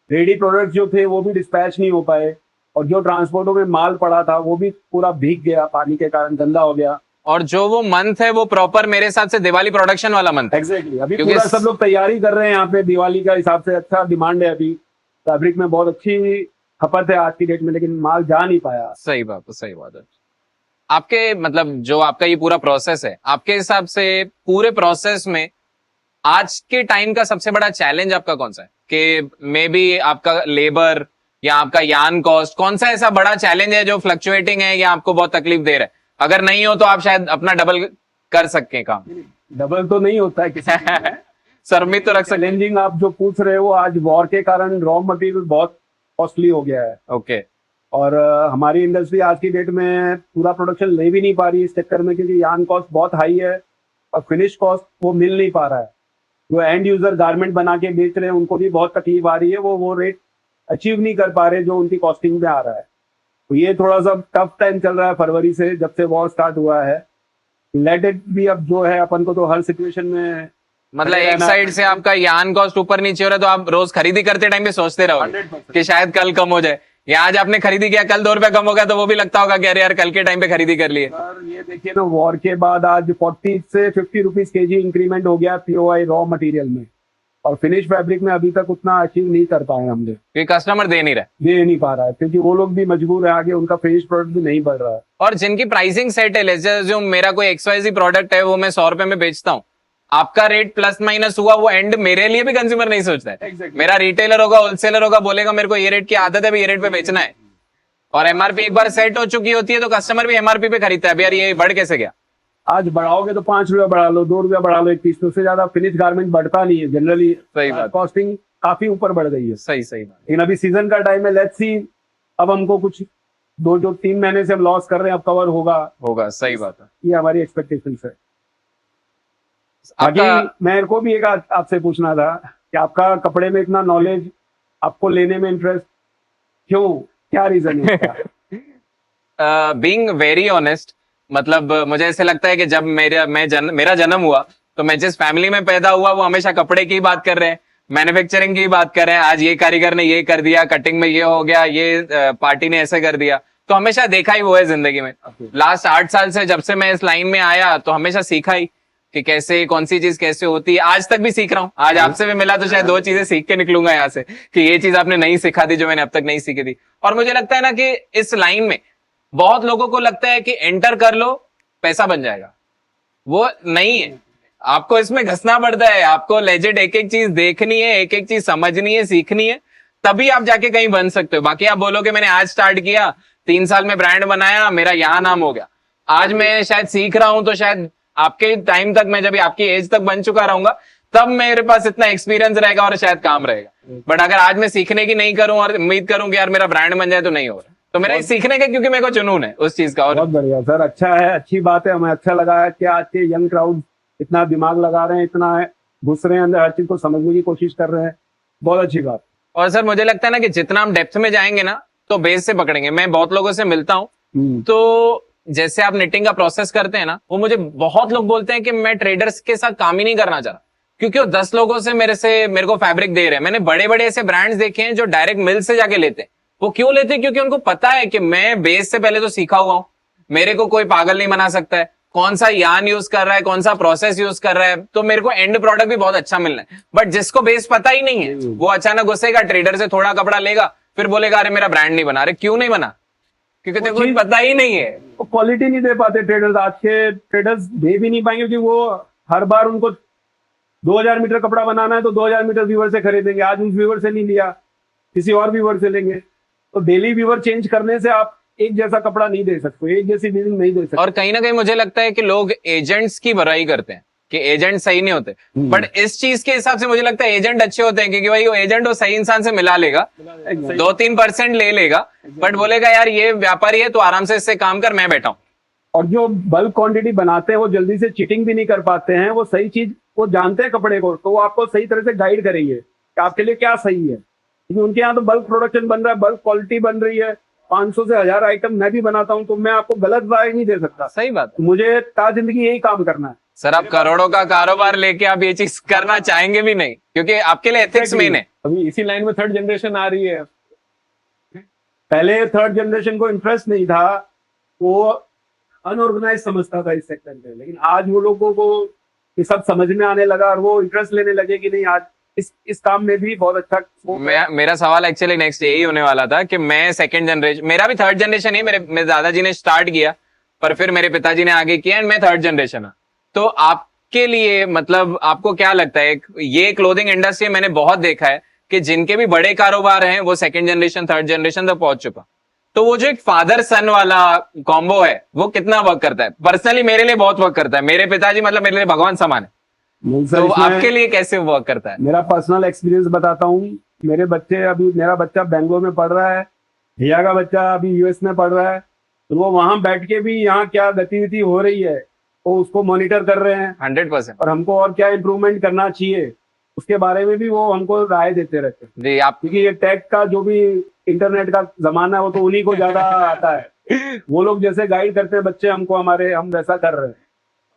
B: रेडी प्रोडक्ट जो थे वो भी डिस्पैच नहीं हो पाए, और जो ट्रांसपोर्टों में माल पड़ा था वो भी पूरा भीग गया पानी के कारण, गंदा हो गया।
C: और जो वो मंथ है वो प्रॉपर मेरे हिसाब से दिवाली प्रोडक्शन वाला मंथ है।
B: एग्जैक्टली अभी
C: क्योंकि
B: पूरा सब लोग तैयारी कर रहे हैं यहाँ पे दिवाली का हिसाब से। अच्छा डिमांड है अभी फैब्रिक में, बहुत अच्छी खपत है आज की डेट में, लेकिन माल जा नहीं पाया।
C: सही बात है, सही बात है। आपके मतलब जो आपका ये पूरा प्रोसेस है, आपके हिसाब से पूरे प्रोसेस में आज के टाइम का सबसे बड़ा चैलेंज आपका कौन सा है? कि मे बी आपका लेबर या आपका यान कॉस्ट, कौन सा ऐसा बड़ा चैलेंज है जो फ्लक्चुएटिंग है या आपको बहुत तकलीफ दे रहा है? अगर नहीं हो तो आप शायद अपना डबल कर सके काम।
B: डबल तो नहीं होता है किसी
C: सर उम्मीद तो रख सकते।
B: चैलेंजिंग आप जो पूछ रहे हो, आज वॉर के कारण रॉ मटेरियल बहुत कॉस्टली हो गया है।
C: ओके।
B: और हमारी इंडस्ट्री आज की डेट में पूरा प्रोडक्शन ले भी नहीं पा रही इस चक्कर में, क्योंकि यान कॉस्ट बहुत हाई है और फिनिश कॉस्ट वो मिल नहीं पा रहा है। जो एंड यूजर गारमेंट बना के बेच रहे हैं उनको भी बहुत तकलीफ आ रही है, वो रेट अचीव नहीं कर पा रहे जो उनकी कॉस्टिंग में आ रहा है। तो ये थोड़ा सा टफ टाइम चल रहा है फरवरी से, जब से वॉर स्टार्ट हुआ है। लेट इट भी, अब जो है अपन को तो हर सिचुएशन में
C: मतलब एक साइड से आपका यान कॉस्ट ऊपर नीचे हो रहा है, तो आप रोज खरीदी करते टाइम पे सोचते रहोगे
B: 100%।
C: कि शायद कल कम हो जाए, या आज आपने खरीदी किया कल 2 रुपया कम हो गया तो वो भी लगता होगा कि अरे यार कल के टाइम पे खरीदी कर लिए।
B: सर ये देखिए ना, वॉर के बाद आज 40 से 50 रुपीज केजी इंक्रीमेंट हो गया पीओआई रॉ मटेरियल में, और फिनिश फैब्रिक में अभी तक उतना अचीव नहीं कर पाए हमने।
C: क्योंकि कस्टमर दे नहीं रहा,
B: दे नहीं पा रहा है, क्योंकि वो लोग भी मजबूर है, आगे उनका फिनिश प्रोडक्ट भी नहीं बढ़ रहा है।
C: और जिनकी प्राइसिंग सेट है, जैसे जो मेरा कोई XYZ प्रोडक्ट है वो मैं 100 रुपए में बेचता हूँ, आपका रेट प्लस माइनस हुआ, वो एंड मेरे लिए भी कंज्यूमर नहीं सोचता है।
B: Exactly.
C: मेरा रिटेलर होगा, होलसेलर होगा, बोलेगा मेरे को ये रेट की आदत है, ये रेट पे बेचना है, और MRP एक बार सेट हो चुकी होती है तो कस्टमर भी MRP पे खरीदता है। अब यार ये बढ़ कैसे गया?
B: आज बढ़ाओगे तो 5 रुपया बढ़ा लो, 2 रुपया बढ़ा लो, 1 पीस, तो उससे ज्यादा फिनिश गारमेंट बढ़ता नहीं है जनरली।
C: सही बात।
B: कॉस्टिंग काफी ऊपर बढ़ गई है।
C: सही सही बात।
B: लेकिन अभी सीजन का टाइम है, लेट्स सी, अब हमको कुछ 2-3 महीने से हम लॉस कर रहे हैं, अब कवर होगा।
C: सही बात है।
B: ये हमारी एक्सपेक्टेशन है।
C: आपका
B: बाकी मेरे को भी एक आपसे पूछना था कि आपका कपड़े में इतना नॉलेज, आपको लेने में इंटरेस्ट क्यों, क्या रीजन है इसका?
C: बीइंग वेरी ऑनेस्ट, मतलब मुझे ऐसे लगता है कि जब मेरा जन्म हुआ तो मैं जिस फैमिली में पैदा हुआ वो हमेशा कपड़े की बात कर रहे हैं, मैन्युफैक्चरिंग की बात कर रहे हैं। आज ये कारीगर ने ये कर दिया, कटिंग में ये हो गया, ये पार्टी ने ऐसे कर दिया, तो हमेशा देखा ही वो है जिंदगी में। लास्ट 8 साल से जब से मैं इस लाइन में आया तो हमेशा सीखा ही कि कैसे कौन सी चीज कैसे होती है। आज तक भी सीख रहा हूँ। आज आपसे भी मिला तो शायद 2 चीजें सीख के निकलूंगा यहाँ से कि ये चीज आपने नहीं सिखा दी जो मैंने अब तक नहीं सीखी थी। और मुझे लगता है ना कि इस लाइन में बहुत लोगों को लगता है कि एंटर कर लो पैसा बन जाएगा, वो नहीं है। आपको इसमें घसना पड़ता है, आपको लेजिट एक एक चीज देखनी है, एक एक चीज समझनी है, सीखनी है, तभी आप जाके कहीं बन सकते हो। बाकी आप बोलो कि मैंने आज स्टार्ट किया, 3 साल में ब्रांड बनाया, मेरा यहाँ नाम हो गया, आज मैं शायद सीख रहा हूं, तो शायद आपके टाइम तक, मैं जब आपकी एज तक बन चुका रहूंगा, तब मेरे पास इतना एक्सपीरियंस रहेगा और शायद काम रहेगा। बट अगर आज मैं सीखने की नहीं करूं और उम्मीद करूं कि यार मेरा ब्रांड बन जाए, तो नहीं हो रहा। तो मेरा सीखने का, क्योंकि मेरे को जुनून है उस चीज का। और
B: बहुत बढ़िया सर, अच्छा है, अच्छी बात है, हमें अच्छा लगा है कि आज के यंग क्राउड इतना दिमाग लगा रहे हैं, इतना घुस रहे हैं अंदर, हर चीज को समझने की कोशिश कर रहे हैं। बहुत अच्छी बात।
C: और सर मुझे लगता है ना कि जितना हम डेप्थ में जाएंगे ना, तो बेस से पकड़ेंगे। मैं बहुत लोगों से मिलता हूँ, तो जैसे आप निटिंग का प्रोसेस करते हैं ना, वो मुझे बहुत लोग बोलते हैं कि मैं ट्रेडर्स के साथ काम ही नहीं करना चाह रहा, क्योंकि वो 10 लोगों से मेरे को फैब्रिक दे रहे हैं। मैंने बड़े बड़े ऐसे ब्रांड्स देखे हैं जो डायरेक्ट मिल से जाके लेते हैं। वो क्यों लेते हैं? क्योंकि उनको पता है कि मैं बेस से पहले तो सीखा हुआ हूं, मेरे को कोई पागल नहीं बना सकता है, कौन सा यार्न यूज कर रहा है, कौन सा प्रोसेस यूज कर रहा है, तो मेरे को एंड प्रोडक्ट भी बहुत अच्छा मिलना है। बट जिसको बेस पता ही नहीं है, वो अचानक घुसेगा, ट्रेडर से थोड़ा कपड़ा लेगा, फिर बोलेगा अरे मेरा ब्रांड नहीं बना। अरे क्यों नहीं बना? क्योंकि तेरे को पता ही नहीं है।
B: वो क्वालिटी नहीं दे पाते ट्रेडर्स, आज के ट्रेडर्स दे भी नहीं पाएंगे, क्योंकि वो हर बार उनको 2000 मीटर कपड़ा बनाना है तो 2000 मीटर व्यूवर से खरीदेंगे, आज उस व्यूवर से नहीं लिया, किसी और व्यूवर से लेंगे। तो डेली व्यूवर चेंज करने से आप एक जैसा कपड़ा नहीं दे सकते, एक जैसी डीलिंग नहीं दे सकते।
C: और कहीं ना कहीं मुझे लगता है कि लोग एजेंट्स की बुराई करते हैं कि एजेंट सही नहीं होते, बट इस चीज के हिसाब से मुझे लगता है एजेंट अच्छे होते हैं, क्योंकि भाई वो एजेंट वो सही इंसान से मिला लेगा, 2-3% ले लेगा, बट बोलेगा यार ये व्यापारी है, तो आराम से इससे काम कर, मैं बैठा हूं।
B: और जो बल्क क्वांटिटी बनाते हैं वो जल्दी से चीटिंग भी नहीं कर पाते हैं, वो सही चीज वो जानते हैं कपड़े को, तो वो आपको सही तरह से गाइड करेंगे कि आपके लिए क्या सही है। क्योंकि उनके यहाँ तो बल्क प्रोडक्शन बन रहा है, बल्क क्वालिटी बन रही है, 500 से 1000 आइटम मैं भी बनाता हूँ, तो मैं आपको गलत राय नहीं दे सकता।
C: सही बात है।
B: मुझे ताज जिंदगी यही काम करना है
C: सर। आप करोड़ों का कारोबार लेके आप ये चीज करना चाहेंगे भी नहीं, क्योंकि आपके लिए एथिक्स मेन है।
B: अभी इसी लाइन में थर्ड जनरेशन आ रही है। पहले थर्ड जनरेशन को इंटरेस्ट नहीं था, वो अनऑर्गेनाइज समझता था इस सेक्टर में, लेकिन आज वो लोगों को ये सब समझ में आने लगा और वो इंटरेस्ट लेने लगे कि नहीं आज इस काम में भी बहुत अच्छा।
C: मेरा सवाल एक्चुअली नेक्स्ट यही होने वाला था कि मैं सेकंड जनरेशन, मेरा भी थर्ड जनरेशन ही, मेरे दादाजी ने स्टार्ट किया, पर फिर मेरे पिताजी ने आगे किया, एंड मैं थर्ड जनरेशन हूं। तो आपके लिए मतलब आपको क्या लगता है, ये क्लोथिंग इंडस्ट्री मैंने बहुत देखा है कि जिनके भी बड़े कारोबार हैं वो सेकंड जनरेशन थर्ड जनरेशन तक पहुंच चुका, तो वो जो एक फादर सन वाला कॉम्बो है वो कितना वर्क करता है? पर्सनली मेरे लिए बहुत वर्क करता है। मेरे पिताजी मतलब मेरे लिए भगवान समान है। तो आपके लिए कैसे वर्क करता है?
B: मेरा पर्सनल एक्सपीरियंस बताता हूँ। मेरे बच्चे, अभी मेरा बच्चा बेंगलोर में पढ़ रहा है, भैया का बच्चा अभी यूएस में पढ़ रहा है, तो वो वहां बैठ के भी यहाँ क्या गतिविधि हो रही है वो उसको मॉनिटर कर रहे हैं
C: 100%।
B: और हमको और क्या इम्प्रूवमेंट करना चाहिए उसके बारे में भी वो हमको राय देते रहते हैं।
C: जी आप,
B: क्योंकि ये टेक का जो भी इंटरनेट का जमाना है वो तो उन्हीं को ज्यादा आता है। वो लोग जैसे गाइड करते हैं बच्चे हमको, हमारे हम वैसा कर रहे हैं,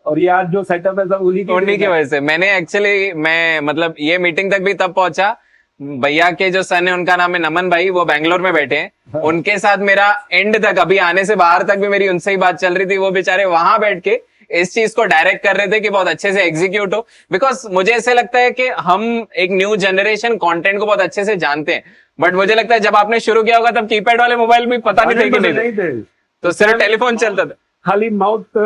B: और ये आज जो सेटअप है सब उन्हीं
C: की वजह से। मैंने एक्चुअली मैं मतलब ये मीटिंग तक भी तब पहुंचा, भैया के जो सन है उनका नाम है नमन भाई, वो बैंगलोर में बैठे हैं।
B: हाँ।
C: उनके साथ मेरा एंड तक, अभी आने से बाहर तक भी मेरी उनसे ही बात चल रही थी। वो बेचारे वहां बैठ के इस चीज को डायरेक्ट कर रहे थे कि बहुत अच्छे से एग्जीक्यूट हो, बिकॉज मुझे ऐसे लगता है कि हम एक न्यू जनरेशन कंटेंट को बहुत अच्छे से जानते हैं, बट मुझे लगता है जब आपने शुरू किया होगा तब कीपैड वाले मोबाइल भी पता नहीं थे कि नहीं थे, तो सिर्फ टेलीफोन चलता था,
B: खाली माउथ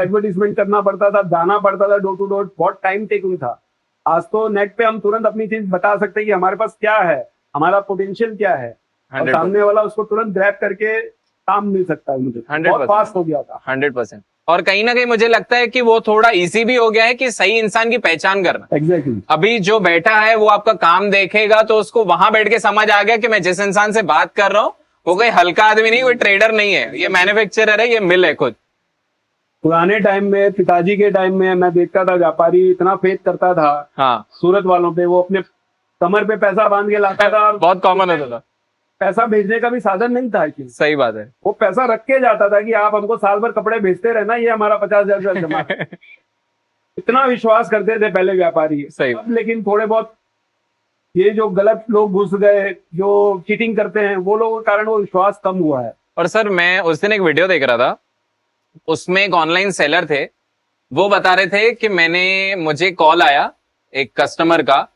B: एडवर्टीजमेंट करना पड़ता था, जाना पड़ता था डोर टू डोर, बहुत टाइम टेकिंग था। आज तो नेट पे हम तुरंत अपनी चीज बता सकते हैं कि हमारे पास क्या है, हमारा पोटेंशियल क्या है, और सामने वाला उसको तुरंत ग्रैब करके काम मिल सकता है। मुझे बहुत फास्ट हो गया था
C: 100%। और कहीं ना कहीं मुझे लगता है कि वो थोड़ा इजी भी हो गया है कि सही इंसान की पहचान करना।
B: एग्जैक्टली।
C: अभी जो बैठा है वो आपका काम देखेगा तो उसको वहां बैठ के समझ आ गया कि मैं जिस इंसान से बात कर रहा हूँ वो कोई हल्का आदमी नहीं, कोई ट्रेडर नहीं है, ये मैन्युफैक्चरर है, ये मिल है खुद।
B: पुराने टाइम में, पिताजी के टाइम में मैं देखता था व्यापारी इतना फेथ करता था
C: हाँ
B: सूरत वालों पे, वो अपने कमर पे पैसा बांध के लाता था,
C: बहुत कॉमन होता था।
B: पैसा भेजने का भी साधन नहीं था।
C: सही बात है।
B: वो पैसा रख के जाता था कि आप हमको साल भर कपड़े भेजते रहना, ये हमारा 50,000 जमा। इतना विश्वास करते थे पहले व्यापारी।
C: सही।
B: अब लेकिन थोड़े बहुत ये जो गलत लोग घुस गए, जो चीटिंग करते हैं, वो लोगों के कारण वो विश्वास कम हुआ है।
C: और सर मैं उस दिन एक वीडियो देख रहा था, उसमें एक ऑनलाइन सेलर थे, वो बता रहे थे कि मुझे कॉल आया एक कस्टमर का,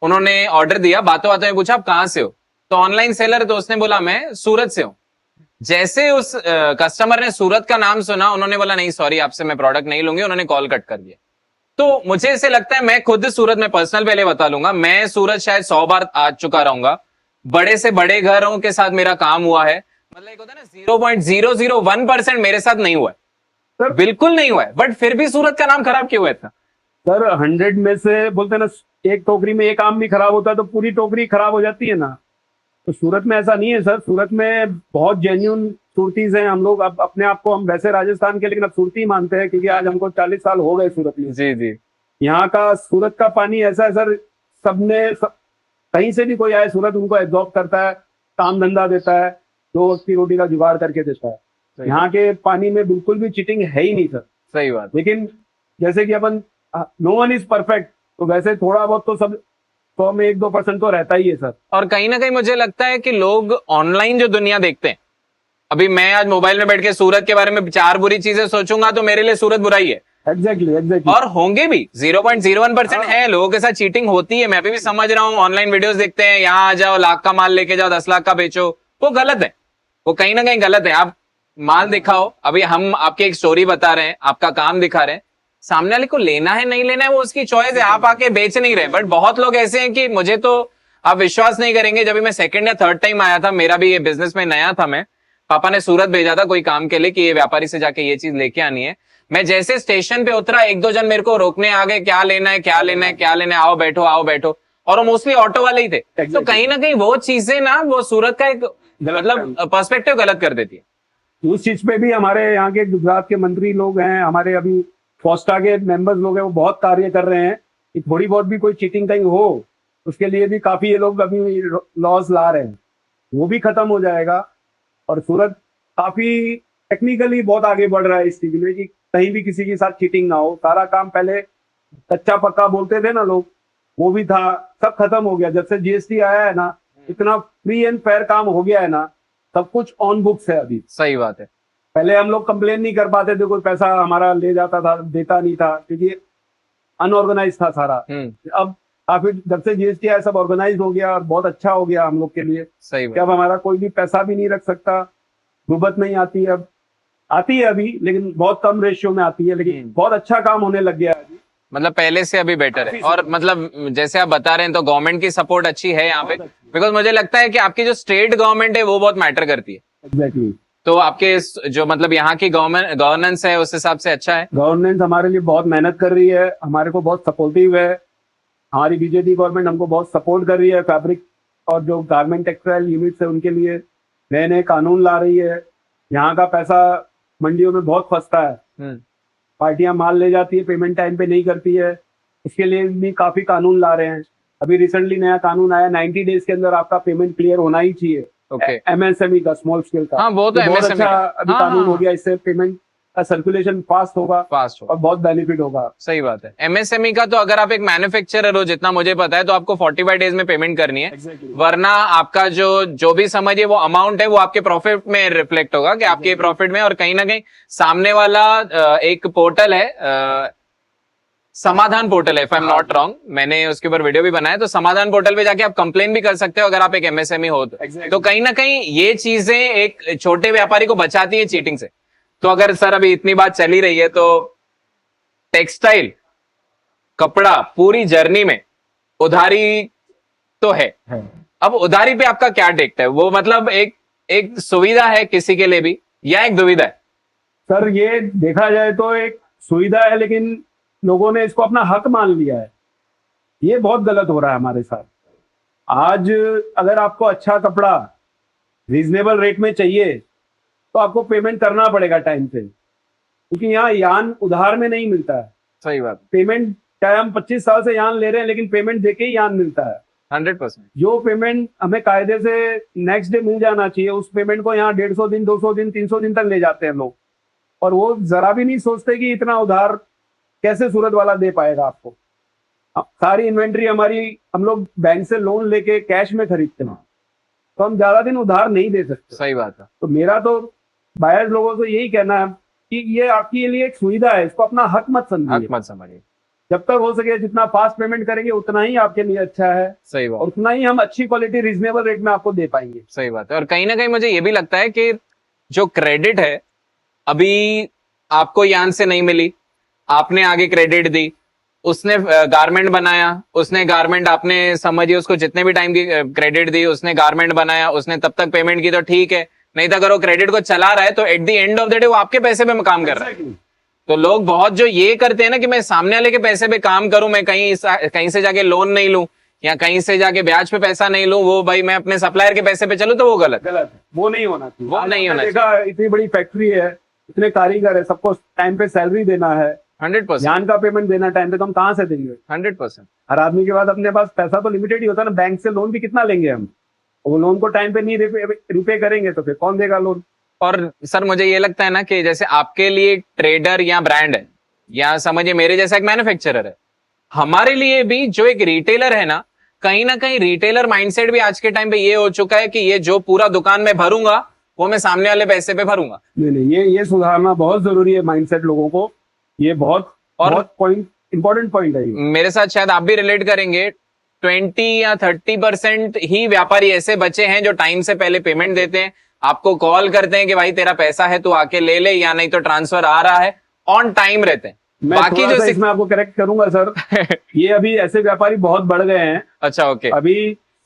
C: उन्होंने ऑर्डर दिया, बातों बातों में पूछा आप कहाँ से हो, तो ऑनलाइन सेलर तो उसने बोला मैं सूरत से हूं। जैसे उस कस्टमर ने सूरत का नाम सुना, उन्होंने बोला नहीं सॉरी आपसे मैं प्रोडक्ट नहीं लूंगी, उन्होंने कॉल कट कर दिया। तो मुझे ऐसे लगता है, मैं खुद सूरत में पर्सनल पहले बता लूंगा, मैं सूरत शायद 100 बार आ चुका रहूंगा, बड़े से बड़े घरों के साथ मेरा काम हुआ है, मतलब एक होता है ना 0.001% मेरे साथ नहीं हुआ है
B: सर
C: बिल्कुल नहीं हुआ है, बट फिर भी सूरत का नाम खराब क्यों हुआ इतना?
B: सर 100 में से बोलते हैं ना, एक टोकरी में एक आम भी खराब होता है तो पूरी टोकरी खराब हो जाती है ना। तो सूरत में ऐसा नहीं है सर, सूरत में बहुत जेन्युइन सूरतीज हैं हम लोग। अब अपने आप को हम वैसे राजस्थान के, लेकिन अब सूरती मानते हैं क्योंकि आज हमको 40 साल हो गए सूरत में।
C: जी जी।
B: यहाँ का सूरत का पानी ऐसा है सर, कहीं से भी कोई आए सूरत उनको एब्जॉर्ब करता है, काम धंधा देता है, दो वक्त की रोटी का जुगाड़ करके देता है। यहाँ के पानी में बिल्कुल भी चीटिंग है ही नहीं सर।
C: सही बात।
B: लेकिन जैसे कि अपन, नो वन इज परफेक्ट, तो वैसे थोड़ा बहुत तो सब 100 में 1-2% तो रहता ही है सर।
C: और कहीं ना कहीं मुझे लगता है कि लोग ऑनलाइन जो दुनिया देखते हैं, अभी मैं आज मोबाइल में बैठ के सूरत के बारे में 4 बुरी चीजें सोचूंगा तो मेरे लिए सूरत बुरा ही है।
B: एग्जैक्टली।
C: और होंगे भी 0.01% है, लोगों के साथ चीटिंग होती है, मैं भी समझ रहा हूँ। ऑनलाइन वीडियोस देखते हैं, यहाँ आ जाओ, लाख का माल लेके जाओ, 10 लाख का बेचो, वो गलत है, वो कहीं ना कहीं गलत है। आप माल दिखाओ, अभी हम आपकी एक स्टोरी बता रहे हैं, आपका काम दिखा रहे हैं, सामने वाले को लेना है नहीं लेना है वो उसकी चॉइस है, आप आके बेच नहीं रहे। बट बहुत लोग ऐसे हैं कि मुझे तो आप विश्वास नहीं करेंगे, जब भी मैं 2nd या 3rd टाइम आया था, मेरा भी ये बिजनेस में नया था, मैं पापा ने सूरत भेजा था कोई काम के लिए कि ये व्यापारी से जाके ये चीज लेके आनी है। मैं जैसे स्टेशन पे उतरा, 1-2 जन मेरे को रोकने आ गए, क्या लेना है क्या लेना है क्या लेना है, आओ बैठो आओ बैठो, और वो मोस्टली ऑटो वाले ही थे। तो कहीं ना कहीं वो चीजें ना, वो सूरत का एक मतलब पर्सपेक्टिव गलत कर देती है।
B: उस चीज पे भी हमारे यहाँ के गुजरात के मंत्री लोग हैं, हमारे अभी फोस्टा के मेंबर्स लोग हैं, वो बहुत कार्य कर रहे हैं कि थोड़ी बहुत भी कोई चीटिंग कहीं हो, उसके लिए भी काफी ये लोग अभी लॉज ला रहे हैं, वो भी खत्म हो जाएगा। और सूरत काफी टेक्निकली बहुत आगे बढ़ रहा है इस चीज में कि कहीं भी किसी के साथ चीटिंग ना हो। सारा काम पहले कच्चा पक्का बोलते थे ना लोग, वो भी था, सब खत्म हो गया। जब से जीएसटी आया है ना, इतना फ्री एंड फेयर काम हो गया है ना, सब कुछ ऑन बुक्स है अभी।
C: सही बात है।
B: पहले हम लोग कंप्लेन नहीं कर पाते थे, कोई पैसा हमारा ले जाता था, देता नहीं था, क्योंकि अनऑर्गेनाइज था सारा। अब काफी जब से जीएसटी आया, सब ऑर्गेनाइज हो गया और बहुत अच्छा हो गया हम लोग के लिए।
C: सही
B: कि अब हमारा कोई भी पैसा भी नहीं रख सकता, गुबत नहीं आती है। अब आती है अभी, लेकिन बहुत कम रेशियो में आती है, लेकिन बहुत अच्छा काम होने लग गया है अभी।
C: मतलब पहले से अभी बेटर है। और मतलब जैसे आप बता रहे हैं तो गवर्नमेंट की सपोर्ट अच्छी है यहाँ पे, बिकॉज मुझे लगता है कि आपकी जो स्टेट गवर्नमेंट है वो बहुत मैटर करती है।
B: एग्जैक्टली।
C: तो आपके जो मतलब यहाँ की गवर्नेंस है उस हिसाब से अच्छा है।
B: गवर्नमेंट हमारे लिए बहुत मेहनत कर रही है, हमारे को बहुत सपोर्टिव है। हमारी बीजेपी गवर्नमेंट हमको बहुत सपोर्ट कर रही है। फैब्रिक और जो गारमेंट टेक्सटाइल यूनिट्स है उनके लिए नए नए कानून ला रही है। यहाँ का पैसा मंडियों में बहुत फंसता है, पार्टियां माल ले जाती है, पेमेंट टाइम पे नहीं करती है, इसके लिए भी काफी कानून ला रहे हैं। अभी रिसेंटली नया कानून आया, 90 डेज के अंदर आपका पेमेंट क्लियर होना ही चाहिए। एमएसएमई का, स्मॉल स्केल का।
C: हाँ, वो तो
B: बहुत
C: MSME
B: अच्छा अभी कानून हो गया, इससे पेमेंट का सर्कुलेशन फास्ट होगा और बहुत बेनिफिट होगा।
C: सही बात है। एमएसएमई का तो अगर आप एक मैन्युफैक्चरर हो, जितना मुझे पता है, तो आपको 45 डेज में पेमेंट करनी है। वरना आपका जो भी समझिए वो अमाउंट है वो आपके प्रॉफिट में रिफ्लेक्ट होगा कि आपके प्रॉफिट में। और कहीं ना कहीं सामने वाला एक पोर्टल है, समाधान पोर्टल है, if I am not wrong, मैंने उसके ऊपर वीडियो भी बनाया। तो समाधान पोर्टल पे जाके आप कंप्लेन भी कर सकते हो अगर आप एक एमएसएमई हो तो कहीं ना कहीं ये चीजें एक छोटे व्यापारी को बचाती है चीटिंग से। तो अगर सर अभी इतनी बात चली रही है तो टेक्सटाइल, कपड़ा, पूरी जर्नी में उधारी तो है। अब उधारी पे आपका क्या टेक्ट है? वो मतलब एक सुविधा है किसी के लिए भी या एक दुविधा है?
B: सर ये देखा जाए तो एक सुविधा है, लेकिन लोगों ने इसको अपना हक मान लिया है। ये बहुत गलत हो रहा है हमारे साथ। आज अगर आपको अच्छा कपड़ा रीजनेबल रेट में चाहिए तो आपको पेमेंट करना पड़ेगा टाइम से, क्योंकि यहाँ यान उधार में नहीं मिलता है।
C: सही बात।
B: पेमेंट चाहे हम 25 साल से यान ले रहे हैं, लेकिन पेमेंट देके ही यान मिलता है।
C: 100%।
B: जो पेमेंट हमें कायदे से नेक्स्ट डे मिल जाना चाहिए, उस पेमेंट को यहाँ 150 दिन, 200 दिन, 300 दिन तक ले जाते हैं लोग। और वो जरा भी नहीं सोचते कि इतना उधार कैसे सूरत वाला दे पाएगा आपको। सारी इन्वेंट्री हमारी हम लोग बैंक से लोन लेके कैश में खरीदते हैं, तो हम ज्यादा दिन उधार नहीं दे सकते।
C: सही बात है।
B: तो मेरा तो बायर्स लोगों से यही कहना है कि ये आपके लिए एक सुविधा है, इसको अपना हक मत समझिए। जब तक हो सके जितना फास्ट पेमेंट करेंगे उतना ही आपके लिए अच्छा है।
C: सही बात।
B: और उतना ही हम अच्छी क्वालिटी रीजनेबल रेट में आपको दे पाएंगे।
C: सही बात है। और कहीं ना कहीं मुझे ये भी लगता है कि जो क्रेडिट है, अभी आपको यान से नहीं मिली, आपने आगे क्रेडिट दी, उसने गारमेंट बनाया, उसने गारमेंट, आपने समझिए उसको जितने भी टाइम की क्रेडिट दी, उसने गारमेंट बनाया, उसने तब तक पेमेंट की तो ठीक है, नहीं तो अगर वो क्रेडिट को चला रहा है तो at the end of the day वो आपके पैसे पे काम कर रहा है। तो लोग बहुत जो ये करते हैं ना कि मैं सामने वाले के पैसे पे काम करूं, मैं कहीं से जाके लोन नहीं लूं या कहीं से जाके ब्याज पे पैसा नहीं लूं, वो भाई मैं अपने सप्लायर के पैसे पे चलूं, तो वो गलत
B: है, वो नहीं होना चाहिए।
C: वो नहीं होना
B: देखा, इतनी बड़ी फैक्ट्री है, इतने कारीगर है, सबको टाइम पे सैलरी देना है,
C: 100%,
B: जान का पेमेंट देना टाइम पे, तो हम कहाँ से देंगे?
C: 100%।
B: हर आदमी के पास अपने पास पैसा तो लिमिटेड ही होता है ना, बैंक से लोन भी कितना लेंगे हम? वो लोन को टाइम पे नहीं रिपे करेंगे तो फिर कौन देगा लोन?
C: और सर मुझे ये लगता है ना कि जैसे आपके लिए ट्रेडर या ब्रांड है, या समझिए मेरे जैसा एक मैन्युफैक्चरर है, हमारे लिए भी जो एक रिटेलर है ना कहीं रिटेलर माइंडसेट भी आज के टाइम पे ये हो चुका है कि ये जो पूरा दुकान में भरूंगा वो मैं सामने वाले पैसे पे भरूंगा।
B: नहीं, ये सुधारना बहुत जरूरी है माइंडसेट लोगों को, ये बहुत पॉइंट, इंपॉर्टेंट पॉइंट है।
C: मेरे साथ शायद आप भी रिलेट करेंगे, 20 या 30% ही व्यापारी ऐसे बचे हैं जो टाइम से पहले पेमेंट देते हैं, आपको कॉल करते हैं कि भाई तेरा पैसा है तू आके ले ले, या नहीं तो ट्रांसफर आ रहा है, ऑन टाइम रहते हैं।
B: मैं बाकी जो इसमें आपको करेक्ट करूंगा सर, ये अभी ऐसे व्यापारी बहुत बढ़ गए हैं।
C: अच्छा, ओके।
B: अभी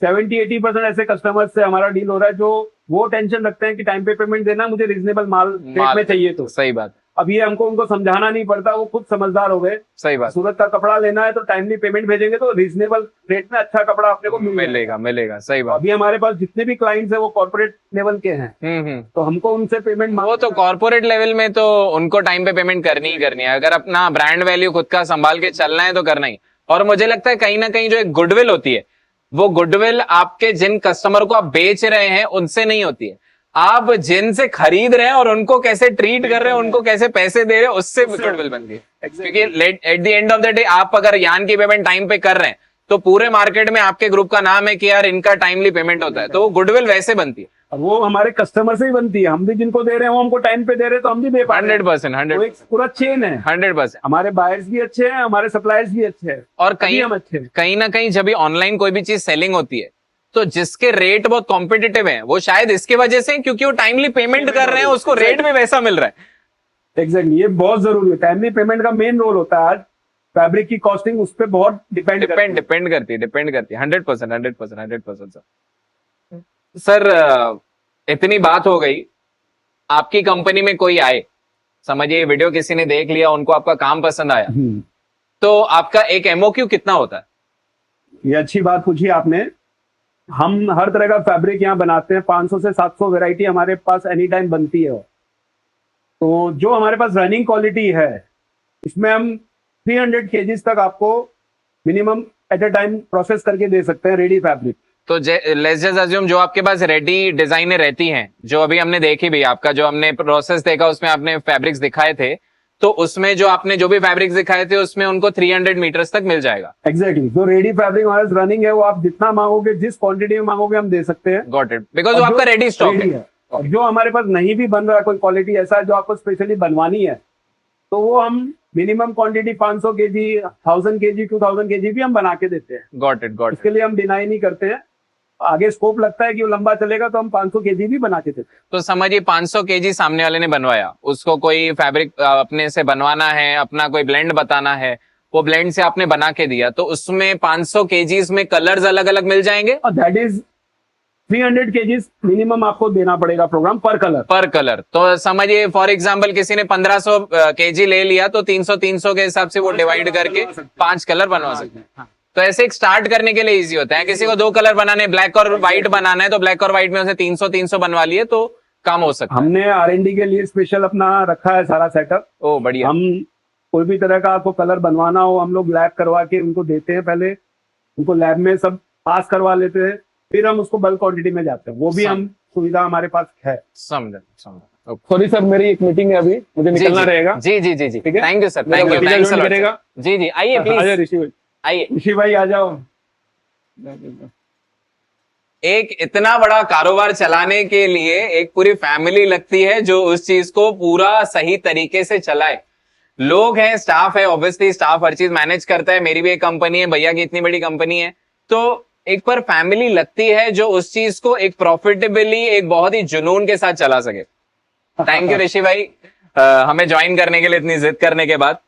B: 70-80% ऐसे कस्टमर्स से हमारा डील हो रहा है जो वो टेंशन रखते हैं कि टाइम पे पेमेंट देना, मुझे रीजनेबल माल रेट में चाहिए। तो
C: सही बात,
B: अब ये हमको उनको समझाना नहीं पड़ता, वो खुद समझदार हो गए।
C: सही बात।
B: सूरत का कपड़ा लेना है तो टाइमली पेमेंट भेजेंगे तो रीजनेबल रेट में अच्छा कपड़ा अपने को
C: मिलेगा। सही बात।
B: अभी हमारे पास जितने भी क्लाइंट्स है वो कॉर्पोरेट लेवल के हैं, तो हमको उनसे पेमेंट,
C: वो तो कॉर्पोरेट लेवल में तो उनको टाइम पे पेमेंट करनी ही करनी है, अगर अपना ब्रांड वैल्यू खुद का संभाल के चलना है तो करना ही। और मुझे लगता है कहीं ना कहीं जो एक गुडविल होती है, वो गुडविल आपके जिन कस्टमर को आप बेच रहे हैं उनसे नहीं होती है, आप जिनसे खरीद रहे हैं और उनको कैसे ट्रीट कर रहे हैं, उनको कैसे पैसे दे रहे हैं, उससे गुडविल बनती है। क्योंकि at the end of the day आप अगर यान की पेमेंट टाइम पे कर रहे हैं तो पूरे मार्केट में आपके ग्रुप का नाम है कि यार इनका टाइमली पेमेंट होता है, तो वो गुडविल वैसे बनती है।
B: वो हमारे कस्टमर से ही बनती है, हम भी जिनको दे रहे हैं वो हमको टाइम पे दे रहे हैं तो हम भी दे पा रहे हैं।
C: 100%।
B: पूरा चेन है,
C: 100%।
B: हमारे बायर्स भी अच्छे हैं, हमारे सप्लायर्स भी अच्छे हैं,
C: और कहीं ना कहीं जब भी ऑनलाइन कोई भी चीज सेलिंग होती है तो जिसके रेट बहुत कॉम्पिटिटिव है वो शायद इसके वजह से, क्योंकि वो टाइमली पेमेंट कर रहे हैं, उसको रेट भी वैसा मिल रहा है।
B: एग्जैक्टली, ये बहुत जरूरी है। टाइमली पेमेंट का मेन रोल होता है। आज फैब्रिक की कॉस्टिंग उस पर बहुत डिपेंड करती है। 100% सर। इतनी बात हो गई, आपकी कंपनी में कोई आए, समझिए वीडियो किसी ने देख लिया, उनको आपका काम पसंद आया, तो आपका एक एमओक्यू कितना होता है? ये अच्छी बात पूछी आपने। हम हर तरह का फैब्रिक यहाँ बनाते हैं, 500 से 700 वैरायटी हमारे पास एनी टाइम बनती है। तो जो हमारे पास रनिंग क्वालिटी है इसमें हम 300 kgs तक आपको minimum at a time process करके दे सकते हैं रेडी फैब्रिक।
C: तो लेट्स जस्ट अज्यूम जो आपके पास रेडी डिजाइनें रहती हैं, जो अभी हमने देखी भी, आपका जो हमने प्रोसेस देखा उसमें आपने फैब्रिक्स दिखाए थे, तो उसमें जो आपने जो भी फैब्रिक्स दिखाए थे उसमें उनको 300 मीटर्स तक मिल जाएगा।
B: एग्जैक्टली, जो रेडी फैब्रिक हमारे रनिंग है वो आप जितना मांगोगे, जिस क्वांटिटी में मांगोगे हम दे सकते हैं।
C: गॉट इट, बिकॉज वो आपका रेडी स्टॉक है।
B: और जो हमारे पास नहीं भी बन रहा है, कोई क्वालिटी ऐसा है जो आपको स्पेशली बनवानी है, तो वो हम minimum quantity 500 kg, 1000 kg, 2000 kg भी हम बना के देते हैं।
C: Got it.
B: इसके लिए हम डिनाई नहीं करते हैं। आगे स्कोप लगता है कि वो लंबा चलेगा तो हम 500 kg भी बना के देते हैं।
C: तो समझिए 500 kg सामने वाले ने बनवाया, उसको कोई फैब्रिक अपने से बनवाना है, अपना कोई ब्लेंड बताना है, वो ब्लेंड से आपने बना के दिया, तो उसमें 500 kg में कलर्स अलग अलग मिल जाएंगे।
B: और दैट इज 300 kg मिनिमम आपको देना पड़ेगा प्रोग्राम पर कलर।
C: तो समझिए फॉर एग्जांपल किसी ने 1500 kg ले लिया तो 300 के हिसाब से वो डिवाइड करके 5 कलर बनवा सकते हैं। तो ऐसे एक स्टार्ट करने के लिए इजी होता है। किसी को 2 कलर बनाने, ब्लैक और व्हाइट बनाना है, तो ब्लैक और व्हाइट में उसे 300 बनवा लिए तो काम हो सकता है।
B: हमने R&D के लिए स्पेशल अपना रखा है सारा सेटअप।
C: ओ बढ़िया।
B: हम कोई भी तरह का आपको कलर बनवाना हो, हम लोग लैब करवा के उनको देते हैं, पहले उनको लैब में सब पास करवा लेते हैं, फिर हम उसको बल्क क्वांटिटी में जाते हैं। वो भी हम सुविधा हमारे पास है।
C: समझा।
B: सॉरी सर, मेरी एक मीटिंग है अभी, मुझे निकलना रहेगा।
C: जी।
B: ठीक है,
C: thank you sir, thank you. जी आइए प्लीज,
B: ऋषि भाई,
C: आइए।
B: ऋषि भाई आ जाओ।
C: एक इतना बड़ा कारोबार चलाने के लिए एक पूरी फैमिली लगती है जो उस चीज को पूरा सही तरीके से चलाए। लोग हैं, स्टाफ है, ऑब्वियसली स्टाफ हर चीज मैनेज करता है। मेरी भी एक कंपनी है, भैया की इतनी बड़ी कंपनी है, तो एक पर फैमिली लगती है जो उस चीज को एक प्रॉफिटेबली, एक बहुत ही जुनून के साथ चला सके। थैंक यू ऋषि भाई, हमें ज्वाइन करने के लिए, इतनी जिद करने के बाद।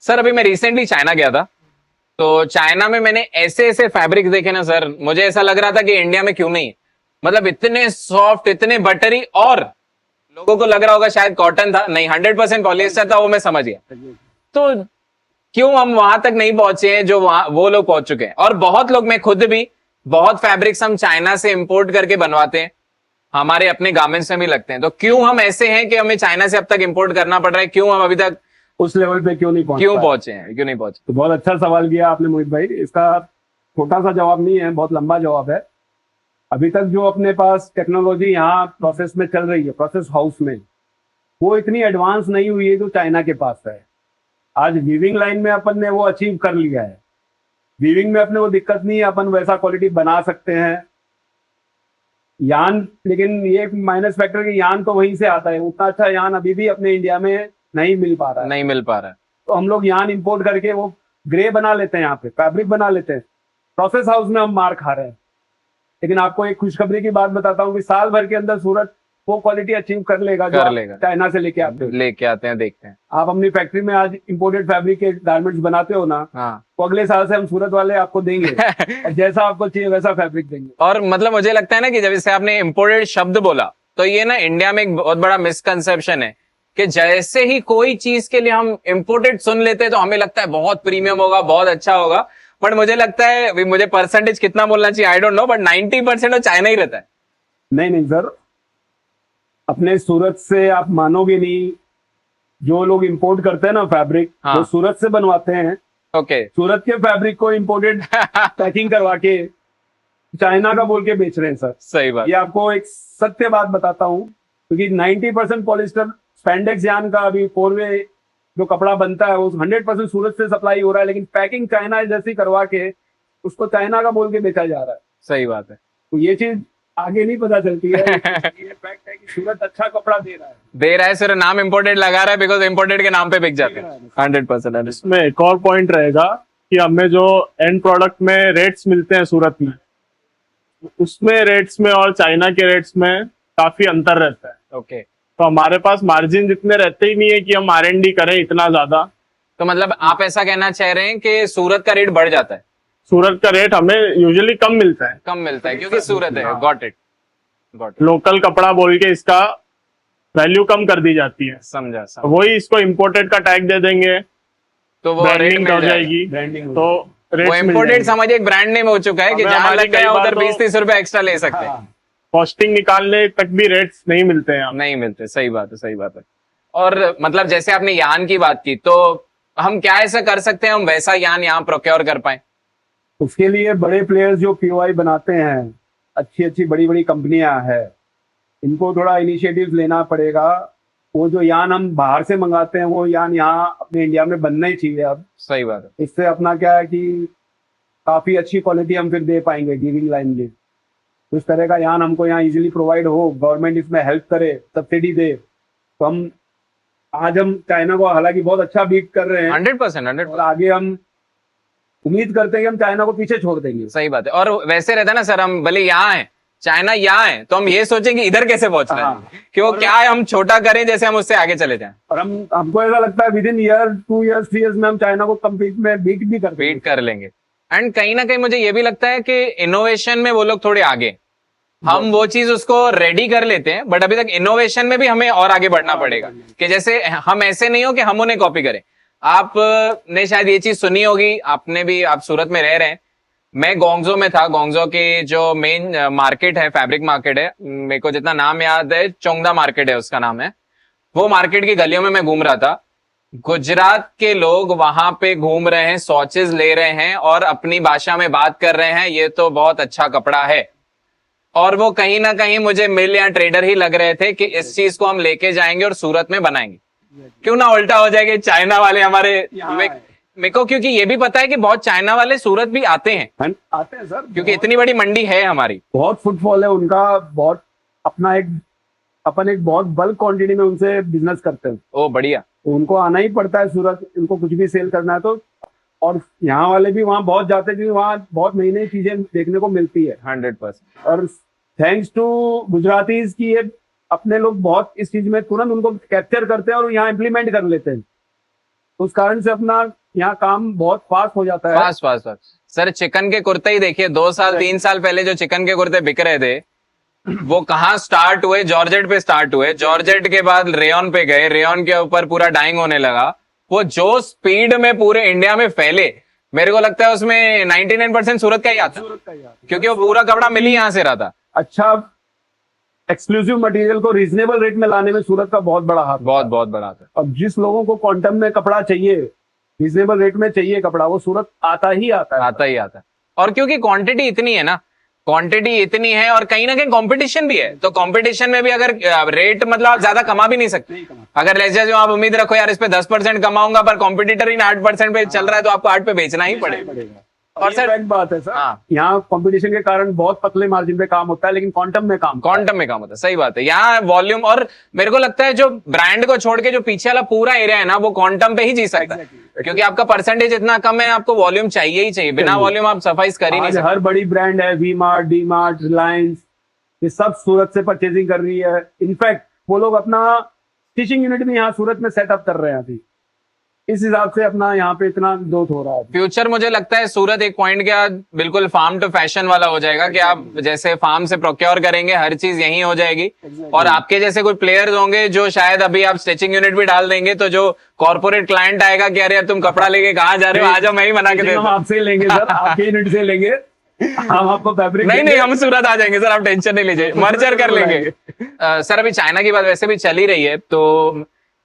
C: सर अभी मैं रिसेंटली चाइना गया था, तो चाइना में मैंने ऐसे ऐसे फैब्रिक देखे ना सर, मुझे ऐसा लग रहा था कि इंडिया में क्यों नहीं है। मतलब इतने सॉफ्ट, इतने बटरी, और लोगों को लग रहा होगा शायद कॉटन था, नहीं 100% पॉलिएस्टर था, वो मैं समझ गया। तो क्यों हम वहां तक नहीं पहुंचे हैं जो वहां वो लोग पहुंच चुके हैं। और बहुत लोग, मैं खुद भी, बहुत फैब्रिक्स हम चाइना से इंपोर्ट करके बनवाते हैं, हमारे अपने गारमेंट्स में भी लगते हैं। तो क्यों हम ऐसे हैं कि हमें चाइना से अब तक इंपोर्ट करना पड़ रहा है? क्यों हम अभी तक
B: उस लेवल पे क्यों नहीं पहुंच
C: क्यों
B: पाए?
C: पहुंचे हैं, क्यों नहीं पहुंचे?
B: तो बहुत अच्छा सवाल किया आपने मोहित भाई। इसका छोटा सा जवाब नहीं है, बहुत लंबा जवाब है। अभी तक जो अपने पास टेक्नोलॉजी यहाँ प्रोसेस में चल रही है, प्रोसेस हाउस में, वो इतनी एडवांस नहीं हुई है जो चाइना के पास है। आज वीविंग लाइन में अपन ने वो अचीव कर लिया है। वीविंग में अपने को दिक्कत नहीं है, अपन वैसा क्वालिटी बना सकते हैं। यान, लेकिन ये एक माइनस फैक्टर कि यान तो वहीं से आता है, उतना अच्छा यान अभी भी अपने इंडिया में नहीं मिल पा रहा है।
C: नहीं मिल पा रहा है।
B: तो हम लोग यान इंपोर्ट करके वो ग्रे बना लेते हैं, यहाँ पे फैब्रिक बना लेते हैं। प्रोसेस हाउस में हम मार खा रहे हैं। लेकिन आपको एक खुशखबरी की बात बताता हूँ कि साल भर के अंदर सूरत वो क्वालिटी अचीव कर लेगा जो आप चाइना से लेके आते
C: हैं, देखते हैं।
B: आप अपनी फैक्ट्री में आज इंपोर्टेड फैब्रिक के गारमेंट्स बनाते हो ना,
C: हाँ।
B: तो अगले साल से हम सूरत वाले आपको देंगे और जैसा आपको चाहिए वैसा फैब्रिक देंगे।
C: और मतलब मुझे लगता है ना कि जब इसे आपने इंपोर्टेड शब्द बोला, तो ये ना इंडिया में एक बहुत बड़ा मिसकंसेप्शन है कि जैसे ही कोई चीज के लिए हम इंपोर्टेड सुन लेते हैं तो हमें लगता है बहुत प्रीमियम होगा, बहुत अच्छा होगा। बट मुझे लगता है, अभी मुझे परसेंटेज कितना बोलना चाहिए आई डोंट नो, बट 90% तो चाइना ही रहता है।
B: नहीं सर, अपने सूरत से आप मानोगे नहीं, जो लोग इंपोर्ट करते हैं ना फैब्रिक,
C: हाँ।
B: वो सूरत से बनवाते हैं।
C: ओके।
B: सूरत के फैब्रिक को इंपोर्टेड पैकिंग करवा के चाइना का बोल के बेच रहे हैं सर।
C: सही बात।
B: ये आपको एक सत्य बात बताता हूँ, क्योंकि 90% पॉलिस्टर स्पैंडेक्स यान का अभी 4वे जो कपड़ा बनता है वो 100% सूरत से सप्लाई हो रहा है, लेकिन पैकिंग चाइना जैसी करवा के उसको चाइना का बोल के बेचा जा रहा है।
C: सही बात है।
B: तो ये चीज आगे नहीं पता चलती है। ये फैक्ट है कि सूरत अच्छा कपड़ा दे रहा है,
C: सिर्फ नाम इंपोर्टेड लगा रहा है, बिकॉज इंपोर्टेड के नाम पे बिक जाते हैं। 100%।
D: इसमें एक और पॉइंट रहेगा कि हमें जो एंड प्रोडक्ट में रेट्स मिलते हैं सूरत में, उसमें रेट्स में और चाइना के रेट्स में काफी अंतर रहता है।
C: ओके।
D: तो हमारे पास मार्जिन जितने रहते ही नहीं है कि हम R&D करें इतना ज्यादा।
C: तो मतलब आप ऐसा कहना चाह रहे हैं कि सूरत का रेट बढ़ जाता है?
D: सूरत का रेट हमें यूजुअली कम मिलता है।
C: कम मिलता है क्योंकि सूरत है। Got it.
D: लोकल कपड़ा बोल के इसका वैल्यू कम कर दी जाती है।
C: समझा।
D: वही इसको इम्पोर्टेड का टैग दे देंगे
C: तो वो रेट
D: ब्रांडिंग हो जाएगी,
B: ब्रांडिंग
D: तो
C: वो
D: रेट्स मिल
C: इम्पोर्टेड
D: जाएंगे।
C: समझ एक ब्रांड नेम हो चुका है कि
D: हमें
C: जहां
D: हमारी
C: लग गया
D: कई बार
C: उधर
D: तो
C: 20-30 रुपए एक्स्ट्रा ले सकते हैं।
D: कॉस्टिंग निकालने तक भी रेट्स नहीं मिलते हैं।
C: नहीं मिलते। सही बात है, सही बात है। और मतलब जैसे आपने यान की बात की, तो हम क्या ऐसा कर सकते हैं हम वैसा यान यहाँ प्रोक्योर कर पाए?
B: उसके लिए बड़े प्लेयर्स जो POI बनाते हैं, अच्छी अच्छी बड़ी बड़ी कंपनियां हैं, इनको थोड़ा इनिशिएटिव लेना पड़ेगा। वो जो यान हम बाहर से मंगाते हैं वो यान यहाँ अपने इंडिया में बनना ही चाहिए अब।
C: सही बात है।
B: इससे अपना क्या है कि काफी अच्छी क्वालिटी हम फिर दे पाएंगे वीविंग लाइन में। तो इस तरह का यान हमको यहाँ इजीली प्रोवाइड हो, गवर्नमेंट इसमें हेल्प करे, सब्सिडी दे, तो हम चाइना को हालांकि बहुत अच्छा बीट कर रहे हैं
C: 100%।
B: और आगे हम उम्मीद करते हैं कि हम चाइना को पीछे छोड़ देंगे।
C: सही बात है। और वैसे रहता है ना सर, हम भले यहाँ है, चाइना यहाँ है, तो हम ये सोचेंगे इधर कैसे पहुंचना है कि वो क्या है, हम छोटा करें जैसे हम उससे आगे चले जाएं।
B: और हमको ऐसा लगता है with in year 2 years 3 years में हम चाइना को कम्पीट में बीट भी कर
C: लेंगे। एंड कहीं ना कहीं मुझे ये भी लगता है कि इनोवेशन में वो लोग थोड़े आगे, हम वो चीज उसको रेडी कर लेते हैं, बट अभी तक इनोवेशन में भी हमें और आगे बढ़ना पड़ेगा कि जैसे हम ऐसे नहीं हो कि हम उन्हें कॉपी करें। आपने शायद ये चीज सुनी होगी, आपने भी, आप सूरत में रह रहे हैं, मैं गोंगजो में था। गोंगजो की जो मेन मार्केट है, फैब्रिक मार्केट है, मेरे को जितना नाम याद है चोंगदा मार्केट है उसका नाम है। वो मार्केट की गलियों में मैं घूम रहा था, गुजरात के लोग वहां पे घूम रहे हैं, सॉचेस ले रहे हैं और अपनी भाषा में बात कर रहे हैं, ये तो बहुत अच्छा कपड़ा है। और वो कहीं ना कहीं मुझे मिल या ट्रेडर ही लग रहे थे कि इस चीज को हम लेके जाएंगे और सूरत में बनाएंगे। क्यों ना उल्टा हो जाएगा, चाइना वाले हमारे मेरे को, क्योंकि ये भी पता है कि बहुत चाइना वाले सूरत भी आते हैं
B: सर,
C: क्योंकि इतनी बड़ी मंडी है हमारी,
B: बहुत फुटफॉल है उनका, बहुत अपना अपन एक बहुत बल्क क्वांटिटी में उनसे बिजनेस करते हैं।
C: ओ बढ़िया।
B: उनको आना ही पड़ता है सूरत, उनको कुछ भी सेल करना है तो। और यहाँ वाले भी वहाँ बहुत जाते हैं क्योंकि वहाँ बहुत नई नई चीजें देखने को मिलती है।
C: 100%।
B: और थैंक्स टू गुजरातीज की ये अपने लोग बहुत इस चीज में तुरंत उनको कैप्चर करते हैं और यहाँ इम्प्लीमेंट कर लेते हैं। तो उस कारण से अपना यहाँ काम बहुत फास्ट हो जाता है।
C: Fast fast fast sir, chicken के कुर्ते ही देखिए, 2 साल 3 साल पहले जो चिकन के कुर्ते बिक रहे थे वो कहाँ स्टार्ट हुए? जॉर्जेट पे स्टार्ट हुए, जॉर्जेट के बाद रेयन पे गए, रेयन के ऊपर पूरा डाइंग होने लगा। वो जो स्पीड में पूरे इंडिया में फैले, मेरे को लगता है उसमें 99% सूरत का ही आता है, क्योंकि वो पूरा कपड़ा मिल ही यहाँ से रहा था।
B: अच्छा, एक्सक्लूसिव मटेरियल को रीजनेबल रेट में लाने में सूरत का बहुत बड़ा हाथ,
C: बहुत बहुत बड़ा था।
B: अब जिस लोगों को क्वांटम में कपड़ा चाहिए, रीजनेबल रेट में चाहिए कपड़ा, वो सूरत आता ही आता है।
C: आता ही आता है। और क्योंकि क्वांटिटी इतनी है ना, क्वांटिटी इतनी है और कहीं ना कहीं कंपटीशन भी है, तो कंपटीशन में भी अगर रेट मतलब आप ज्यादा कमा भी नहीं सकते। अगर जैसे जो आप उम्मीद रखो यार इस पे 10% कमाऊंगा, पर कॉम्पिटिटर ही 8% पे चल रहा है, तो आपको 8 पे बेचना ही पड़ेगा। और सर
B: एक बात है सर,
C: हाँ।
B: यहाँ कंपटीशन के कारण बहुत पतले मार्जिन पे काम होता है, लेकिन क्वांटम में काम
C: होता है। सही बात है, यहाँ वॉल्यूम, और मेरे को लगता है जो ब्रांड को छोड़ के जो पीछे वाला पूरा एरिया है ना, वो क्वांटम पे ही जी सकता है, क्योंकि आपका परसेंटेज इतना कम है, आपको वॉल्यूम चाहिए ही चाहिए। बिना वॉल्यूम आप सफाइज कर ही नहीं सकते।
B: हर बड़ी ब्रांड है, V Mart, D Mart, Reliance, ये सब सूरत से परचेजिंग कर रही है। इनफैक्ट वो लोग अपना स्टिचिंग यूनिट भी यहाँ सूरत में सेटअप कर रहे हैं अभी, इस हिसाब से अपना यहाँ पे इतना ग्रोथ हो रहा है।
C: फ्यूचर मुझे लगता है सूरत एक पॉइंट के बाद बिल्कुल फार्म टू फैशन वाला हो जाएगा, कि आप जैसे फार्म से प्रोक्योर करेंगे, हर चीज यहीं हो जाएगी। और आपके जैसे कोई प्लेयर्स होंगे जो शायद अभी आप स्टिचिंग यूनिट भी डाल देंगे, तो जो कॉर्पोरेट क्लाइंट आएगा कि अरे यार तुम कपड़ा लेके कहाँ जा रहे हो, आ जाओ मैं ही बना के देता हूं।
B: हम आपसे लेंगे सर, आपके यूनिट से लेंगे, हम आपको फैब्रिक
C: नहीं, हम सूरत आ जाएंगे सर, आप टेंशन नहीं लीजिए, मर्जर कर लेंगे। सर अभी चाइना की बात वैसे भी चल ही रही है, तो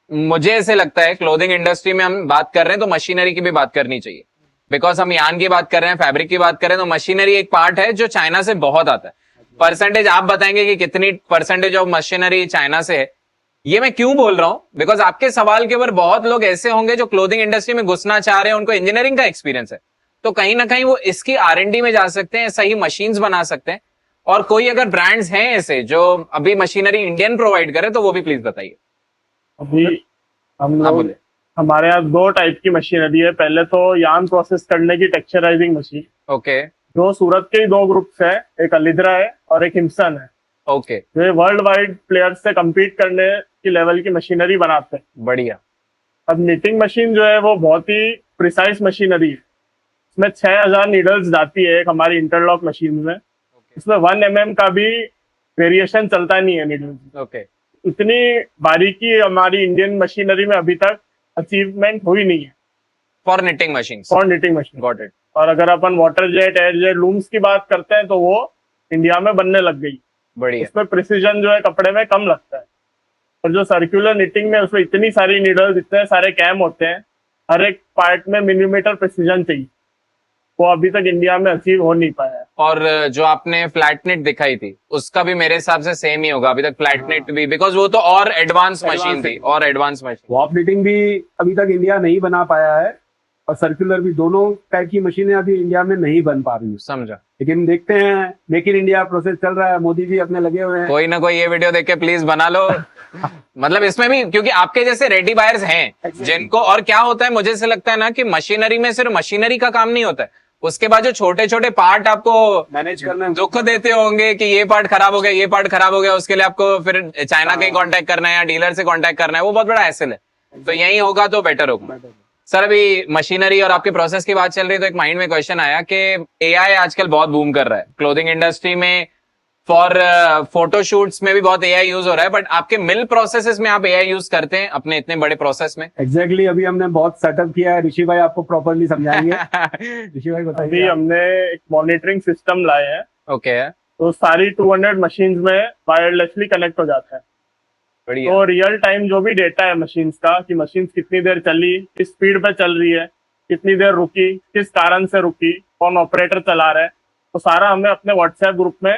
C: मुझे ऐसे लगता है क्लोथिंग इंडस्ट्री में हम बात कर रहे हैं तो मशीनरी की भी बात करनी चाहिए। बिकॉज हम यान की बात कर रहे हैं, फैब्रिक की बात कर रहे हैं, तो मशीनरी एक पार्ट है जो चाइना से बहुत आता है। परसेंटेज आप बताएंगे कि कितनी परसेंटेज ऑफ मशीनरी चाइना से है? ये मैं क्यों बोल रहा हूं, बिकॉज आपके सवाल के ऊपर बहुत लोग ऐसे होंगे जो क्लोथिंग इंडस्ट्री में घुसना चाह रहे हैं, उनको इंजीनियरिंग का एक्सपीरियंस है, तो कहीं ना कहीं वो इसकी R&D में जा सकते हैं, सही मशीन्स बना सकते हैं। और कोई अगर ब्रांड्स हैं ऐसे जो अभी मशीनरी इंडियन प्रोवाइड करे, तो वो भी प्लीज बताइए।
D: अभी हम लोग, हमारे यहाँ 2 टाइप की मशीनरी है। पहले तो यान प्रोसेस करने की टेक्सचराइजिंग मशीन,
C: ओके
D: जो सूरत के ही 2 ग्रुप्स है, एक अलिद्रा है और एक हिमसन है।
C: ओके,
D: वे वर्ल्ड वाइड प्लेयर्स से compete करने की लेवल की मशीनरी बनाते हैं।
C: बढ़िया।
D: अब निटिंग मशीन जो है वो बहुत ही प्रिसाइज मशीनरी है। इसमें 6000 नीडल्स जाती है एक हमारी इंटरलॉक मशीन में। इसमें 1 mm का भी वेरिएशन चलता नहीं है नीडल्स।
C: ओके,
D: इतनी बारीकी हमारी इंडियन मशीनरी में अभी तक अचीवमेंट हुई नहीं है
C: for knitting machine.
D: For knitting machine.
C: Got it.
D: और अगर अपन water jet, air jet, looms की बात करते हैं तो वो इंडिया में बनने लग गई।
C: बढ़िया।
D: उसमें प्रिसीजन जो है कपड़े में कम लगता है। और जो सर्कुलर निटिंग में उसमें इतनी सारी नीडल्स, इतने सारे कैम होते हैं, हर एक पार्ट में मिलीमीटर प्रिसीजन चाहिए, वो अभी तक इंडिया में अचीव हो नहीं पाया है।
C: और जो आपने फ्लैट नेट दिखाई थी उसका भी मेरे हिसाब से सेम ही होगा अभी तक, फ्लैट नेट भी, बिकॉज वो तो और एडवांस मशीन थी, और एडवांस मशीन।
B: वॉप निटिंग भी अभी तक इंडिया नहीं बना पाया है, और सर्कुलर भी, दोनों टाइप की मशीनें अभी इंडिया में नहीं बन पा रही।
C: समझा।
B: लेकिन देखते हैं, मेक इन इंडिया प्रोसेस चल रहा है, मोदी जी अपने लगे हुए हैं।
C: कोई ना कोई ये वीडियो देख के प्लीज बना लो। मतलब इसमें भी, क्योंकि आपके जैसे रेडी बायर्स हैं जिनको, और क्या होता है मुझे से लगता है ना कि मशीनरी में सिर्फ मशीनरी का काम नहीं होता है, उसके बाद जो छोटे छोटे पार्ट आपको
B: मैनेज करना है।
C: दुख देते होंगे कि ये पार्ट खराब हो गया, ये पार्ट खराब हो गया, उसके लिए आपको फिर चाइना का ही कांटेक्ट करना है या डीलर से कांटेक्ट करना है, वो बहुत बड़ा हैसल है। तो यही होगा तो बेटर होगा। सर अभी मशीनरी और आपके प्रोसेस की बात चल रही है, तो एक माइंड में क्वेश्चन आया कि एआई आजकल बहुत बूम कर रहा है क्लोथिंग इंडस्ट्री में, फॉर फोटोशूट्स में भी बहुत एआई यूज हो रहा है, बट आपके मिल प्रोसेसेस में आप एआई यूज करते हैं अपने इतने बड़े प्रोसेस में?
B: एग्जैक्टली, अभी हमने बहुत सेटअप किया है, ऋषि भाई आपको प्रॉपरली समझाएंगे। ऋषि भाई
D: अभी
B: बताइए।
D: हमने एक मॉनिटरिंग सिस्टम लाए हैं,
C: ओके,
D: तो सारी 200 मशीन्स में वायरलेसली कनेक्ट हो जाता है।
C: बढ़िया।
D: तो रियल टाइम जो भी डेटा है मशीन्स का, कि मशीन्स कितनी देर चली, किस स्पीड पे चल रही है, कितनी देर रुकी, किस कारण से रुकी, कौन ऑपरेटर चला रहा है, तो सारा हमें अपने व्हाट्सएप ग्रुप में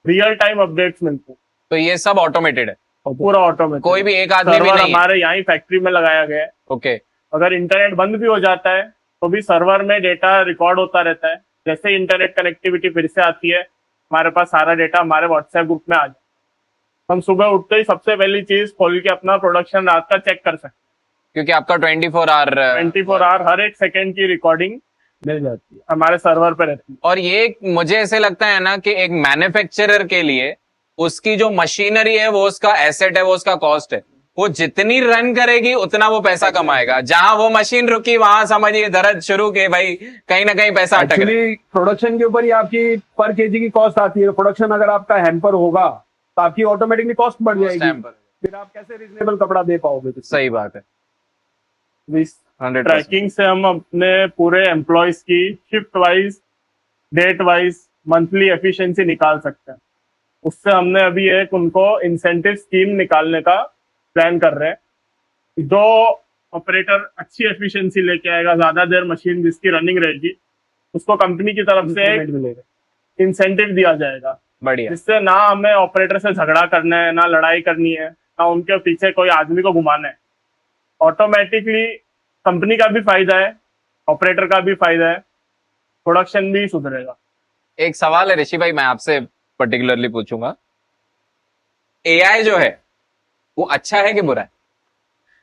D: रियल टाइम अपडेट्स मिलते हैं।
C: तो ये सब ऑटोमेटेड है,
D: पूरा ऑटोमेटिक,
C: कोई भी एक आदमी भी
D: सर्वर
C: नहीं है?
D: हमारे यहाँ फैक्ट्री में लगाया गया है।
C: ओके,
D: अगर इंटरनेट बंद भी हो जाता है तो भी सर्वर में डेटा रिकॉर्ड होता रहता है। जैसे इंटरनेट कनेक्टिविटी फिर से आती है, हमारे पास सारा डेटा हमारे व्हाट्सएप ग्रुप में आ जाए। हम सुबह उठते ही सबसे पहली चीज खोल के अपना प्रोडक्शन रात का चेक कर सकते हैं,
C: क्योंकि आपका 24 आवर
D: 24 आवर हर एक सेकंड की रिकॉर्डिंग
B: मिल जाती है।
D: हमारे सर्वर पे रहती है।
C: और ये मुझे ऐसे लगता है ना कि एक मैन्युफैक्चरर के लिए उसकी जो मशीनरी है वो उसका एसेट है, वो उसका कॉस्ट है, वो जितनी रन करेगी उतना वो पैसा कमाएगा। जहां वो मशीन रुकी वहां समझिए दर्द शुरू के भाई कहीं ना कहीं पैसा अटक रहा है।
B: एक्चुअली प्रोडक्शन के ऊपर ही आपकी पर केजी की कॉस्ट आती है। प्रोडक्शन अगर आपका हैम्पर होगा तो आपकी ऑटोमेटिकली कॉस्ट बढ़ जाएगी, फिर आप कैसे रीजनेबल कपड़ा दे पाओगे?
C: सही बात है।
D: इस ट्रैकिंग से हम अपने पूरे एम्प्लॉयज की shift wise, date wise, monthly efficiency निकाल सकते हैं। उससे हमने अभी एक उनको इंसेंटिव स्कीम निकालने का प्लान कर रहे हैं। जो ऑपरेटर अच्छी एफिशिएंसी लेके आएगा, ज्यादा देर मशीन जिसकी रनिंग रहेगी, उसको कंपनी की तरफ से एक इंसेंटिव दिया जाएगा।
C: बढ़िया।
D: जिससे ना हमें ऑपरेटर से झगड़ा करना है, ना लड़ाई करनी है, ना उनके पीछे कोई आदमी को घुमाना है। ऑटोमेटिकली कंपनी का भी फायदा है, ऑपरेटर का भी फायदा है, प्रोडक्शन भी सुधरेगा।
C: एक सवाल है ऋषि भाई, मैं आपसे पर्टिकुलरली पूछूंगा, एआई जो है वो अच्छा है कि बुरा है?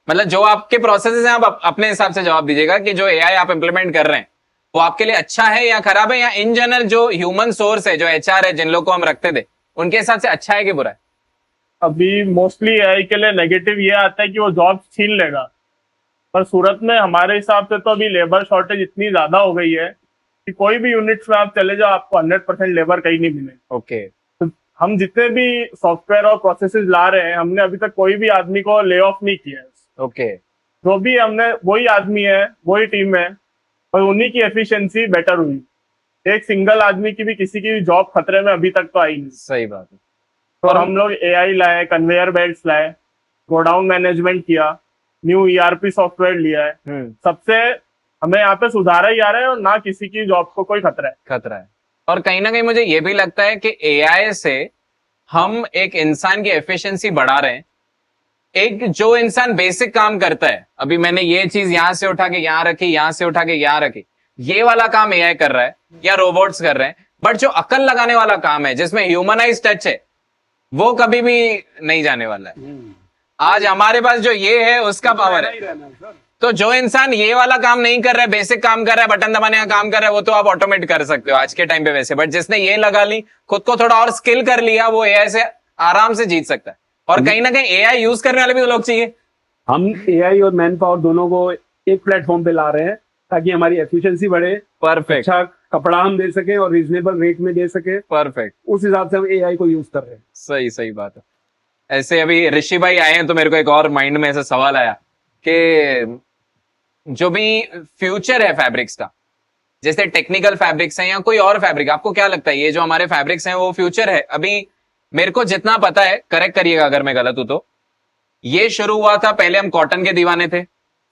C: मतलब जो आपके प्रोसेसेस हैं आप अपने हिसाब से जवाब दीजिएगा कि जो एआई आप इंप्लीमेंट कर रहे हैं वो आपके लिए अच्छा है या खराब है, या इन जनरल जो ह्यूमन सोर्स है, जो एचआर है, जिन लोग को हम रखते थे, उनके हिसाब से अच्छा है कि बुरा है?
D: अभी मोस्टली एआई के लिए नेगेटिव ये आता है कि वो जॉब छीन लेगा, पर सूरत में हमारे हिसाब से तो अभी लेबर शॉर्टेज इतनी ज्यादा हो गई है कि कोई भी यूनिट्स में आप चले जाओ आपको 100% लेबर कहीं नहीं मिले।
C: ओके।
D: तो हम जितने भी सॉफ्टवेयर और प्रोसेसेस ला रहे हैं, हमने अभी तक कोई भी आदमी को ले ऑफ नहीं किया है।
C: ओके।
D: जो भी हमने वही आदमी है, वही टीम है, और उन्हीं की एफिशिएंसी बेटर हुई। एक सिंगल आदमी की भी किसी की भी जॉब खतरे में अभी तक तो आई नहीं।
C: सही बात है।
D: तो हम लोग एआई लाए, कन्वेयर बेल्ट्स लाए, गोडाउन मैनेजमेंट किया, न्यू ईआरपी सॉफ्टवेयर लिया है। सबसे हमें यहाँ पे सुधारा ही आ रहा है और ना किसी की जॉब को कोई खतरा है।
C: और कहीं ना कहीं मुझे ये भी लगता है कि एआई से हम एक इंसान की एफिशिएंसी बढ़ा रहे हैं। एक जो इंसान बेसिक काम करता है, अभी मैंने ये चीज यहां से उठा के यहां रखी, यहां से उठा के यहां रखी, ये वाला काम एआई कर रहा है या रोबोट्स कर रहे हैं, बट जो अकल लगाने वाला काम है जिसमें ह्यूमनाइज टच है, वो कभी भी नहीं जाने वाला है। आज हमारे पास जो ये है उसका पावर है। तो जो इंसान ये वाला काम नहीं कर रहा है, बेसिक काम कर रहा है, बटन दबाने का काम कर रहा है, वो तो आप ऑटोमेट कर सकते हो आज के टाइम पे वैसे, बट जिसने ये लगा ली, खुद को थोड़ा और स्किल कर लिया, वो एआई से आराम से जीत सकता है। और कहीं ना कहीं एआई यूज करने वाले भी तो लोग चाहिए।
B: हम एआई और मैन पावर दोनों को एक प्लेटफॉर्म पे ला रहे हैं ताकि हमारी एफिशिएंसी बढ़े,
C: परफेक्ट,
B: अच्छा कपड़ा हम दे सके और रीजनेबल रेट में दे सके।
C: परफेक्ट,
B: उस हिसाब से हम एआई को यूज कर रहे हैं।
C: सही सही बात है। ऐसे अभी ऋषि भाई आए हैं तो मेरे को एक और माइंड में ऐसा सवाल आया कि जो भी फ्यूचर है फैब्रिक्स का, जैसे टेक्निकल फैब्रिक्स हैं या कोई और फैब्रिक, आपको क्या लगता है ये जो हमारे फैब्रिक्स हैं वो फ्यूचर है? अभी मेरे को जितना पता है, करेक्ट करिएगा अगर मैं गलत हूं तो, ये शुरू हुआ था, पहले हम कॉटन के दीवाने थे,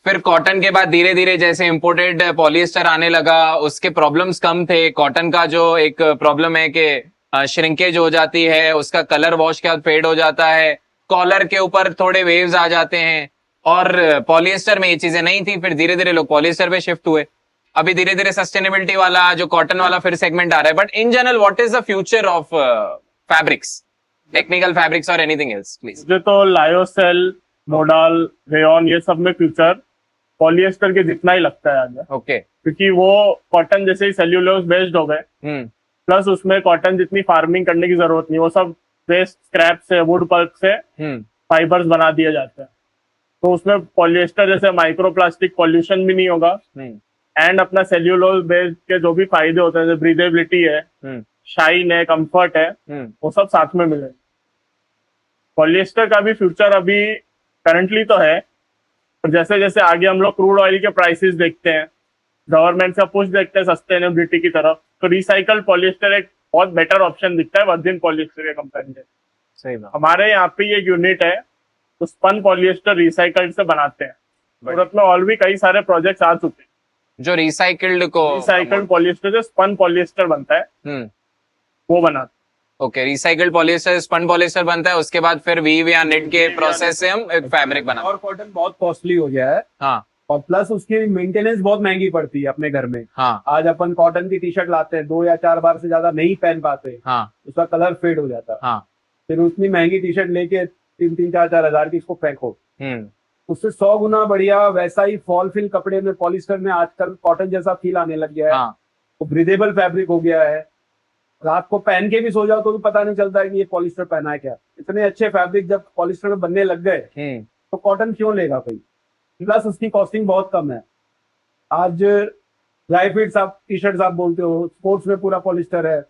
C: फिर कॉटन के बाद धीरे धीरे जैसे इंपोर्टेड पॉलिएस्टर आने लगा, उसके प्रॉब्लम्स कम थे। कॉटन का जो एक प्रॉब्लम है कि श्रिंकेज हो जाती है, उसका कलर वॉश के बाद फेड हो जाता है, कॉलर के ऊपर थोड़े वेव्स आ जाते हैं, और पॉलिएस्टर में ये चीजें नहीं थी। फिर धीरे धीरे लोग पॉलिएस्टर पे शिफ्ट हुए, अभी धीरे धीरे सस्टेनेबिलिटी वाला जो कॉटन वाला फिर सेगमेंट आ रहा है। But in general what is the future of fabrics, technical fabrics और एनीथिंग एल्स प्लीज?
D: मुझे तो लायोसेल, मोडाल, रेयॉन, ये सब में फ्यूचर पॉलिएस्टर के जितना ही लगता है आगे।
C: ओके।
D: क्योंकि वो कॉटन जैसे ही सेल्यूलोज बेस्ड हो गए, प्लस उसमें कॉटन जितनी फार्मिंग करने की जरूरत नहीं, वो सब वेस्ट स्क्रैप से, वुड पल्प से फाइबर्स बना दिए जाते हैं। तो उसमें पॉलिएस्टर जैसे माइक्रोप्लास्टिक पॉल्यूशन भी नहीं होगा, एंड अपना सेल्यूलोज बेस्ड के जो भी फायदे होते हैं, ब्रीदेबिलिटी है, शाइन है, कंफर्ट है, वो सब साथ में मिले। पॉलिएस्टर का भी फ्यूचर अभी करंटली तो है, और जैसे जैसे आगे हम लोग क्रूड ऑयल के प्राइसेस देखते हैं, गवर्नमेंट का पुश देखते हैं सस्टेनेबिलिटी की तरफ, तो रिसाइकल्ड पॉलिएस्टर एक बहुत बेटर ऑप्शन दिखता है वर्जिन पॉलिएस्टर के कंपैरिजन।
C: सही बात।
D: हमारे यहाँ पे एक यूनिट है तो स्पन पॉलिएस्टर रिसाइकल्ड से बनाते हैं। सूरत में ऑलरेडी कई सारे प्रोजेक्ट्स आ चुके हैं
C: जो रिसाइकल्ड
D: पॉलिएस्टर से स्पन पॉलिएस्टर बनता है, वो बनाते।
C: Okay, recycled polyester, spun polyester बनता है, उसके बाद फिर वीव या नेट के प्रोसेस से हम एक फैब्रिक बनाते हैं।
B: और कॉटन बहुत कॉस्टली हो गया है,
C: हाँ,
B: और प्लस उसकी मेंटेनेंस बहुत महंगी पड़ती है अपने घर में।
C: हाँ,
B: आज अपन कॉटन की टी शर्ट लाते हैं, 2 या 4 बार से ज्यादा नहीं पहन पाते,
C: हाँ,
B: उसका कलर फेड हो जाता है।
C: हाँ,
B: फिर उतनी महंगी टी शर्ट लेके 3-4 हजार की इसको फेंको, उससे 100 गुना बढ़िया वैसा ही फॉल फिल कपड़े में, पॉलिस्टर में आजकल कॉटन जैसा फील आने लग गया है।
C: हाँ,
B: वो ब्रीदेबल फैब्रिक हो गया है, रात को पहन के भी सो जाओ तो भी पता नहीं चलता है कि ये पॉलिस्टर पहना है क्या। इतने अच्छे फैब्रिक जब पॉलिस्टर में बनने लग गए तो कॉटन क्यों लेगा कोई? प्लस उसकी कॉस्टिंग बहुत कम है। आज ड्राई फिट्स आप टी शर्ट्स आप बोलते हो, स्पोर्ट्स में पूरा पॉलिस्टर है,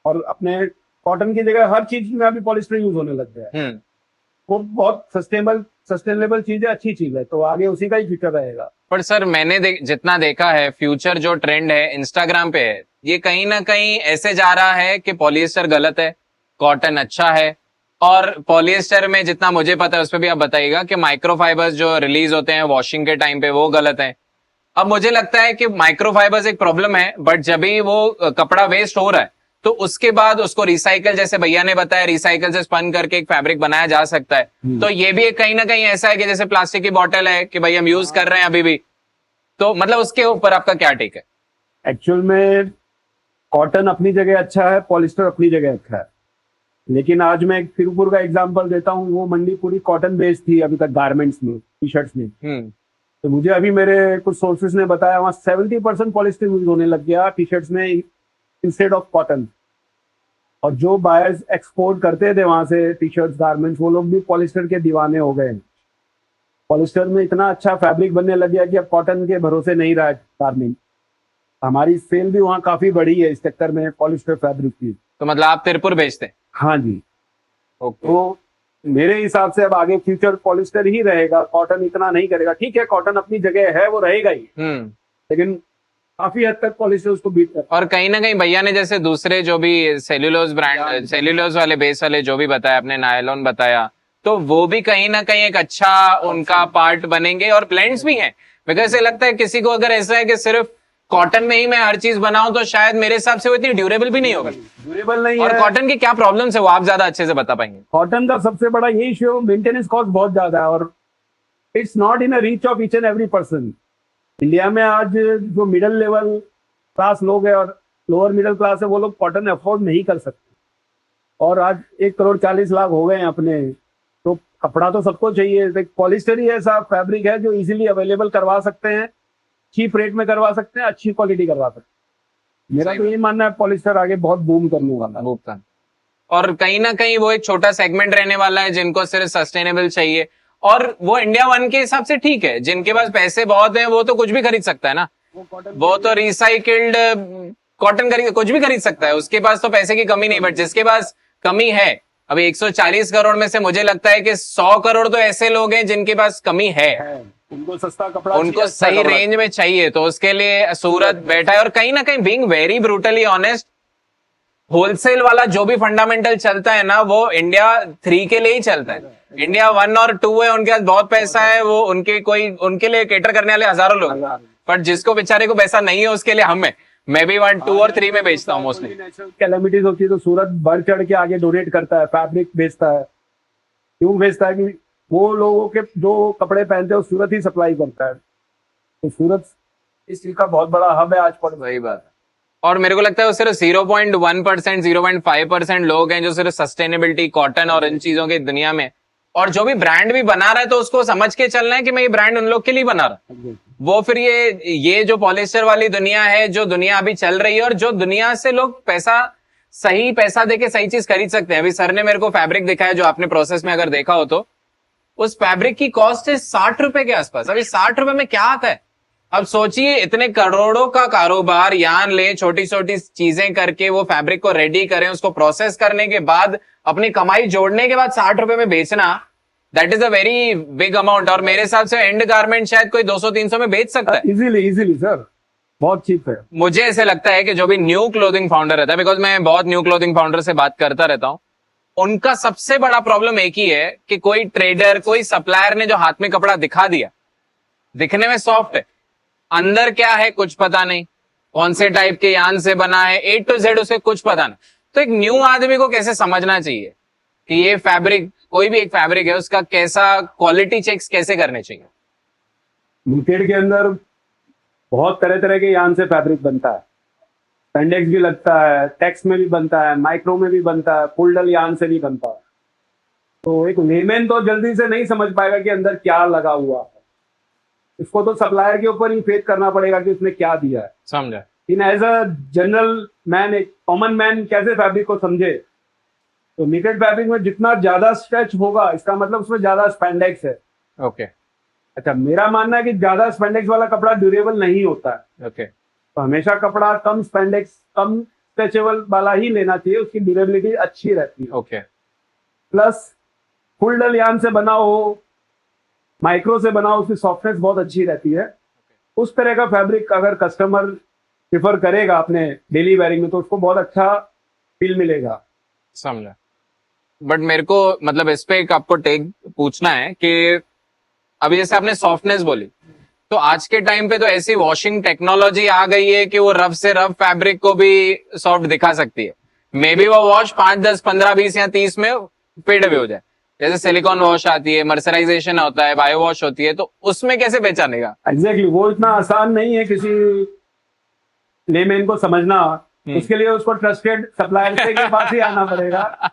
B: और अपने कॉटन की जगह हर चीज में अभी पॉलिस्टर यूज होने लग गया है। वो बहुत सस्टेनेबल चीज है, अच्छी चीज है, तो आगे उसी का ही फ्यूचर रहेगा।
C: पर सर मैंने जितना देखा है, फ्यूचर जो ट्रेंड है इंस्टाग्राम पे है, ये कहीं ना कहीं ऐसे जा रहा है कि पॉलिएस्टर गलत है, कॉटन अच्छा है। और पॉलिएस्टर में जितना मुझे पता है उस पर भी आप बताइएगा कि माइक्रोफाइबर्स जो रिलीज होते हैं वॉशिंग के टाइम पे वो गलत है। अब मुझे लगता है कि माइक्रोफाइबर्स एक प्रॉब्लम है, बट जब भी वो कपड़ा वेस्ट हो रहा है तो उसके बाद उसको रिसाइकल, जैसे भैया ने बताया, रिसाइकल से स्पन करके एक फैब्रिक बनाया जा सकता है। तो ये भी एक कहीं ना कहीं ऐसा है कि जैसे प्लास्टिक की बोतल है कि भाई हम यूज कर रहे हैं अभी भी, तो मतलब उसके ऊपर आपका क्या टेक है?
B: एक्चुअल में कॉटन अपनी जगह अच्छा है, पॉलिस्टर अपनी जगह अच्छा है, लेकिन आज मैं एक तिरुपुर का एग्जांपल देता हूँ। वो मंडी पूरी कॉटन बेस्ड थी अभी तक, गारमेंट्स में, टी शर्ट्स में। तो मुझे अभी मेरे कुछ सोर्सेज ने बताया वहाँ 70% पॉलिस्टर यूज होने लग गया टी शर्ट्स में इंस्टेड ऑफ कॉटन। और जो बायर्स एक्सपोर्ट करते थे वहां से टी शर्ट्स, गारमेंट्स, वो लोग भी पॉलिस्टर के दीवाने हो गए। पॉलिस्टर में इतना अच्छा फैब्रिक बनने लग गया कि अब कॉटन के भरोसे नहीं रहा गारमेंट। हमारी सेल भी वहाँ काफी बढ़ी है इस चक्कर में पॉलिस्टर फैब्रिक की।
C: तो मतलब आप तिरुपुर भेजते हैं?
B: हाँ जी।
C: ओके।
B: तो मेरे हिसाब से अब आगे फ्यूचर पॉलिस्टर ही रहेगा, कॉटन इतना नहीं करेगा। ठीक है, कॉटन अपनी जगह है, वो रहेगा ही, लेकिन काफी हद तक पॉलिस्टर उसको बीट करता है।
C: और कहीं ना कहीं भैया ने जैसे दूसरे जो भी सेल्यूलोज ब्रांड, सेल्यूलोज वाले बेस वाले जो भी बताया, आपने नायलॉन बताया, तो वो भी कहीं ना कहीं एक अच्छा उनका पार्ट बनेंगे। और ब्लेंड्स भी हैं, बिकॉज ऐसे लगता है किसी को अगर ऐसा है कि सिर्फ कॉटन में ही मैं हर चीज बनाऊं तो शायद मेरे हिसाब से वो इतनी ड्यूरेबल भी नहीं होगा।
B: ड्यूरेबल नहीं
C: और
B: है।
C: कॉटन की क्या प्रॉब्लम्स है वो आप ज्यादा अच्छे से बता पाएंगे?
B: कॉटन का सबसे बड़ा यही इश्यू, मेंटेनेंस कॉस्ट बहुत ज्यादा है, और it's not in reach of each and every person. India में आज जो मिडिल लेवल क्लास लोग हैं और लोअर मिडिल क्लास है, वो लोग कॉटन अफोर्ड नहीं कर सकते। और आज 1,40,00,000 हो गए हैं अपने, तो कपड़ा तो सबको चाहिए। पॉलिस्टर ही ऐसा फैब्रिक है जो इजीली अवेलेबल करवा सकते हैं, चीप रेट में करवा सकते हैं, अच्छी क्वालिटी करवा सकते हैं। मेरा तो यही मानना है पॉलिस्टर आगे बहुत बूम करने वाला है।
C: और कहीं ना कहीं वो एक छोटा सेगमेंट रहने वाला है जिनको सिर्फ सस्टेनेबल चाहिए, और वो इंडिया वन के हिसाब से ठीक है। जिनके पास पैसे बहुत हैं वो तो कुछ भी खरीद सकता है ना, वो तो रिसाइकिल्ड कॉटन खरीद, कुछ भी खरीद सकता है, उसके पास तो पैसे की कमी नहीं। बट जिसके पास कमी है, अभी 140 करोड़ में से मुझे लगता है कि 100 करोड़ तो ऐसे लोग हैं जिनके पास कमी है,
B: उनको सस्ता कपड़ा,
C: उनको सही रेंज में चाहिए। तो उसके लिए सूरत बैठा है। और कहीं ना कहीं being very brutally honest, wholesale वाला जो भी फंडामेंटल चलता है ना, वो इंडिया 3 के लिए ही चलता है। इंडिया 1 और 2 है, उनके पास बहुत पैसा है, वो उनके लिए केटर करने वाले हजारों लोग, पर जिसको बेचारे को पैसा नहीं है उसके लिए हम है। मैं भी 1, 2 और 3 में बेचता हूँ मोस्टली।
B: कैलेमिटीज होती है तो सूरत बढ़ चढ़ के आगे डोनेट करता है, फैब्रिक बेचता है। क्यों बेचता है? कि वो लोगों के जो कपड़े पहनते हैं वो सूरत ही सप्लाई करता है। तो सूरत इस चीज का बहुत बड़ा हब है आज पर।
C: वही बात है। और मेरे को लगता है वो सिर्फ 0.1%, 0.5% लोग हैं जो सिर्फ सस्टेनेबिलिटी, कॉटन और इन चीजों की दुनिया में। और जो भी ब्रांड भी बना रहा है तो उसको समझ के चलना है कि मैं ये ब्रांड उन लोग के लिए बना रहा हूं। वो फिर ये जो पॉलिस्टर वाली दुनिया है, जो दुनिया अभी चल रही है, और जो दुनिया से लोग सही पैसा देके सही चीज खरीद सकते हैं। अभी सर ने मेरे को फैब्रिक दिखाया, जो आपने प्रोसेस में अगर देखा हो तो उस फैब्रिक की कॉस्ट है 60 रुपए के आसपास। अभी 60 रुपए में क्या आता है? अब सोचिए, इतने करोड़ों का कारोबार, यान ले, छोटी छोटी चीजें करके वो फैब्रिक को रेडी करें, उसको प्रोसेस करने के बाद अपनी कमाई जोड़ने के बाद 60 रुपए में बेचना, that is a very big amount. और मेरे हिसाब से एंड गारमेंट शायद कोई 200-300 में बेच सकता है
B: इजीली सर, बहुत चीप है।
C: मुझे ऐसे लगता है कि जो भी न्यू क्लोथिंग फाउंडर रहता है, बिकॉज मैं बहुत न्यू क्लोथिंग फाउंडर से बात करता रहता हूं, उनका सबसे बड़ा प्रॉब्लम एक ही है कि कोई ट्रेडर, कोई सप्लायर ने जो हाथ में कपड़ा दिखा दिया, दिखने में सॉफ्ट है, अंदर क्या है कुछ पता नहीं, कौन से टाइप के यान से बना है, A to Z उसे कुछ पता नहीं। तो एक न्यू आदमी को कैसे समझना चाहिए कि ये फैब्रिक, कोई भी एक फैब्रिक है, उसका कैसा क्वालिटी चेक्स कैसे करने चाहिए?
B: लिमिटेड के अंदर बहुत तरह तरह के यान से फैब्रिक बनता है। पेंडेक्स भी लगता है, टेक्स में भी बनता है, माइक्रो में भी बनता है, फुलडल यान से भी बनता है। तो एक लेमैन तो जल्दी से नहीं समझ पाएगा कि अंदर क्या लगा हुआ है। इसको तो सप्लायर के ऊपर ही फेथ करना पड़ेगा कि उसने क्या दिया है।
C: समझा।
B: इन एज अ जनरल मैन, एक कॉमन मैन कैसे फैब्रिक को समझे? तो निटेड फैब्रिक में जितना ज्यादा स्ट्रेच होगा, इसका मतलब उसमें ज्यादा स्पैंडेक्स है,
C: ओके
B: अच्छा, मेरा मानना है कि ज्यादा स्पेंडेक्स वाला कपड़ा ड्यूरेबल नहीं होता है,
C: ओके
B: तो हमेशा कपड़ा कम स्पेंडेक्स कम स्ट्रेचेबल वाला ही लेना चाहिए, उसकी ड्यूरेबिलिटी अच्छी रहती है।
C: ओके
B: प्लस फुल डल यार्न से बना हो, माइक्रो से बना हो, उसकी सॉफ्टनेस बहुत अच्छी रहती है। उस तरह का फैब्रिक अगर कस्टमर प्रिफर करेगा अपने डेली वेयरिंग में तो उसको बहुत अच्छा फील मिलेगा।
C: समझा। बट मेरे को मतलब इस पे एक आपको टेक पूछना है कि अभी जैसे आपने सॉफ्टनेस बोली, तो आज के टाइम पे तो ऐसी वॉशिंग टेक्नोलॉजी आ गई है कि वो रफ से रफ फैब्रिक को भी सॉफ्ट दिखा सकती है। मे बी वो वॉश 5, 10, 15, 20 या 30 में फेड अवे हो जाए। जैसे सिलिकॉन वॉश आती है, मर्सराइजेशन होता है, बायो वॉश होती है, तो उसमें कैसे पहचानेगा?
B: एग्जैक्टली वो इतना आसान नहीं है किसी लेमैन को समझना। उसके लिए उसको ट्रस्टेड सप्लायर के पास ही आना पड़ेगा,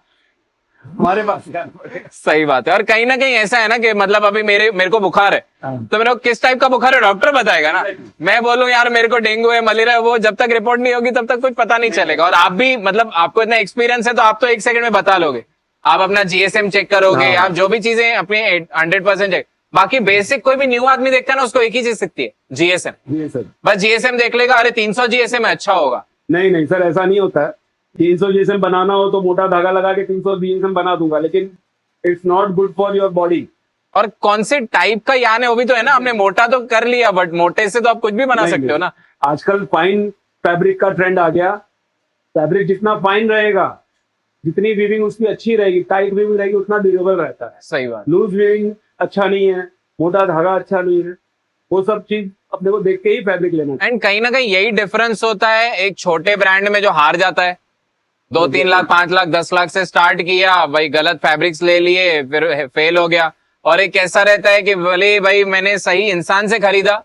B: हमारे पास ही आना पड़ेगा।
C: सही बात है। और कहीं ना कहीं ऐसा है ना कि मतलब अभी मेरे को बुखार है,
B: हाँ।
C: तो मेरे को किस टाइप का बुखार है डॉक्टर बताएगा ना। मैं बोलूं यार मेरे को डेंगू है, मलेरिया है, वो जब तक रिपोर्ट नहीं होगी तब तक कुछ पता नहीं चलेगा। और आप भी मतलब आपको इतना एक्सपीरियंस है तो आप तो 1 सेकंड में बता लोगे। आप अपना जीएसएम चेक करोगे,
B: हाँ।
C: आप जो भी चीजें अपनी 100% चेक। बाकी बेसिक कोई भी न्यू आदमी देखता है ना, उसको एक ही चीज दिखती है, जीएसएम।
B: जी सर।
C: बस जीएसएम देख लेगा, अरे 300 जीएसएम है, अच्छा होगा।
B: नहीं नहीं सर, ऐसा नहीं होता है। 300 जीएसएम बनाना हो तो मोटा धागा लगा के 300 जीएसएम बना दूंगा, लेकिन it's not good for your body.
C: और कौन से टाइप का यान है वो भी तो है ना। आपने मोटा तो कर लिया, बट मोटे से तो आप कुछ भी बना सकते हो ना।
B: आजकल फाइन फैब्रिक का ट्रेंड आ गया। फैब्रिक जितना फाइन रहेगा, जितनी वीविंग उसकी अच्छी रहेगी, टाइट वीविंग रहेगी, उतना ड्यूरेबल रहता है।
C: सही बात।
B: लूज वीविंग अच्छा नहीं है, मोटा धागा अच्छा नहीं है, वो सब चीज अपने को देख के ही फैब्रिक लेना चाहिए।
C: एंड कहीं ना कहीं यही डिफरेंस होता है एक छोटे ब्रांड में जो हार जाता है। 2-3 लाख, 5 लाख, 10 लाख से स्टार्ट किया भाई, गलत फैब्रिक्स ले लिए, फिर फेल हो गया। और एक ऐसा रहता है कि भले भाई मैंने सही इंसान से खरीदा,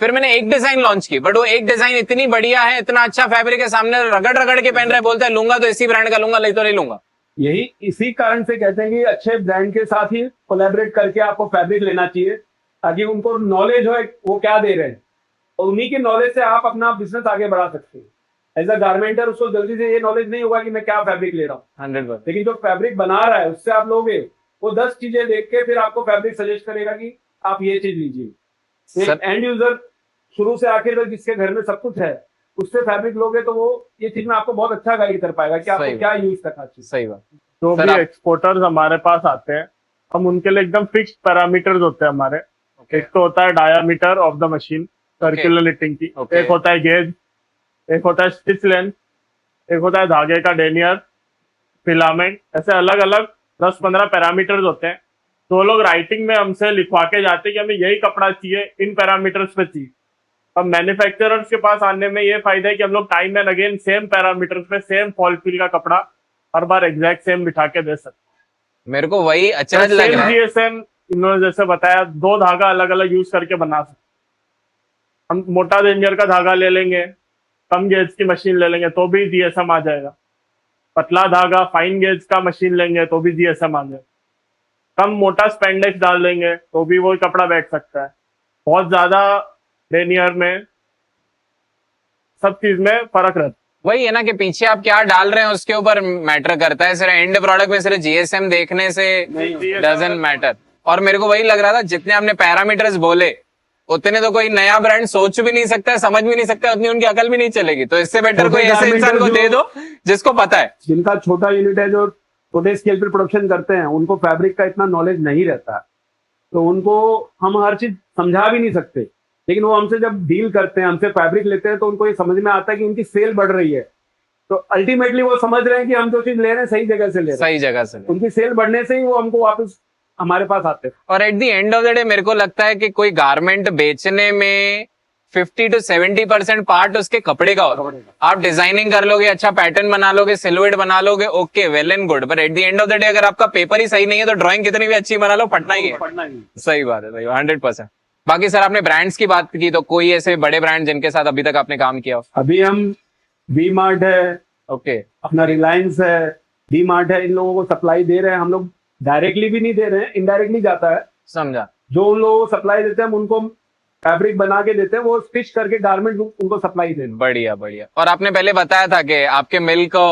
C: फिर मैंने एक डिजाइन लॉन्च की, बट वो एक डिजाइन इतनी बढ़िया है, इतना अच्छा फैब्रिक है, सामने रगड़ रगड़ के पहन रहे, बोलता है लूंगा तो इसी ब्रांड का लूंगा, नहीं तो नहीं लूंगा।
B: यही इसी कारण से कहते हैं कि अच्छे ब्रांड के साथ ही कोलैबोरेट करके आपको फैब्रिक लेना चाहिए, ताकि उनको नॉलेज हो वो क्या दे रहे हैं, और उन्हीं की नॉलेज से आप अपना बिजनेस आगे बढ़ा सकते हैं। एज अ गारमेंटर उसको जल्दी से ये नॉलेज नहीं होगा कि मैं क्या फैब्रिक ले रहा हूँ,
C: 100%।
B: लेकिन जो फैब्रिक बना रहा है उससे आप लोगे, वो 10 चीजें देख के फिर आपको फैब्रिक सजेस्ट करेगा कि आप ये चीज लीजिए।
C: सर-
B: एंड यूजर शुरू से आखिर तक जिसके घर में सब कुछ है, उससे फैब्रिक लोगे तो वो ये चीज में आपको बहुत अच्छा गाइड कर पाएगा कि
C: सही
B: आपको क्या यूज करना चाहिए।
C: सही बात।
D: जो
C: सर,
D: भी
C: आप-
D: एक्सपोर्टर्स हमारे पास आते हैं, हम उनके लिए एकदम फिक्स्ड पैरामीटर्स होते हैं हमारे।
C: Okay.
D: एक तो होता है diameter of the machine, circular knitting की।
C: Okay.
D: एक होता है गेज, एक होता है स्टिच लेंथ, एक होता है धागे का डेनियर, फिलामेंट। ऐसे अलग अलग 10-15 पैरामीटर्स होते हैं। तो लोग राइटिंग में हमसे लिखवा के जाते हैं कि हमें यही कपड़ा चाहिए, इन पैरामीटर्स पे चाहिए। अब मैन्युफैक्चरर्स के पास आने में ये फायदा है कि हम लोग time and again same parameters पे सेम फॉल फिल का कपड़ा हर बार एग्जैक्ट सेम बिठा के दे सकते
C: मेरे को वही अचरज
D: हैं।
C: लग
D: सेम
C: रहा है।
D: जीएसएम इन्होंने जैसे बताया, 2 धागा अलग अलग यूज करके बना सकते। हम मोटा डेंजर का धागा ले लेंगे, कम गेज की मशीन ले लेंगे तो भी जीएसएम आ जाएगा। पतला धागा फाइन गेज का मशीन लेंगे तो भी जीएसएम आ जाएगा। कम मोटा स्पेंडेक्स डाल देंगे तो भी वो कपड़ा बैठ सकता है। बहुत ज्यादा डेनियर में सब चीज में फर्क रहता है।
C: वही है ना कि पीछे आप क्या डाल रहे हैं उसके ऊपर मैटर करता है। सिर्फ एंड प्रोडक्ट में सिर्फ जीएसएम देखने से डजंट मैटर। और मेरे को वही लग रहा था, जितने आपने पैरामीटर्स बोले उतने तो कोई नया ब्रांड सोच भी नहीं सकता है, समझ भी नहीं सकता है, उतनी उनकी अकल भी नहीं चलेगी। तो इससे बेटर कोई ऐसे इंसान को दे दो जिसको पता है।
B: जिनका छोटा यूनिट है, जो छोटे स्केल पर प्रोडक्शन करते हैं, उनको फैब्रिक का इतना नॉलेज नहीं रहता, तो उनको हम हर चीज समझा भी नहीं सकते। लेकिन वो हमसे जब डील करते हैं, हमसे फैब्रिक लेते हैं, तो उनको ये समझ में आता है कि उनकी सेल बढ़ रही है। तो अल्टीमेटली वो समझ रहे हैं कि हम जो चीज ले रहे हैं सही जगह से ले रहे हैं,
C: सही जगह से।
B: उनकी सेल बढ़ने से ही वो हमको वापस हमारे पास आते हैं।
C: और at the end of the day मेरे को लगता है कि कोई गारमेंट बेचने में 50 to 70% पार्ट उसके कपड़े का होता है। आप डिजाइनिंग कर लोगे, अच्छा पैटर्न बना लोगे, सिलुएट बना लोगे, okay, well and good, but at the end of the day अगर आपका पेपर ही सही नहीं है तो ड्राइंग कितनी भी अच्छी बना लो, फटना ही है। सही बात है, सही 100%। बाकी सर आपने ब्रांड्स की बात की, तो कोई ऐसे बड़े ब्रांड जिनके साथ अभी तक आपने काम किया हो?
B: अभी हम वी मार्ट है,
C: ओके,
B: अपना रिलायंस है, डी मार्ट है, इन लोगों को सप्लाई दे रहे हैं हम लोग। डायरेक्टली भी नहीं दे रहे हैं, इनडायरेक्टली जाता है।
C: समझा।
B: जो उन लोगों को सप्लाई देते हैं हम उनको फैब्रिक बना के देते हैं, वो स्टिच करके गारमेंट उनको सप्लाई देते हैं।
C: बढ़िया बढ़िया। और आपने पहले बताया था कि आपके मिल को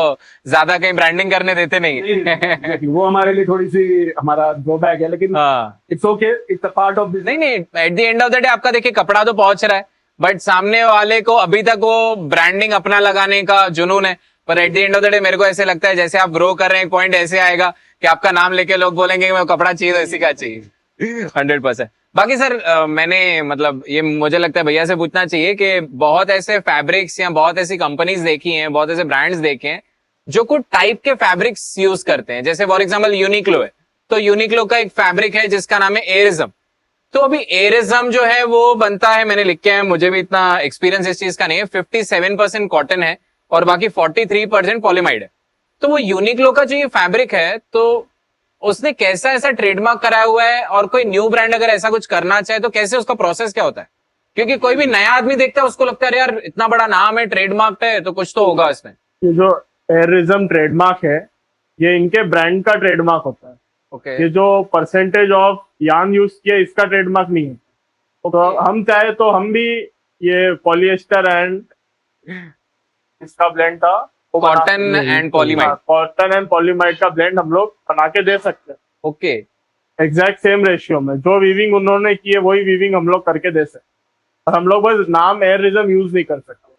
C: ज्यादा कहीं ब्रांडिंग करने देते नहीं है।
B: वो हमारे लिए थोड़ी सी हमारा ड्रॉबैक है, लेकिन
C: हाँ
B: it's okay, it's a part of
C: नहीं नहीं, at the end of the day आपका देखिए कपड़ा तो पहुंच रहा है, बट सामने वाले को अभी तक वो ब्रांडिंग अपना लगाने का जुनून है। पर at the end of the day मेरे को ऐसे लगता है जैसे आप ग्रो कर रहे हैं, एक पॉइंट ऐसे आएगा कि आपका नाम लेके लोग बोलेंगे कि मैं कपड़ा चाहिए तो इसी का चाहिए। 100%। बाकी सर मैंने मतलब ये मुझे लगता है भैया से पूछना चाहिए कि बहुत ऐसे फैब्रिक्स या बहुत ऐसी कंपनीज देखी हैं, बहुत ऐसे ब्रांड्स देखे हैं जो कुछ टाइप के फैब्रिक्स यूज करते हैं। जैसे फॉर एग्जांपल यूनिक्लो है, तो यूनिक्लो का एक फैब्रिक है जिसका नाम है एरिज्म। तो अभी एरिज्म जो है वो बनता है, मैंने लिख के है, मुझे भी इतना एक्सपीरियंस इस चीज का नहीं है, 57% कॉटन है और बाकी 43% पॉलीमाइड है। तो वो यूनिक्लो का जो ये फैब्रिक है, तो उसने कैसा ऐसा ट्रेडमार्क कराया हुआ है, और कोई न्यू ब्रांड अगर ऐसा कुछ करना चाहे तो कैसे उसका प्रोसेस क्या होता है? क्योंकि कोई भी नया आदमी देखता है उसको लगता है यार इतना बड़ा नाम है, ट्रेडमार्क है, तो कुछ तो होगा इसमें।
D: ये जो एरिज्म ट्रेडमार्क है, ये इनके ब्रांड का ट्रेडमार्क होता है।
C: ओके
D: ये जो परसेंटेज ऑफ यार्न यूज किया इसका ट्रेडमार्क नहीं है। तो हम चाहे तो हम भी ये पॉलिएस्टर एंड इसका ब्लेंड था,
C: cotton and polyamide.
D: Cotton and polyamide का ब्लेंड हम लोग बना के दे सकते हैं
C: ओके
D: एग्जैक्ट सेम रेशियो में। जो वीविंग उन्होंने की है वही वीविंग हम लोग करके दे सकते। और हम लोग बस नाम एरिज्म यूज नहीं कर सकते।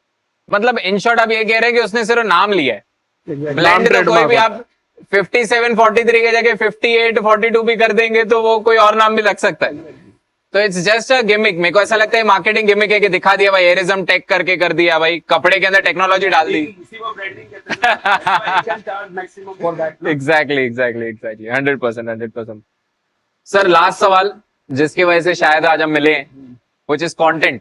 C: मतलब इन शॉर्ट आप ये कह रहे हैं कि उसने सिर्फ नाम लिया है,
D: नाम
C: ब्लेंड तो कोई
D: trademark
C: भी
D: होता
C: आप 57-43 के जगह 58-42 भी कर देंगे तो वो कोई और नाम भी लग सकता है। तो इट्स जस्ट अ गिमिक। मेरे को ऐसा लगता है मार्केटिंग गिमिक है कि दिखा दिया भाई एरिज्म टेक करके कर दिया भाई, कपड़े के अंदर टेक्नोलॉजी डाल दी। Exactly exactly exactly 100%। Sir last सवाल जिसकी वजह से शायद आज हम मिले, व्हिच इज कंटेंट।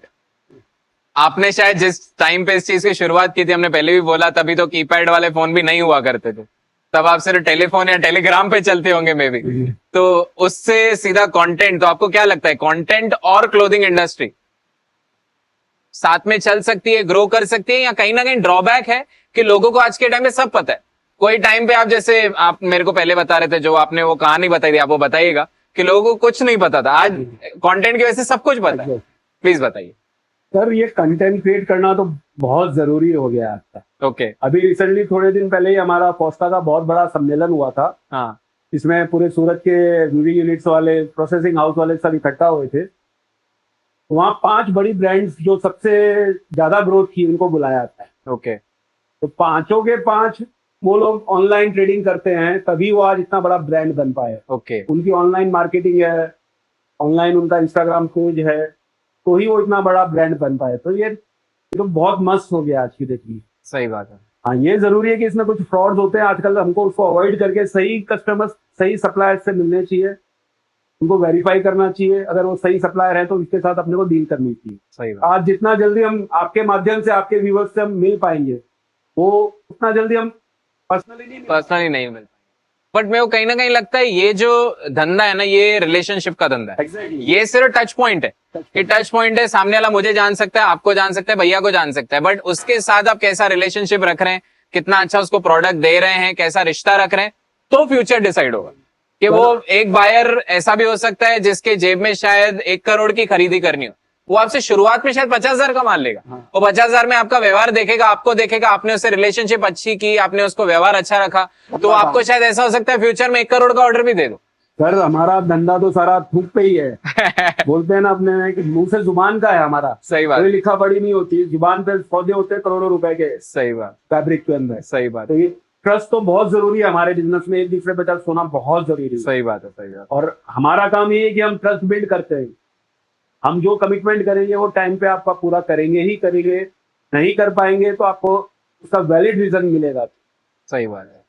C: आपने शायद जिस टाइम पे इस चीज की शुरुआत की थी, हमने पहले भी बोला, तभी तो कीपैड वाले फोन भी नहीं हुआ करते थे, तब आप सिर्फ टेलीफोन या टेलीग्राम पे चलते होंगे मे बी। तो उससे सीधा कंटेंट, तो आपको क्या लगता है कंटेंट और क्लोथिंग इंडस्ट्री साथ में चल सकती है, ग्रो कर सकती है, या कहीं ना कहीं ड्रॉबैक है कि लोगों को आज के टाइम में सब पता है? कोई टाइम पे आप जैसे आप मेरे को पहले बता रहे थे, जो आपने वो कहानी बताई थी, आप वो बताइएगा कि लोगों को कुछ नहीं पता था, आज कंटेंट की वजह से सब कुछ पता है। प्लीज बताइए।
B: सर ये कंटेंट क्रिएट करना तो बहुत जरूरी हो गया आज तक।
C: ओके
B: अभी रिसेंटली थोड़े दिन पहले ही हमारा फोस्टा का बहुत बड़ा सम्मेलन हुआ था।
C: हाँ
B: इसमें पूरे सूरत के वीविंग यूनिट्स वाले, प्रोसेसिंग हाउस वाले सब इकट्ठा हुए थे। वहाँ 5 बड़ी ब्रांड्स जो सबसे ज्यादा ग्रोथ की उनको बुलाया जाता है।
C: ओके
B: तो 5 के 5 वो लोग ऑनलाइन ट्रेडिंग करते हैं, तभी वो आज इतना बड़ा ब्रांड बन पाए।
C: ओके
B: उनकी ऑनलाइन मार्केटिंग है, ऑनलाइन उनका इंस्टाग्राम पेज है, तो ही वो इतना बड़ा ब्रांड बन पाए। तो ये तो बहुत मस्त हो गया आज की डेट में।
C: सही बात है।
B: हाँ, ये जरूरी है कि इसमें कुछ फ्रॉड्स होते हैं आजकल, हमको उसको अवॉइड करके सही कस्टमर्स, सही सप्लायर से मिलने चाहिए, उनको वेरीफाई करना चाहिए। अगर वो सही सप्लायर है तो उसके साथ अपने को डील करनी चाहिए।
C: सही बात।
B: आज जितना जल्दी हम आपके माध्यम से, आपके व्यूवर्स से हम मिल पाएंगे, वो उतना जल्दी हम
C: पर्सनली नहीं मिल, बट मेरे को कहीं ना कहीं लगता है ये जो धंधा है ना, ये रिलेशनशिप का धंधा है।
B: Exactly.
C: ये सिर्फ टच पॉइंट है, ये टच पॉइंट है, सामने वाला मुझे जान सकता है, आपको जान सकता है, भैया को जान सकता है, बट उसके साथ आप कैसा रिलेशनशिप रख रहे हैं, कितना अच्छा उसको प्रोडक्ट दे रहे हैं, कैसा रिश्ता रख रहे हैं, तो फ्यूचर डिसाइड होगा कि वो एक बायर ऐसा भी हो सकता है जिसके जेब में शायद 1 करोड़ की खरीदी करनी हो, वो आपसे शुरुआत में शायद 50,000 का माल लेगा। वो 50,000 में आपका व्यवहार देखेगा, आपको देखेगा, आपने उससे रिलेशनशिप अच्छी की, आपने उसको व्यवहार अच्छा रखा, तो आपको शायद ऐसा हो सकता है फ्यूचर में 1 करोड़ का ऑर्डर भी दे दो।
B: सर हमारा धंधा तो सारा थूक पे ही है। बोलते हैं ना अपने कि मुंह से जुबान का है हमारा।
C: सही बात।
B: कोई लिखा पढ़ी नहीं होती, जुबान पे पौधे होते हैं करोड़ों रुपए के
C: सही बात।
B: फैब्रिक के अंदर।
C: सही बात।
B: तो ये ट्रस्ट तो बहुत जरूरी है हमारे बिजनेस में, एक दूसरे पे ट्रस्ट होना बहुत जरूरी है।
C: सही बात है। सही बात।
B: और हमारा काम ये है कि हम ट्रस्ट बिल्ड करते हैं। हम जो कमिटमेंट करेंगे वो टाइम पे आपका पूरा करेंगे ही करेंगे, नहीं कर पाएंगे तो आपको उसका वैलिड रीजन मिलेगा।
C: सही बात है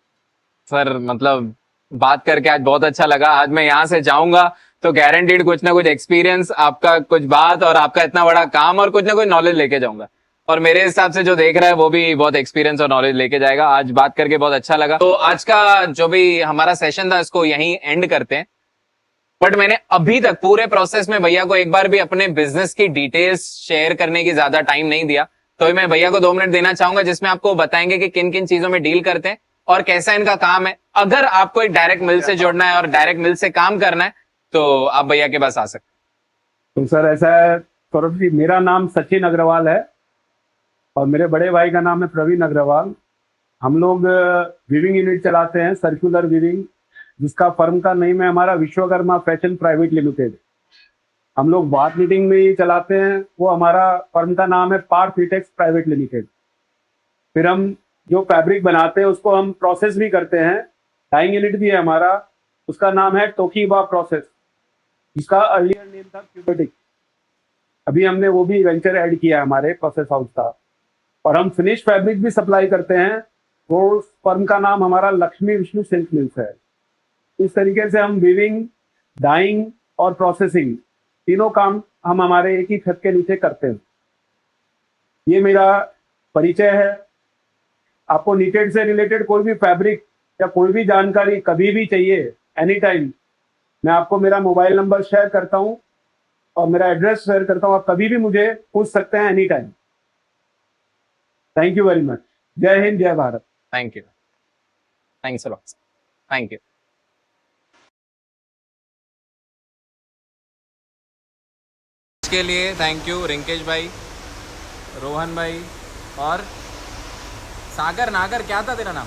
C: सर, मतलब बात करके आज बहुत अच्छा लगा। आज मैं यहाँ से जाऊंगा तो गारंटीड कुछ ना कुछ एक्सपीरियंस, आपका कुछ बात और आपका इतना बड़ा काम और कुछ ना कुछ नॉलेज लेके जाऊंगा, और मेरे हिसाब से जो देख रहा है वो भी बहुत एक्सपीरियंस और नॉलेज लेके जाएगा। आज बात करके बहुत अच्छा लगा। तो आज का जो भी हमारा सेशन था इसको यहीं एंड करते हैं, बट मैंने अभी तक पूरे प्रोसेस में भैया को एक बार भी अपने बिजनेस की डिटेल्स शेयर करने की ज्यादा टाइम नहीं दिया, तो मैं भैया को 2 मिनट देना चाहूंगा जिसमें आपको बताएंगे कि किन किन चीजों में डील करते हैं और कैसा इनका काम है। अगर आपको एक डायरेक्ट मिल से जोड़ना है और डायरेक्ट मिल से काम करना है तो आप भैया के पास आ सकते
B: तो सर ऐसा है, सौरभ जी, मेरा नाम सचिन अग्रवाल है और मेरे बड़े भाई का नाम है प्रवीण अग्रवाल। हम लोग वीविंग यूनिट चलाते हैं, सर्कुलर वीविंग, जिसका फर्म का नेम है हमारा विश्वकर्मा फैशन प्राइवेट लिमिटेड। हम लोग बाथ नीटिंग में ही चलाते हैं, वो हमारा फर्म का नाम है पार फिटेक्स प्राइवेट लिमिटेड। फिर हम जो फैब्रिक बनाते हैं उसको हम प्रोसेस भी करते हैं। डाइंग यूनिट भी है हमारा, उसका नाम है टोकीबा प्रोसेस, जिसका अर्लियर नेम था क्यूबेटिक। अभी हमने वो भी वेंचर ऐड किया है हमारे प्रोसेस हाउस का। और हम फिनिश फैब्रिक भी सप्लाई करते हैं, वो फर्म का नाम हमारा लक्ष्मी विष्णु सिल्क मिल्स है। इस तरीके से हम वीविंग, डाइंग और प्रोसेसिंग तीनों काम हम हमारे एक ही छत के नीचे करते हैं। ये मेरा परिचय है। आपको नीटेड से रिलेटेड कोई भी फैब्रिक या कोई भी जानकारी कभी भी चाहिए, एनी टाइम, मैं आपको मेरा मोबाइल नंबर शेयर करता हूँ और मेरा एड्रेस शेयर करता हूँ। आप कभी भी मुझे पूछ सकते हैं, any time. Thank you very much. जय हिंद, जय Bharat.
C: Thank you, thanks a lot, thank you.
A: के लिए थैंक यू रिंकेश भाई, रोहन भाई और सागर नागर, क्या था तेरा नाम?